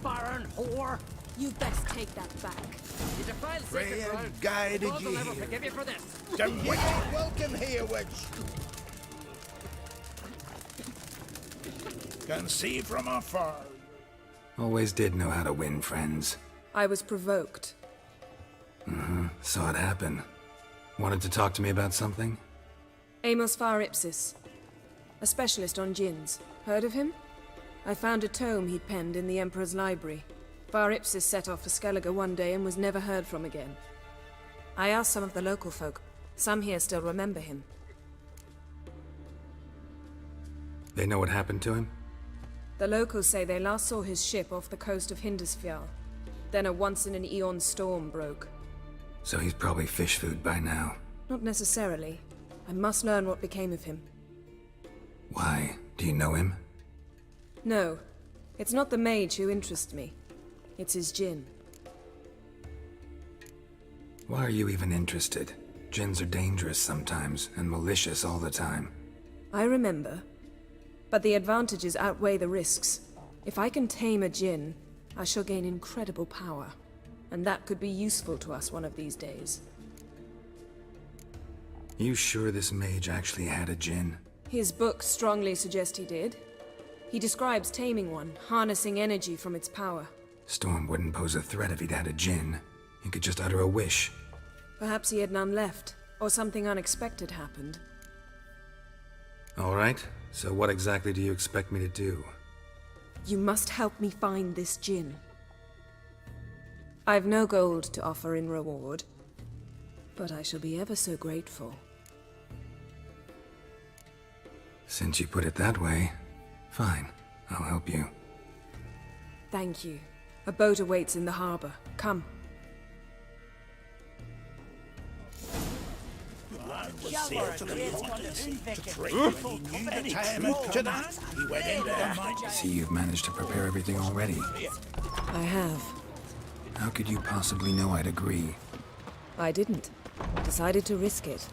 Baron whore!
You best take that back.
You defiled sacred
Freya
ground.
guided
God will
you
never
here.
forgive you for this.
Don't you ain't welcome here, witch. Can see from afar.
Always did know how to win friends.
I was provoked.
Saw it happen. Wanted to talk to me about something?
Amos Far Ipsis, a specialist on djinns. Heard of him? I found a tome he'd penned in the Emperor's library. Far Ipsis set off for Skellige one day and was never heard from again. I asked some of the local folk. Some here still remember him.
They know what happened to him?
The locals say they last saw his ship off the coast of Hindarsfjall. Then a once-in-an-eon storm broke.
So he's probably fish food by now.
Not necessarily. I must learn what became of him.
Why? Do you know him?
No. It's not the mage who interests me. It's his djinn.
Why are you even interested? Djinns are dangerous sometimes, and malicious all the time.
I remember. But the advantages outweigh the risks. If I can tame a djinn, I shall gain incredible power. And that could be useful to us one of these days.
You sure this mage actually had a djinn?
His books strongly suggest he did. He describes taming one, harnessing energy from its power.
Storm wouldn't pose a threat if he'd had a djinn. He could just utter a wish.
Perhaps he had none left, or something unexpected happened.
All right, so what exactly do you expect me to do?
You must help me find this djinn. I've no gold to offer in reward, but I shall be ever so grateful.
Since you put it that way, fine, I'll help you.
Thank you. A boat awaits in the harbor. Come.
See, you've managed to prepare everything already.
I have.
How could you possibly know I'd agree?
I didn't. Decided to risk it.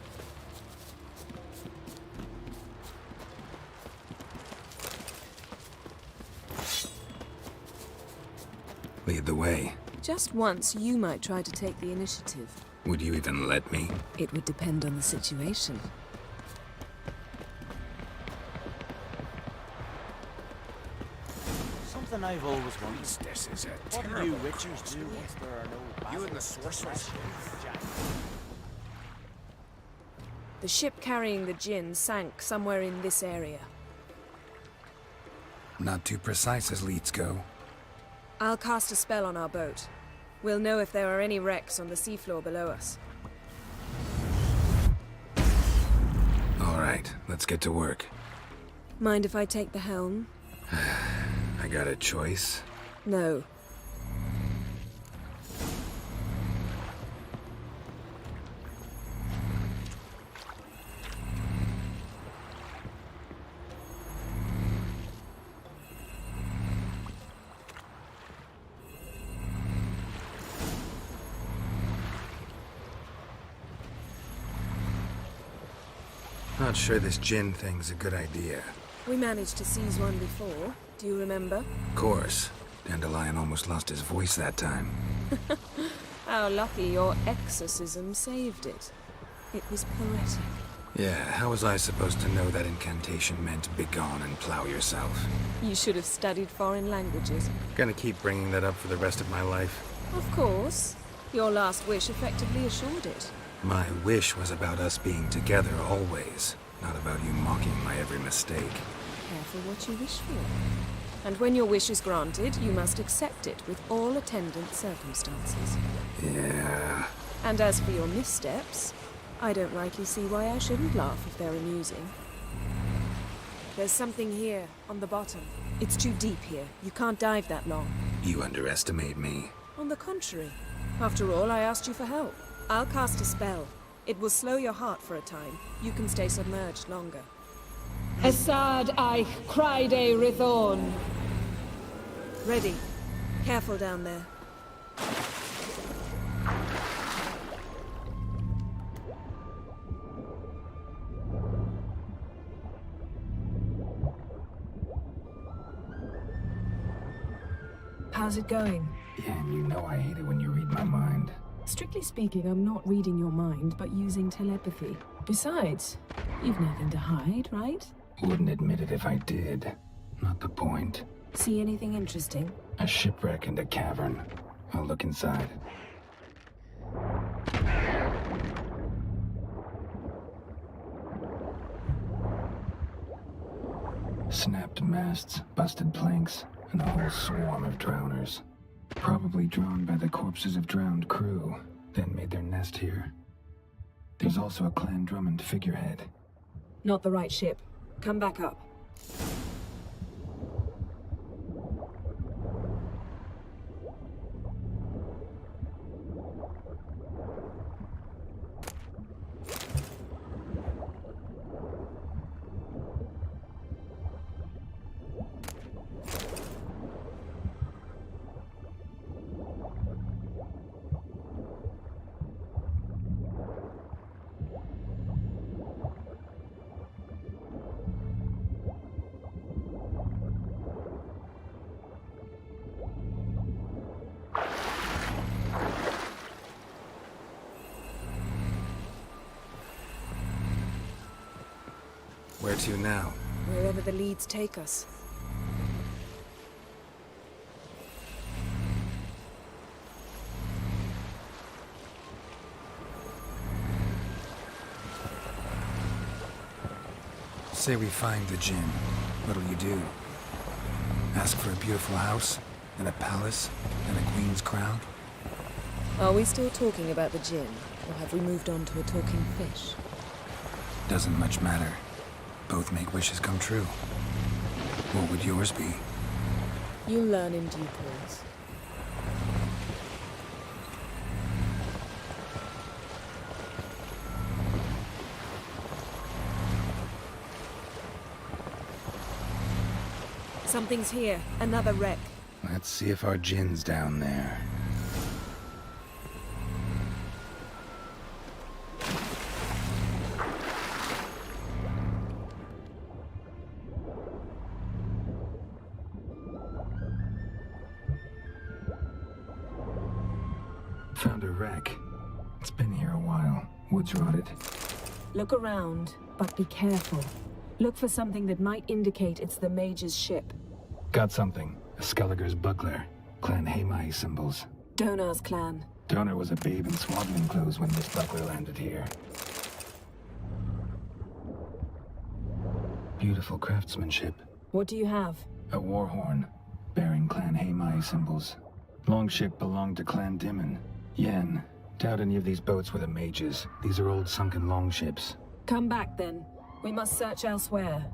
Lead the way.
Just once, you might try to take the initiative.
Would you even let me?
It would depend on the situation.
Something I've always wondered.
This is a
What do
terrible
you witchers do once there are no
You and the sorceress.
The ship carrying the djinn sank somewhere in this area.
Not too precise as leads go.
I'll cast a spell on our boat. We'll know if there are any wrecks on the seafloor below us.
All right, let's get to work.
Mind if I take the helm?
I got a choice?
No.
Not sure this gin thing's a good idea.
We managed to seize one before. Do you remember?
Of course. Dandelion almost lost his voice that time.
How lucky your exorcism saved it. It was poetic.
Yeah, how was I supposed to know that incantation meant begone and plow yourself?
You should have studied foreign languages.
Gonna keep bringing that up for the rest of my life.
Of course. Your last wish effectively assured it.
My wish was about us being together always, not about you mocking my every mistake.
Careful what you wish for. And when your wish is granted, you must accept it with all attendant circumstances.
Yeah.
And as for your missteps, I don't rightly see why I shouldn't laugh if they're amusing. There's something here, on the bottom. It's too deep here. You can't dive that long.
You underestimate me.
On the contrary. After all, I asked you for help. I'll cast a spell. It will slow your heart for a time. You can stay submerged longer.
Esad Eich Cryde Rithorn.
Ready. Careful down there.
How's it going?
Yeah, and you know I hate it when you read my mind.
Strictly speaking, I'm not reading your mind, but using telepathy. Besides, you've nothing to hide, right?
Wouldn't admit it if I did. Not the point.
See anything interesting?
A shipwreck and a cavern. I'll look inside. Snapped masts, busted planks, and a whole swarm of drowners. Probably drawn by the corpses of drowned crew, then made their nest here. There's also a Clan Drummond figurehead.
Not the right ship. Come back up.
Where to now?
Wherever the leads take us.
Say we find the Jinn. What'll you do? Ask for a beautiful house? And a palace? And a queen's crown?
Are we still talking about the Jinn? Or have we moved on to a talking fish?
Doesn't much matter. Both make wishes come true. What would yours be?
You'll learn in due course. Something's here. Another wreck.
Let's see if our Jinn's down there. Found a wreck. It's been here a while. Wood's rotted.
Look around, but be careful. Look for something that might indicate it's the mage's ship.
Got something. A Skelliger's buckler. Clan Hamai symbols.
Donar's clan.
Donar was a babe in swaddling clothes when this buckler landed here. Beautiful craftsmanship.
What do you have?
A war horn, bearing Clan Hamai symbols. Longship belonged to Clan Dimon. Yen. Doubt any of these boats were the mages. These are old sunken longships.
Come back then. We must search elsewhere.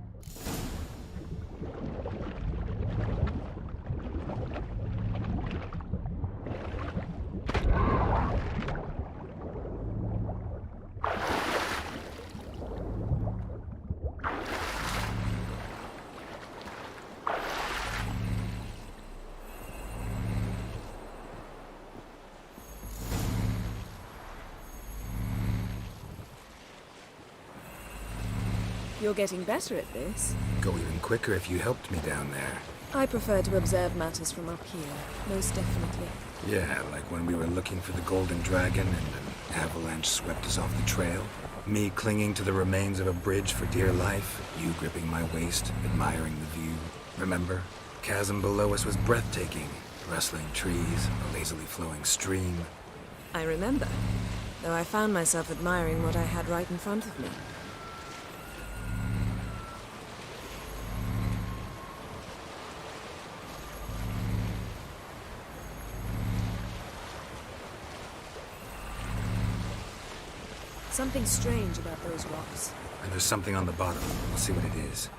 You're getting better at this.
Go even quicker if you helped me down there.
I prefer to observe matters from up here, most definitely.
Yeah, like when we were looking for the Golden Dragon and an avalanche swept us off the trail. Me clinging to the remains of a bridge for dear life. You gripping my waist, admiring the view. Remember? Chasm below us was breathtaking. Rustling trees, a lazily flowing stream.
I remember, though I found myself admiring what I had right in front of me. Something strange about those rocks.
And there's something on the bottom. We'll see what it is.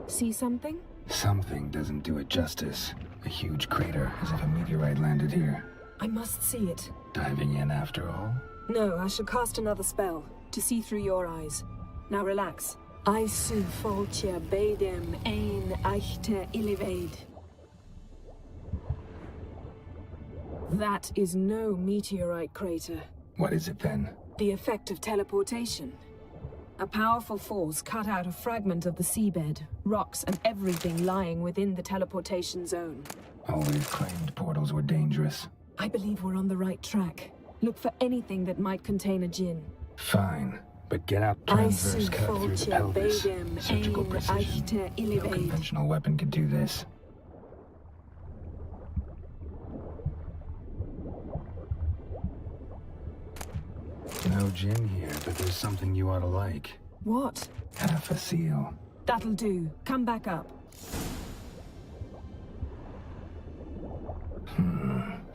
See something?
Something doesn't do it justice. A huge crater, as if a meteorite landed here.
I must see it.
Diving in after all?
No, I shall cast another spell, to see through your eyes. Now relax. I su foltia bedem ein eichte illivaid. That is no meteorite crater.
What is it then?
The effect of teleportation. A powerful force cut out a fragment of the seabed, rocks and everything lying within the teleportation zone.
Always claimed portals were dangerous.
I believe we're on the right track. Look for anything that might contain a djinn.
Fine, but get out transverse cut through the pelvis. Surgical precision. No conventional weapon could do this. No gin here, but there's something you ought to like.
What?
Half a seal.
That'll do. Come back up.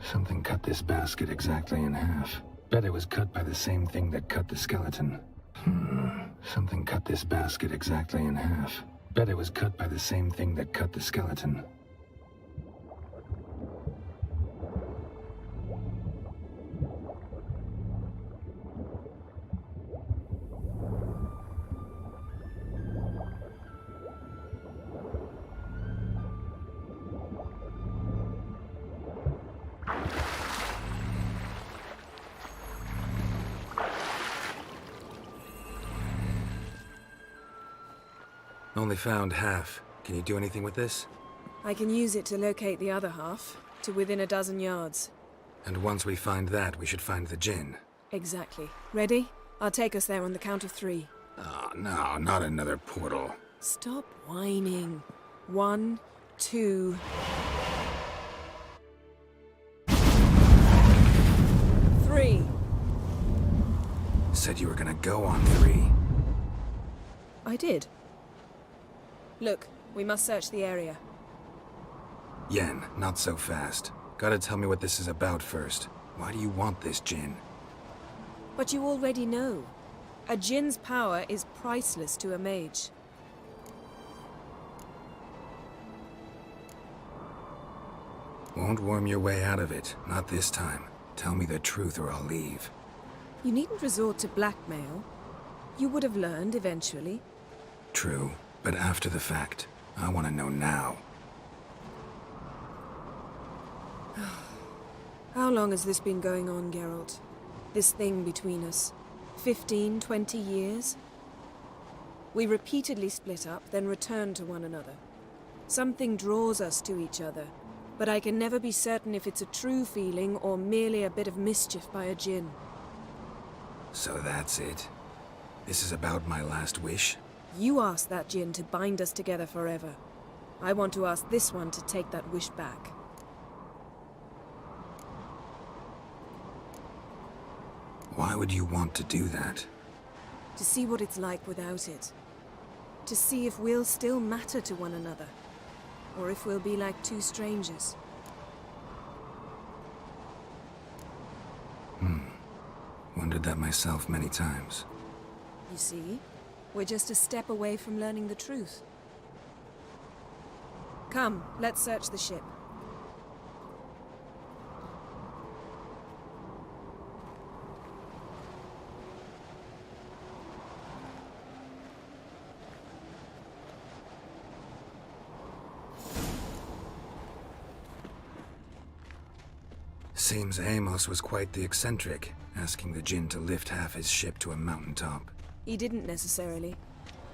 Something cut this basket exactly in half. Bet it was cut by the same thing that cut the skeleton. Something cut this basket exactly in half. Bet it was cut by the same thing that cut the skeleton.
Only found half. Can you do anything with this?
I can use it to locate the other half, to within a dozen yards.
And once we find that, we should find the djinn.
Exactly. Ready? I'll take us there on the count of 3.
Oh, no, not another portal.
Stop whining. 1, 2... 3.
Said you were gonna go on 3.
I did. Look, we must search the area.
Yen, not so fast. Gotta tell me what this is about first. Why do you want this djinn?
But you already know. A djinn's power is priceless to a mage.
Won't worm your way out of it. Not this time. Tell me the truth or I'll leave.
You needn't resort to blackmail. You would have learned eventually.
True, but after the fact. I want to know now.
How long has this been going on, Geralt? This thing between us? 15, 20 years? We repeatedly split up, then returned to one another. Something draws us to each other, but I can never be certain if it's a true feeling or merely a bit of mischief by a djinn.
So that's it? This is about my last wish?
You asked that djinn to bind us together forever. I want to ask this one to take that wish back.
Why would you want to do that?
To see what it's like without it. To see if we'll still matter to one another. Or if we'll be like two strangers.
Wondered that myself many times.
You see? We're just a step away from learning the truth. Come, let's search the ship.
Seems Amos was quite the eccentric, asking the Jinn to lift half his ship to a mountaintop.
He didn't necessarily.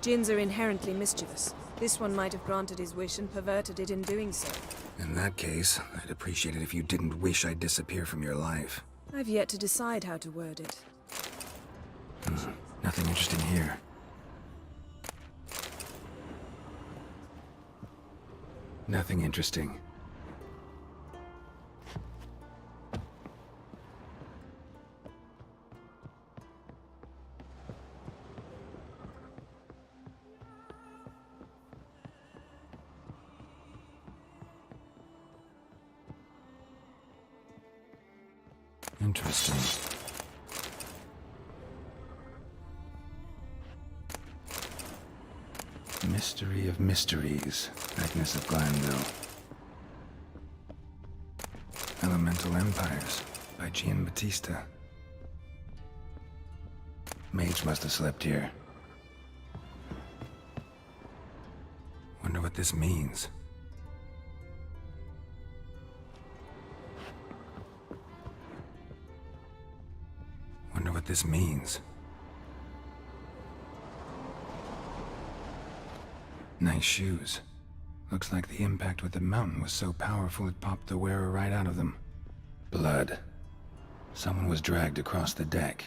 Jinns are inherently mischievous. This one might have granted his wish and perverted it in doing so.
In that case, I'd appreciate it if you didn't wish I'd disappear from your life.
I've yet to decide how to word it.
Nothing interesting here. Nothing interesting. Interesting. Mystery of Mysteries, Agnes of Glanville. Elemental Empires, by Gian Battista. Mage must have slept here. Wonder what this means. Wonder what this means. Nice shoes. Looks like the impact with the mountain was so powerful it popped the wearer right out of them. Blood. Someone was dragged across the deck.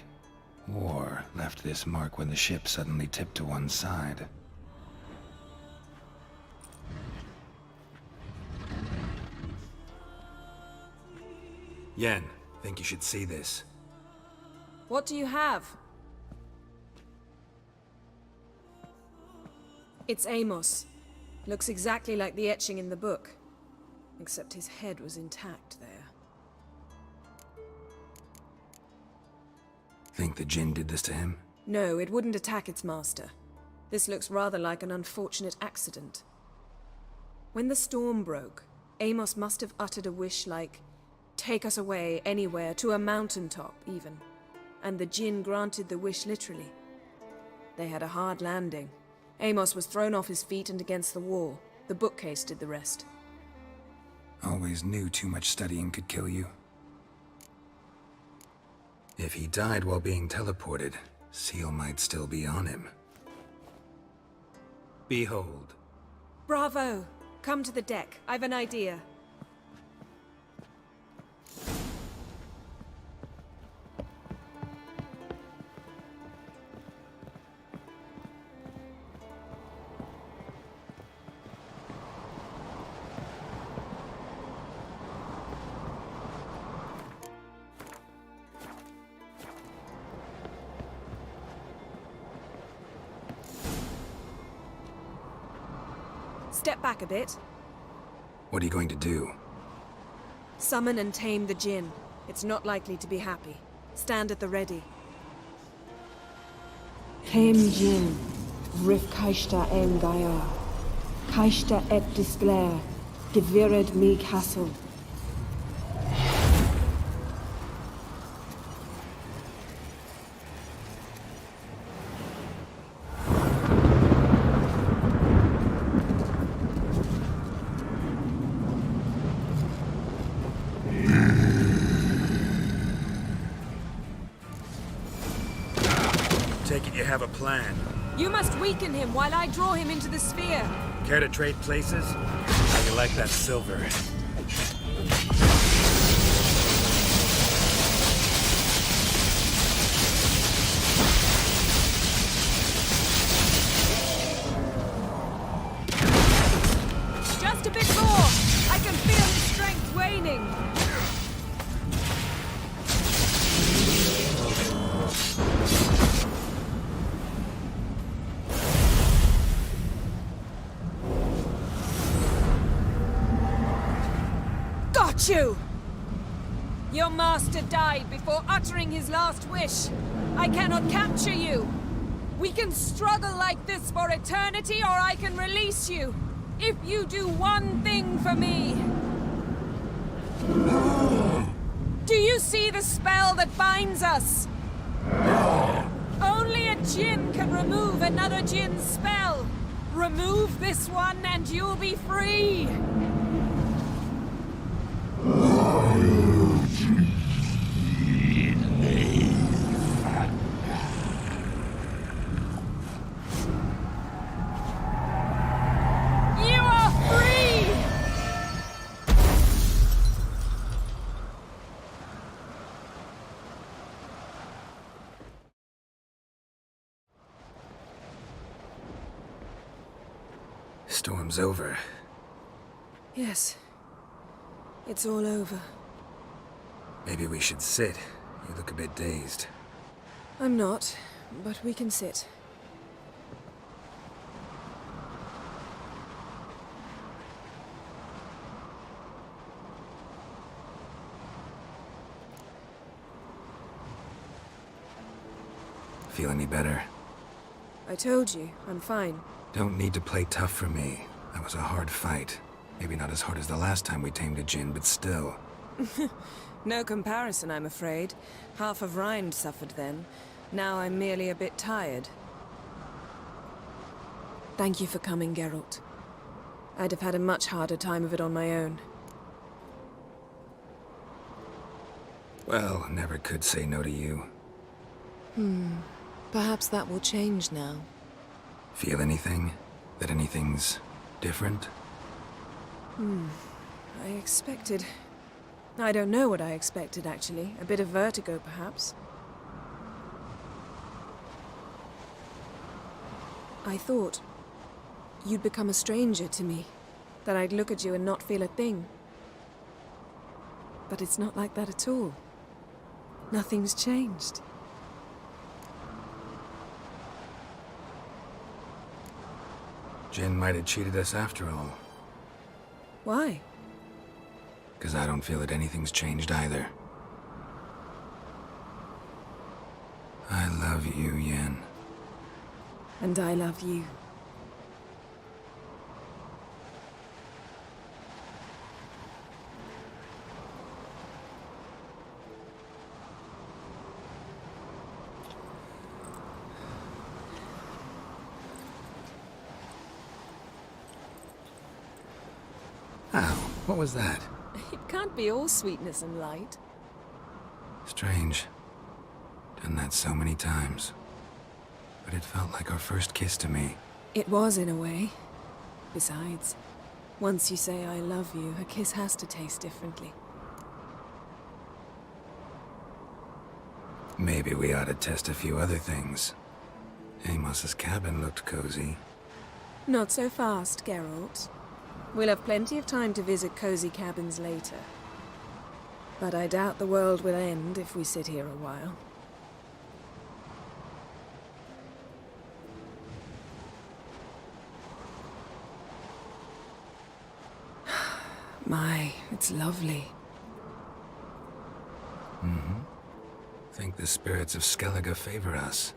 Or left this mark when the ship suddenly tipped to one side. Yen, think you should see this.
What do you have? It's Amos. Looks exactly like the etching in the book. Except his head was intact there.
Think the Jinn did this to him?
No, it wouldn't attack its master. This looks rather like an unfortunate accident. When the storm broke, Amos must have uttered a wish like, "Take us away, anywhere, to a mountaintop, even." And the Jinn granted the wish literally. They had a hard landing. Amos was thrown off his feet and against the wall. The bookcase did the rest.
Always knew too much studying could kill you. If he died while being teleported, Seal might still be on him. Behold.
Bravo! Come to the deck. I've an idea. Step back a bit.
What are you going to do?
Summon and tame the Jinn. It's not likely to be happy. Stand at the ready.
Tame Jinn, Rif Kaishta en Gaia. Kaishta et Displair, Gevired me Castle.
Take it you have a plan.
You must weaken him while I draw him into the sphere.
Care to trade places? How you like that silver?
Just a bit more! I can feel his strength waning! Got you! Your master died before uttering his last wish. I cannot capture you. We can struggle like this for eternity, or I can release you. If you do one thing for me. Do you see the spell that binds us? Only a djinn can remove another djinn's spell. Remove this one and you'll be free. You are free!
Storm's over.
Yes. It's all over.
Maybe we should sit. You look a bit dazed.
I'm not, but we can sit.
Feel any better?
I told you, I'm fine.
Don't need to play tough for me. That was a hard fight. Maybe not as hard as the last time we tamed a djinn, but still.
No comparison, I'm afraid. Half of Rind suffered then. Now I'm merely a bit tired. Thank you for coming, Geralt. I'd have had a much harder time of it on my own.
Well, never could say no to you.
Perhaps that will change now.
Feel anything? That anything's different?
I expected... I don't know what I expected, actually. A bit of vertigo, perhaps. I thought you'd become a stranger to me. That I'd look at you and not feel a thing. But it's not like that at all. Nothing's changed.
Jinn might have cheated us after all.
Why?
Because I don't feel that anything's changed either. I love you, Yen.
And I love you.
Ow, what was that?
It can't be all sweetness and light.
Strange. Done that so many times. But it felt like our first kiss to me.
It was, in a way. Besides, once you say I love you, a kiss has to taste differently.
Maybe we ought to test a few other things. Amos's cabin looked cozy.
Not so fast, Geralt. We'll have plenty of time to visit cozy cabins later. But I doubt the world will end if we sit here a while. My, it's lovely.
Think the spirits of Skellige favor us.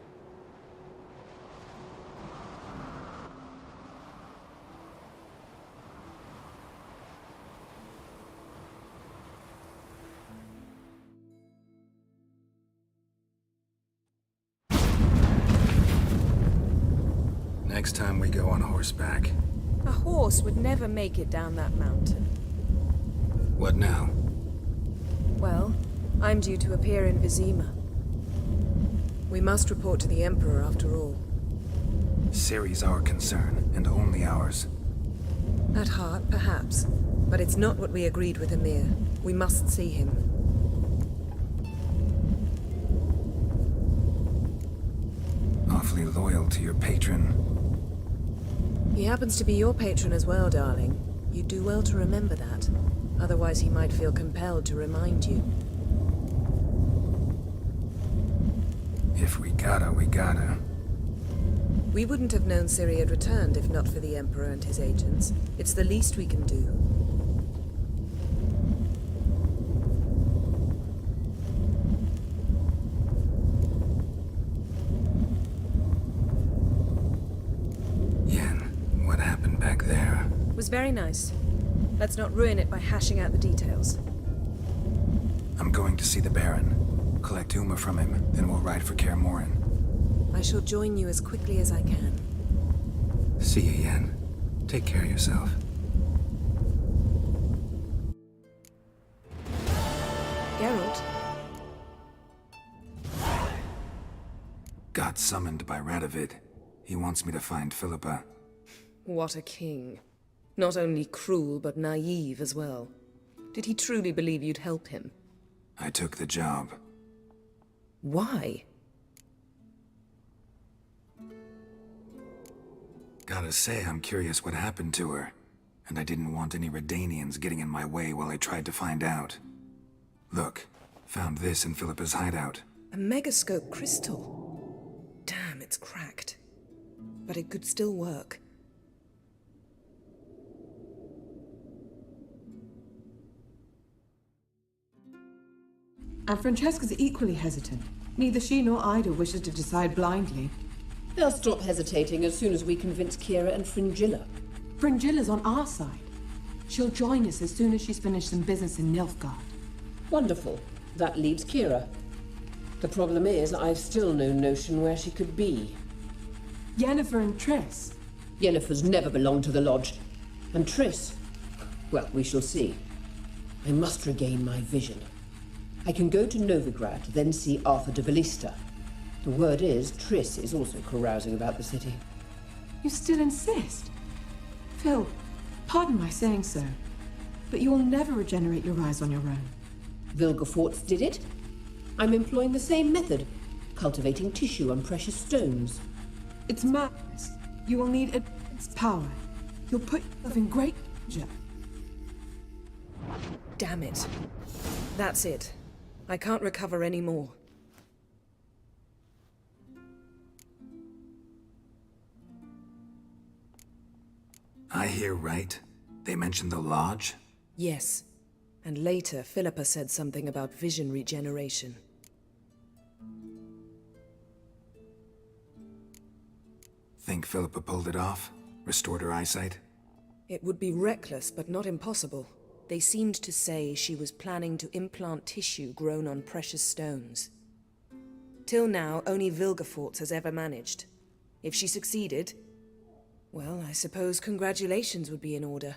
Next time we go on horseback.
A horse would never make it down that mountain.
What now?
Well, I'm due to appear in Vizima. We must report to the Emperor after all.
Ciri's our concern, and only ours.
At heart, perhaps. But it's not what we agreed with Emir. We must see him.
Awfully loyal to your patron.
He happens to be your patron as well, darling. You'd do well to remember that. Otherwise he might feel compelled to remind you.
If we gotta, we gotta.
We wouldn't have known Ciri had returned if not for the Emperor and his agents. It's the least we can do. was very nice. Let's not ruin it by hashing out the details.
I'm going to see the Baron, collect Uma from him, then we'll ride for Kaer Morhen.
I shall join you as quickly as I can.
See you, Yen. Take care of yourself.
Geralt?
Got summoned by Radovid. He wants me to find Philippa.
What a king. Not only cruel, but naive as well. Did he truly believe you'd help him?
I took the job.
Why?
Gotta say, I'm curious what happened to her. And I didn't want any Redanians getting in my way while I tried to find out. Look, found this in Philippa's hideout.
A megascope crystal. Damn, it's cracked. But it could still work.
And Francesca's equally hesitant. Neither she nor Ida wishes to decide blindly.
They'll stop hesitating as soon as we convince Kira and Fringilla.
Fringilla's on our side. She'll join us as soon as she's finished some business in Nilfgaard.
Wonderful. That leaves Kira. The problem is, I've still no notion where she could be.
Yennefer and Triss.
Yennefer's never belonged to the Lodge. And Triss? Well, we shall see. I must regain my vision. I can go to Novigrad, then see Arthur de Valista. The word is, Triss is also carousing about the city.
You still insist? Phil, pardon my saying so, but you will never regenerate your eyes on your own.
Vilgefortz did it. I'm employing the same method, cultivating tissue and precious stones.
It's madness. You will need its power. You'll put yourself in great danger.
Damn it. That's it. I can't recover any more.
I hear right. They mentioned the Lodge?
Yes. And later, Philippa said something about vision regeneration.
Think Philippa pulled it off? Restored her eyesight?
It would be reckless, but not impossible. They seemed to say she was planning to implant tissue grown on precious stones. Till now, only Vilgefortz has ever managed. If she succeeded, well, I suppose congratulations would be in order.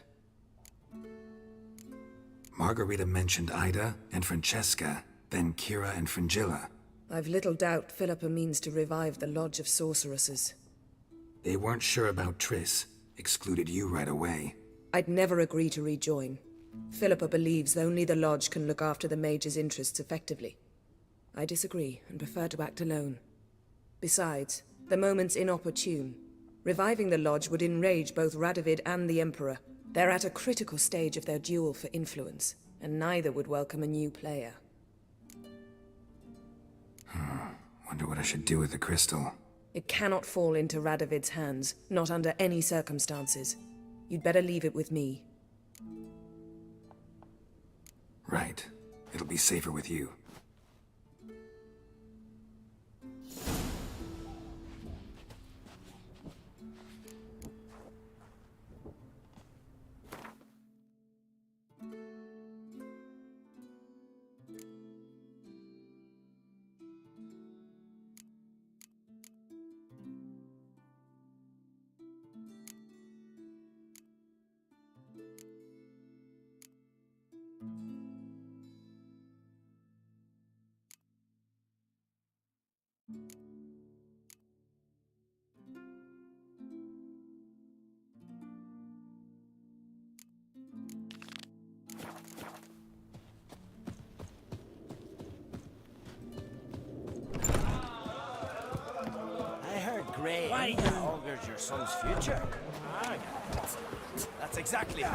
Margarita mentioned Ida and Francesca, then Kira and Fringilla.
I've little doubt Philippa means to revive the Lodge of Sorceresses.
They weren't sure about Triss, excluded you right away.
I'd never agree to rejoin. Philippa believes only the Lodge can look after the Mage's interests effectively. I disagree and prefer to act alone. Besides, the moment's inopportune. Reviving the Lodge would enrage both Radovid and the Emperor. They're at a critical stage of their duel for influence, and neither would welcome a new player.
Wonder what I should do with the crystal.
It cannot fall into Radovid's hands, not under any circumstances. You'd better leave it with me.
Right. It'll be safer with you.
Grey augurs your son's future. That's exactly it.